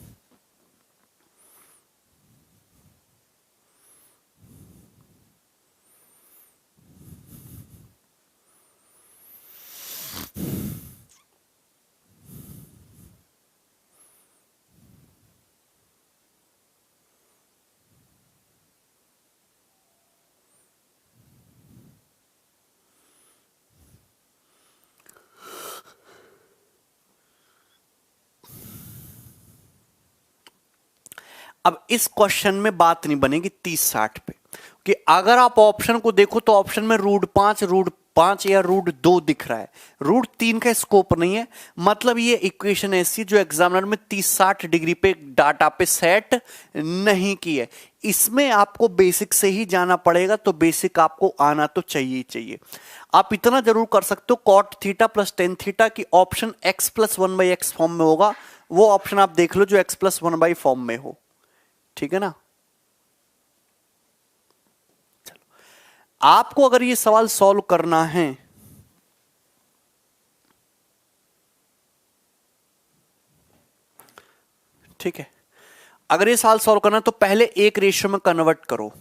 अब इस क्वेश्चन में बात नहीं बनेगी 30-60 पे, कि अगर आप ऑप्शन को देखो तो ऑप्शन में √5 या √2 दिख रहा है, √3 का स्कोप नहीं है। मतलब ये इक्वेशन ऐसी जो एग्जामिनर में 30-60 डिग्री पे डाटा पे सेट नहीं की है। इसमें आपको बेसिक से ही जाना पड़ेगा, तो बेसिक आपको आना तो चाहिए चाहिए। आप इतना जरूर कर सकते हो, cot थीटा + tan थीटा की ऑप्शन x + 1/x फॉर्म में होगा, वो ऑप्शन आप देख लो जो x + 1/, फॉर्म में हो, ठीक है ना। चलो, आपको अगर ये सवाल सॉल्व करना है, ठीक है, अगर ये सवाल सॉल्व करना है तो पहले एक रेशियो में कन्वर्ट करो।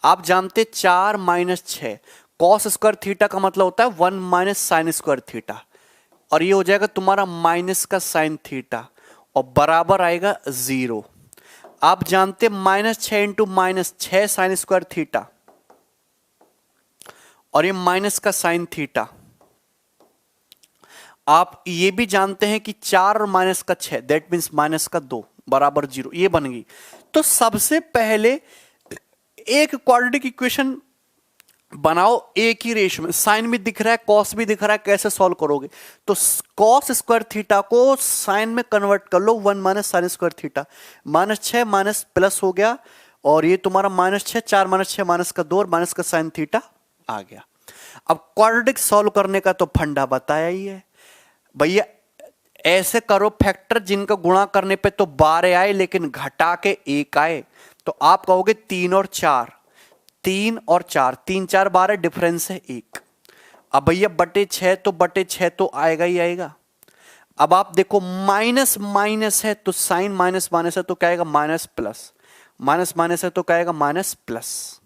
आप जानते 4 - 6 cos स्क्वायर थीटा का मतलब होता है 1 - sin स्क्वायर थीटा, और ये हो जाएगा तुम्हारा माइनस का साइन थीटा, और बराबर आएगा 0। आप जानते -6 इंटू -6 साइन स्क्वायर थीटा, और ये माइनस का साइन थीटा। आप ये भी जानते हैं कि 4 और -6 दैट मीन्स -2 बराबर 0, ये बन गई। तो सबसे पहले एक क्वाड्रेटिक इक्वेशन बनाओ एक ही रेशियो में, साइन भी दिख रहा है कॉस भी दिख रहा है, कैसे सॉल्व करोगे? तो कॉस स्क्वायर थीटा को साइन में कन्वर्ट कर लो, 1 - sign square theta, -6 minus plus हो गया, और ये तुम्हारा -6 4 - 6 -2 और माइनस का साइन थीटा आ गया। अब क्वाड्रेटिक सॉल्व करने का तो फंडा बताया ही है भैया, ऐसे करो फैक्टर जिनका गुणा करने पे तो 12 आए लेकिन घटा के 1 आए, तो आप कहोगे 3 और 4, 3 और 4, 3 4 12, डिफरेंस है 1। अब भैया /6 तो /6 तो आएगा ही आएगा। अब आप देखो माइनस माइनस है तो साइन माइनस माइनस है तो क्या आएगा? माइनस प्लस, माइनस माइनस है तो क्या आएगा? Minus plus.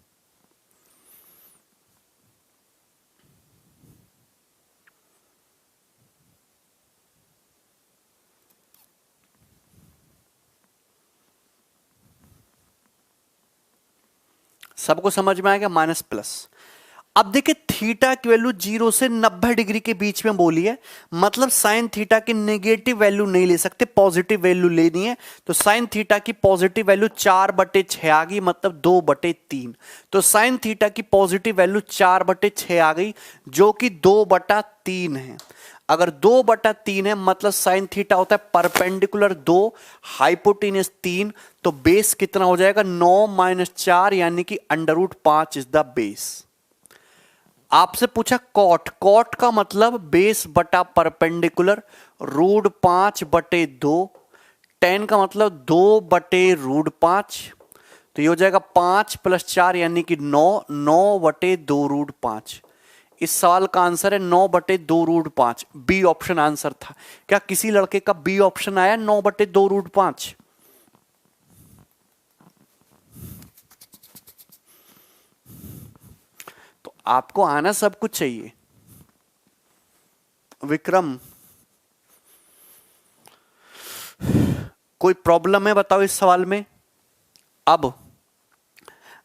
सबको समझ में आएगा? Minus plus. अब देखिए थीटा की वैल्यू 0 से 90 डिग्री के बीच में बोली है, मतलब साइन थीटा की नेगेटिव वैल्यू नहीं ले सकते, पॉजिटिव वैल्यू लेनी है। तो साइन थीटा की पॉजिटिव वैल्यू 4/6 आ गई, मतलब 2/3। तो साइन थीटा की पॉजिटिव वैल्यू 4/6 आ गई, जो कि 2/3 है। अगर 2/3 है मतलब साइन थीटा होता है परपेंडिकुलर 2, हाइपोटेन्यूस 3, तो बेस कितना हो जाएगा? 9 - 4, यानी कि √5 इज द बेस। आपसे पूछा कॉट, कॉट का मतलब बेस बटा परपेंडिकुलर, √5/2 10 का मतलब 2/√5, तो ये हो जाएगा 5 + 4 यानी कि 9, 9/2√5। इस सवाल का आंसर है 9/2√5। बी ऑप्शन आंसर था। क्या किसी लड़के का बी ऑप्शन आया 9/2√5? तो आपको आना सब कुछ चाहिए। विक्रम, कोई प्रॉब्लम है बताओ इस सवाल में? अब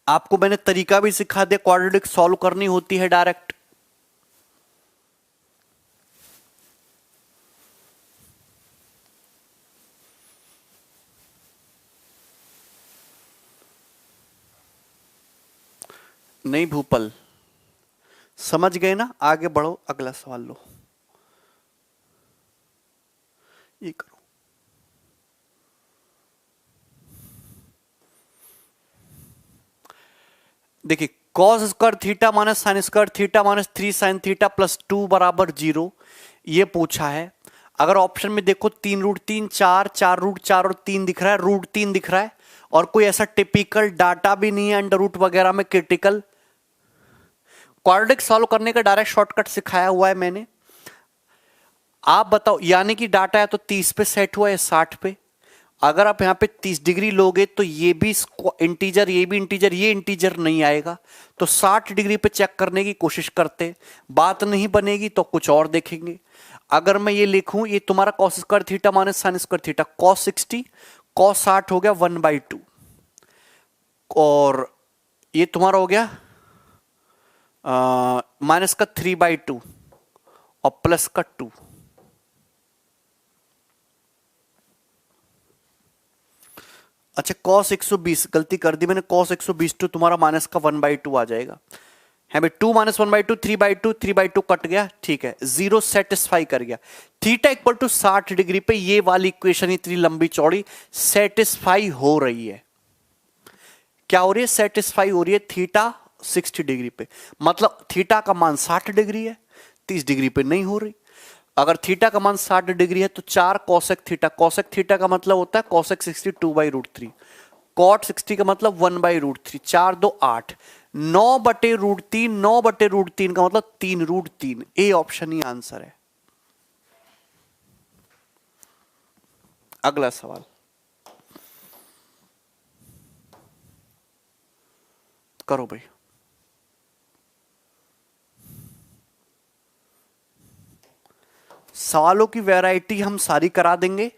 आपको मैंने तरीका भी सिखा दिया, क्वाड्रेटिक सॉल्व करनी होती है डायरेक्ट। नहीं भूपल, समझ गए ना? आगे बढ़ो, अगला सवाल लो। ये करो। देखिए, cos square theta minus sine square theta minus 3 sign theta plus 2 बराबर 0, ये पूछा है। अगर ऑप्शन में देखो 3√3, 4, 4√4 और 3 दिख रहा है, √3 दिख रहा है, और कोई ऐसा टिपिकल डाटा भी नहीं है अंडर रूट वगैरह में क्रिटिकल। क्वाड्रेटिक सॉल्व करने का डायरेक्ट शॉर्टकट सिखाया हुआ है मैंने। आप बताओ, यानी कि डाटा है तो 30 पे सेट हुआ है, 60 पे। अगर आप यहां पे 30 डिग्री लोगे तो ये भी इंटीजर, ये भी इंटीजर, ये इंटीजर नहीं आएगा। तो 60 डिग्री पे चेक करने की कोशिश करते, बात नहीं बनेगी तो कुछ और देखेंगे। अगर मैं ये लिखूं, ये तुम्हारा cos square theta minus sine square theta, cos 60, cos 60 हो गया 1/2, और ये तुम्हारा हो गया माइनस का 3/2 और प्लस का 2। अच्छा, cos 120, गलती कर दी मैंने, cos 120 तो तुम्हारा माइनस का 1/2 आ जाएगा। है भाई, 2 - 1/2, 3/2, 3/2 कट गया, ठीक है, 0 सेटिस्फाई कर गया। थीटा इक्वल टू 60 डिग्री पे ये वाली इक्वेशन इतनी लंबी चौड़ी सेटिस्फाई हो रही है। क्या हो रही है? सेटिस्फाई हो रही है थीटा 60 डिग्री पे। मतलब थीटा का मान 60 डिग्री है, 30 डिग्री पे नहीं हो रही। अगर थीटा का मान 60 डिग्री है तो 4 कोसेक थीटा, कोसेक थीटा का मतलब होता है कोसेक 60 2/√3, कॉट 60 का मतलब 1/√3, 4 2 8, 9/√3, 9/√3 का मतलब 3√3। ए ऑप्शन ही आंसर है। अगला सवाल करो भाई। सवालों की वैरायटी हम सारी करा देंगे।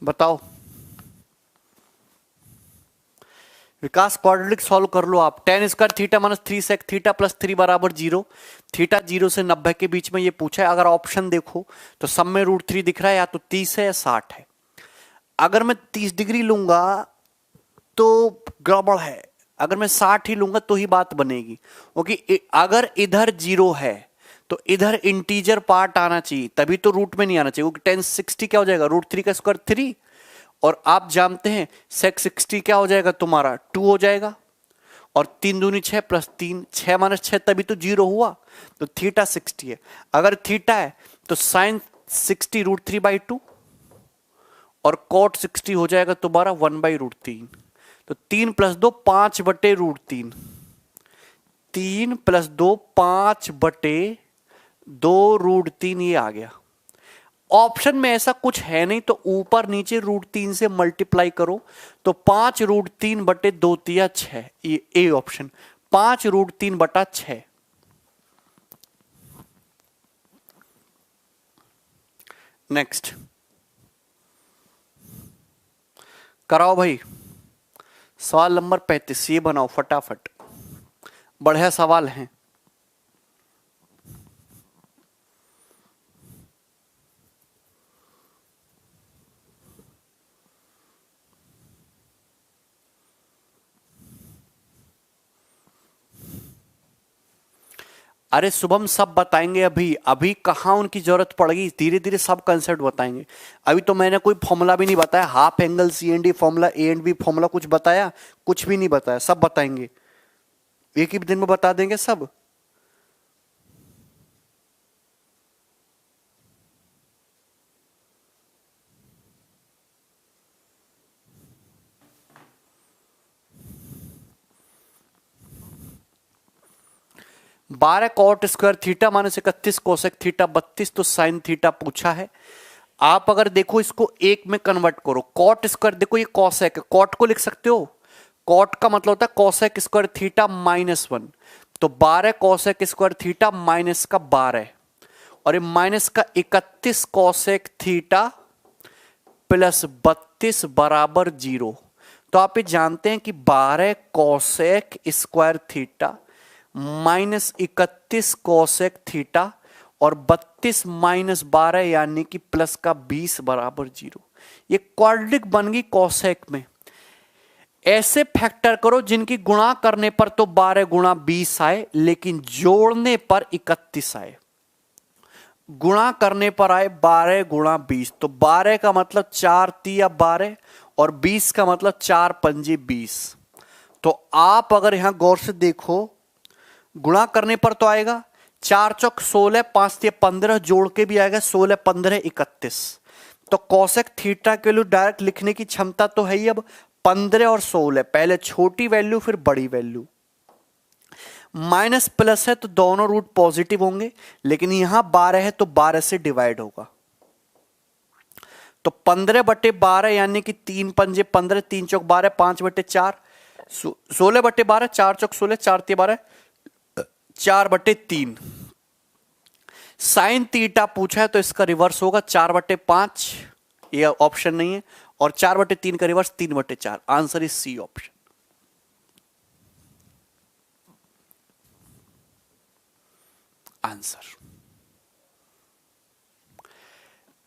बताओ विकास, क्वाड्रेटिक सॉल्व कर लो आप। tan square theta minus 3 sec theta plus 3 बराबर 0। थीटा 0 से 90 के बीच में ये पूछा है। अगर ऑप्शन देखो तो सब में √3 दिख रहा है, या तो 30 है या 60 है। अगर मैं 30 डिग्री लूंगा तो गड़बड़ है, अगर मैं 60 ही लूंगा तो ही बात बनेगी। क्योंकि अगर इधर 0 है तो इधर इंटीजर पार्ट आना चाहिए, तभी तो रूट में नहीं आना चाहिए। क्योंकि 1060 क्या हो जाएगा, √3 का स्क्वायर 3, और आप जानते हैं sec 60 क्या हो जाएगा तुम्हारा 2 हो जाएगा, और 3 दूनी 6 प्लस 3, 6 माइनस 6 तभी तो 0 हुआ। तो थीटा 60 है। अगर थीटा है तो साइन 60 √3/2 और कॉट 60 हो जाएगा तुम्हारा 1/√3। तो 3 + 2 5/√3, 3 + 2 5/2√3 ये आ गया। ऑप्शन में ऐसा कुछ है नहीं, तो ऊपर नीचे √3 से मल्टीप्लाई करो तो 5√3/2 तिया 6, ये ए ऑप्शन, 5√3/6। नेक्स्ट कराओ भाई, सवाल नंबर 35 ये बनाओ फटाफट, बढ़िया सवाल है। अरे शुभम सब बताएंगे, अभी अभी कहाँ उनकी जरूरत पड़ेगी, धीरे धीरे सब कंसेप्ट बताएंगे। अभी तो मैंने कोई फॉर्मूला भी नहीं बताया, half angle C and D formula, A and B formula कुछ बताया? कुछ भी नहीं बताया, सब बताएंगे, एक ही दिन में बता देंगे सब। बारह cot square theta minus 31 cosec theta 32 तो साइन थीटा पूछा है। आप अगर देखो इसको एक में कन्वर्ट करो, कॉट स्क्वायर, देखो ये कॉसेक, कॉट को लिख सकते हो, कॉट का मतलब होता है कॉसेक स्क्वायर थीटा -1, तो 12 कॉसेक स्क्वायर थीटा माइनस का 12 और ये माइनस का 31 कॉसेक थीटा प्लस 32 बराबर 0। तो आप ये जानते हैं कि 12 cosec square theta minus 31 cosec theta और 32 माइनस 12 यानी कि प्लस का 20 बराबर 0। ये क्वाड्रेटिक बन गई कॉसेक में। ऐसे फैक्टर करो जिनकी गुणा करने पर तो 12 गुणा 20 आए लेकिन जोड़ने पर 31 आए। गुणा करने पर आए 12 गुणा 20, तो 12 का मतलब 4 तिया 12 और 20 का मतलब 4 पंजे 20। तो आप अगर यहां गौर से देखो, गुणा करने पर तो आएगा 4 चौक 16, 5 तिया 15, जोड़ के भी आएगा 16 15 31। तो कॉसेक थीटा के लिए डायरेक्ट लिखने की क्षमता तो है ही। अब 15 और 16, पहले छोटी वैल्यू फिर बड़ी वैल्यू। माइनस प्लस है तो दोनों रूट पॉजिटिव होंगे, लेकिन यहां 12 है तो 12 से डिवाइड होगा। तो 15/12 यानी कि 3 पंजे 15, 3 चौक 12, 5/4, 16/12, 4 चौक 16, 4 तिया 12, 4/3। साइन थीटा पूछा है तो इसका रिवर्स होगा 4/5, ये ऑप्शन नहीं है, और 4/3 का reverse 3/4। Answer is C option. Answer.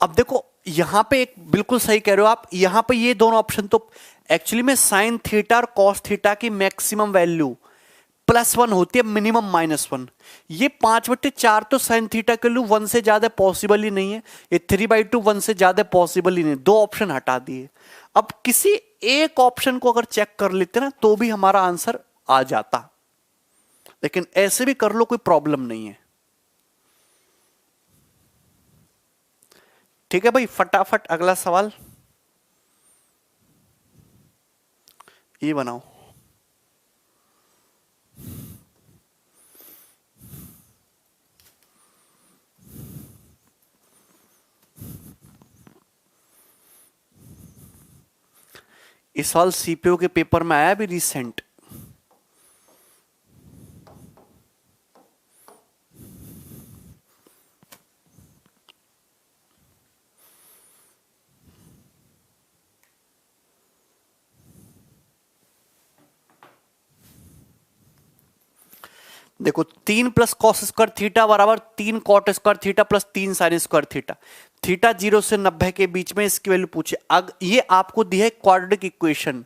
अब देखो यहां पे एक बिल्कुल सही कह रहे हो आप, यहां पे ये दोनों ऑप्शन तो एक्चुअली में साइन थीटा और कॉस थीटा की मैक्सिमम वैल्यू +1 होती है, मिनिमम -1। ये 5/4 तो साइन थीटा के लिए 1 से ज्यादा पॉसिबल ही नहीं है, ये 3/2 1 से ज्यादा पॉसिबल ही नहीं, दो ऑप्शन हटा दिए। अब किसी एक ऑप्शन को अगर चेक कर लेते ना तो भी हमारा आंसर आ जाता, लेकिन ऐसे भी कर लो कोई प्रॉब्लम नहीं है। ठीक है भाई, फटाफट अगला सवाल ये बनाओ। इस साल सीपीओ के पेपर में आया भी रिसेंट। देखो 3 प्लस कॉस स्क्वायर थीटा बराबर 3 cot square theta plus 3 sine square theta. Theta 0 से 90 के बीच में इसकी वैल्यू पूछे। ये आपको दी है क्वाड्रेटिक इक्वेशन,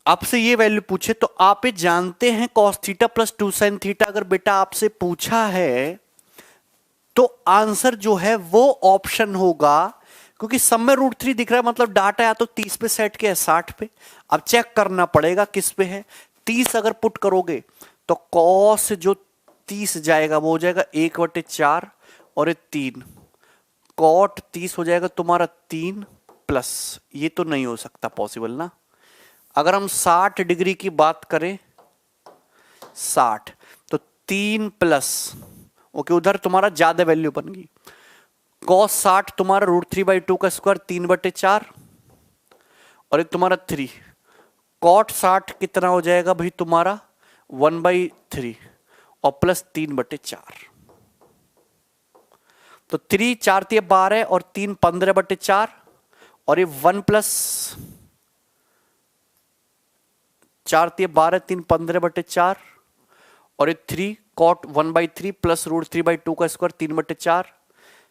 आपसे ये वैल्यू पूछे तो आप ये जानते हैं cos theta plus 2 sine theta अगर बेटा आपसे पूछा है तो आंसर जो है वो ऑप्शन होगा, क्योंकि सब में √3 दिख रहा है, मतलब डाटा या तो 30 पे सेट किया है 60 पे। अब चेक करना पड़ेगा किस पे है। 30 अगर पुट करोगे तो कॉस जो 30 जाएगा वो हो जाएगा 1/4 और ये 3, कॉट 30 हो जाएगा तुम्हारा 3 प्लस, ये तो नहीं हो सकता पॉसिबल ना। अगर हम 60 डिग्री की बात करें 60, तो 3 प्लस, ओके उधर तुम्हारा ज्यादा वैल्यू बन गई। कॉस 60 तुम्हारा √3/2 का स्क्वायर 3/4 और एक तुम्हारा 3। कॉट 60 कितना हो जाएगा भाई तुम्हारा 1/3 और प्लस 3/4। तो 3 4 तिया 12 और 3 15/4 और ये 1 प्लस 4 तिया 12 3 15/4 और ये 3 कॉट 1/3 प्लस √3/2 का स्क्वायर 3/4।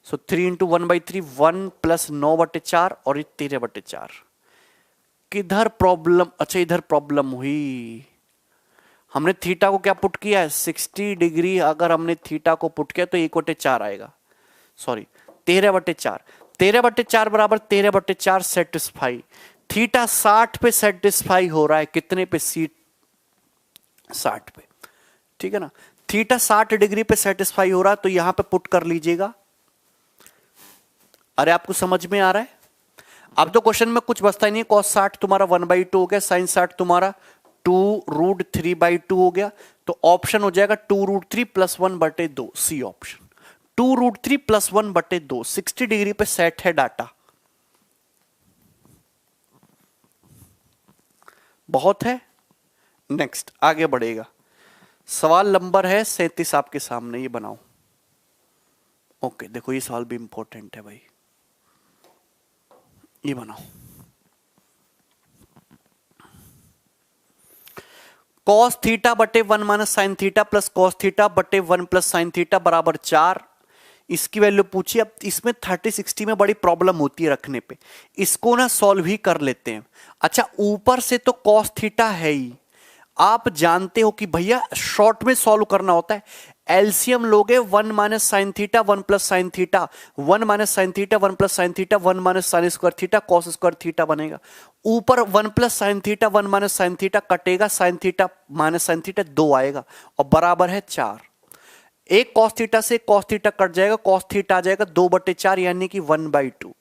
सो 3 इंटू 1/3 1 प्लस 9/4 और ये 13/4। किधर प्रॉब्लम, अच्छा इधर प्रॉब्लम हुई। हमने थीटा को क्या पुट किया है 60 डिग्री, अगर हमने थीटा को पुट किया तो 1/4 आएगा, सॉरी 13/4, 13/4 बराबर 13/4 सेटिस्फाई। थीटा 60 पे सेटिस्फाई हो रहा है, कितने पे, 60 पे, ठीक है ना। थीटा 60 डिग्री पे सेटिस्फाई हो रहा है तो यहां पे पुट कर लीजिएगा। अरे आपको समझ में आ रहा है? अब तो क्वेश्चन में कुछ बचता ही नहीं है। cos 60 तुम्हारा 1/2 हो गया, sin 60 तुम्हारा 2√3/2 हो गया, तो ऑप्शन हो जाएगा 2√3 + 1/2, सी ऑप्शन 2√3 + 1/2। 60 डिग्री पे सेट है डाटा, बहुत है। नेक्स्ट आगे बढ़ेगा, सवाल नंबर है 37 आपके सामने, ये बनाओ। ओके देखो ये सवाल भी इंपॉर्टेंट है भाई, ये बनाओ। cos थीटा बटे 1 - sin theta plus cos theta बटे 1 + sin थीटा बराबर 4, इसकी वैल्यू पूछी। अब इसमें 30-60 में बड़ी प्रॉब्लम होती है रखने पे, इसको ना सॉल्व ही कर लेते हैं। अच्छा ऊपर से तो cos थीटा है ही, आप जानते हो कि भैया शॉर्ट में सॉल्व करना होता है। एलसीएम लोगे 1 - sin theta 1 + sin theta, 1 - sin theta 1 + sin theta 1 - sin square theta cos square theta बनेगा। ऊपर 1 + sin थीटा 1 - sin थीटा कटेगा, sin थीटा - sin थीटा 2 आएगा और बराबर है 4। एक cos थीटा से cos थीटा कट जाएगा, cos थीटा आ जाएगा 2/4 यानी कि 1/2।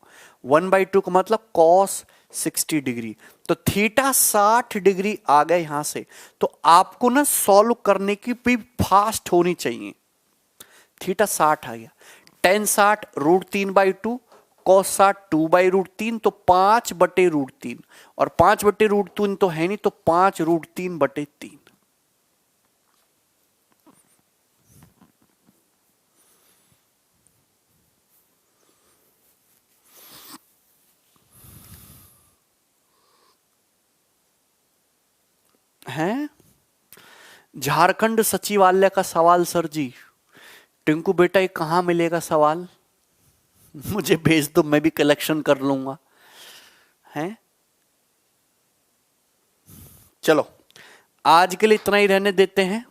1/2 का मतलब cos 60 डिग्री, तो थीटा 60 डिग्री आ गए यहां से। तो आपको ना सॉल्व करने की भी फास्ट होनी चाहिए। थीटा 60 आ गया, tan 60 √3/2, cos 60 2/√3, तो 5/√3, और 5/√3 तो है नहीं, तो 5√3/3। हैं झारखंड सचिवालय का सवाल सर जी। टिंकू बेटा ये कहां मिलेगा सवाल, मुझे भेज दो, मैं भी कलेक्शन कर लूंगा। हैं चलो आज के लिए इतना ही रहने देते हैं,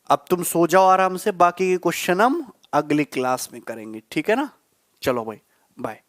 अब तुम सो जाओ आराम से, बाकी के क्वेश्चन हम अगली क्लास में करेंगे, ठीक है ना। चलो भाई बाय।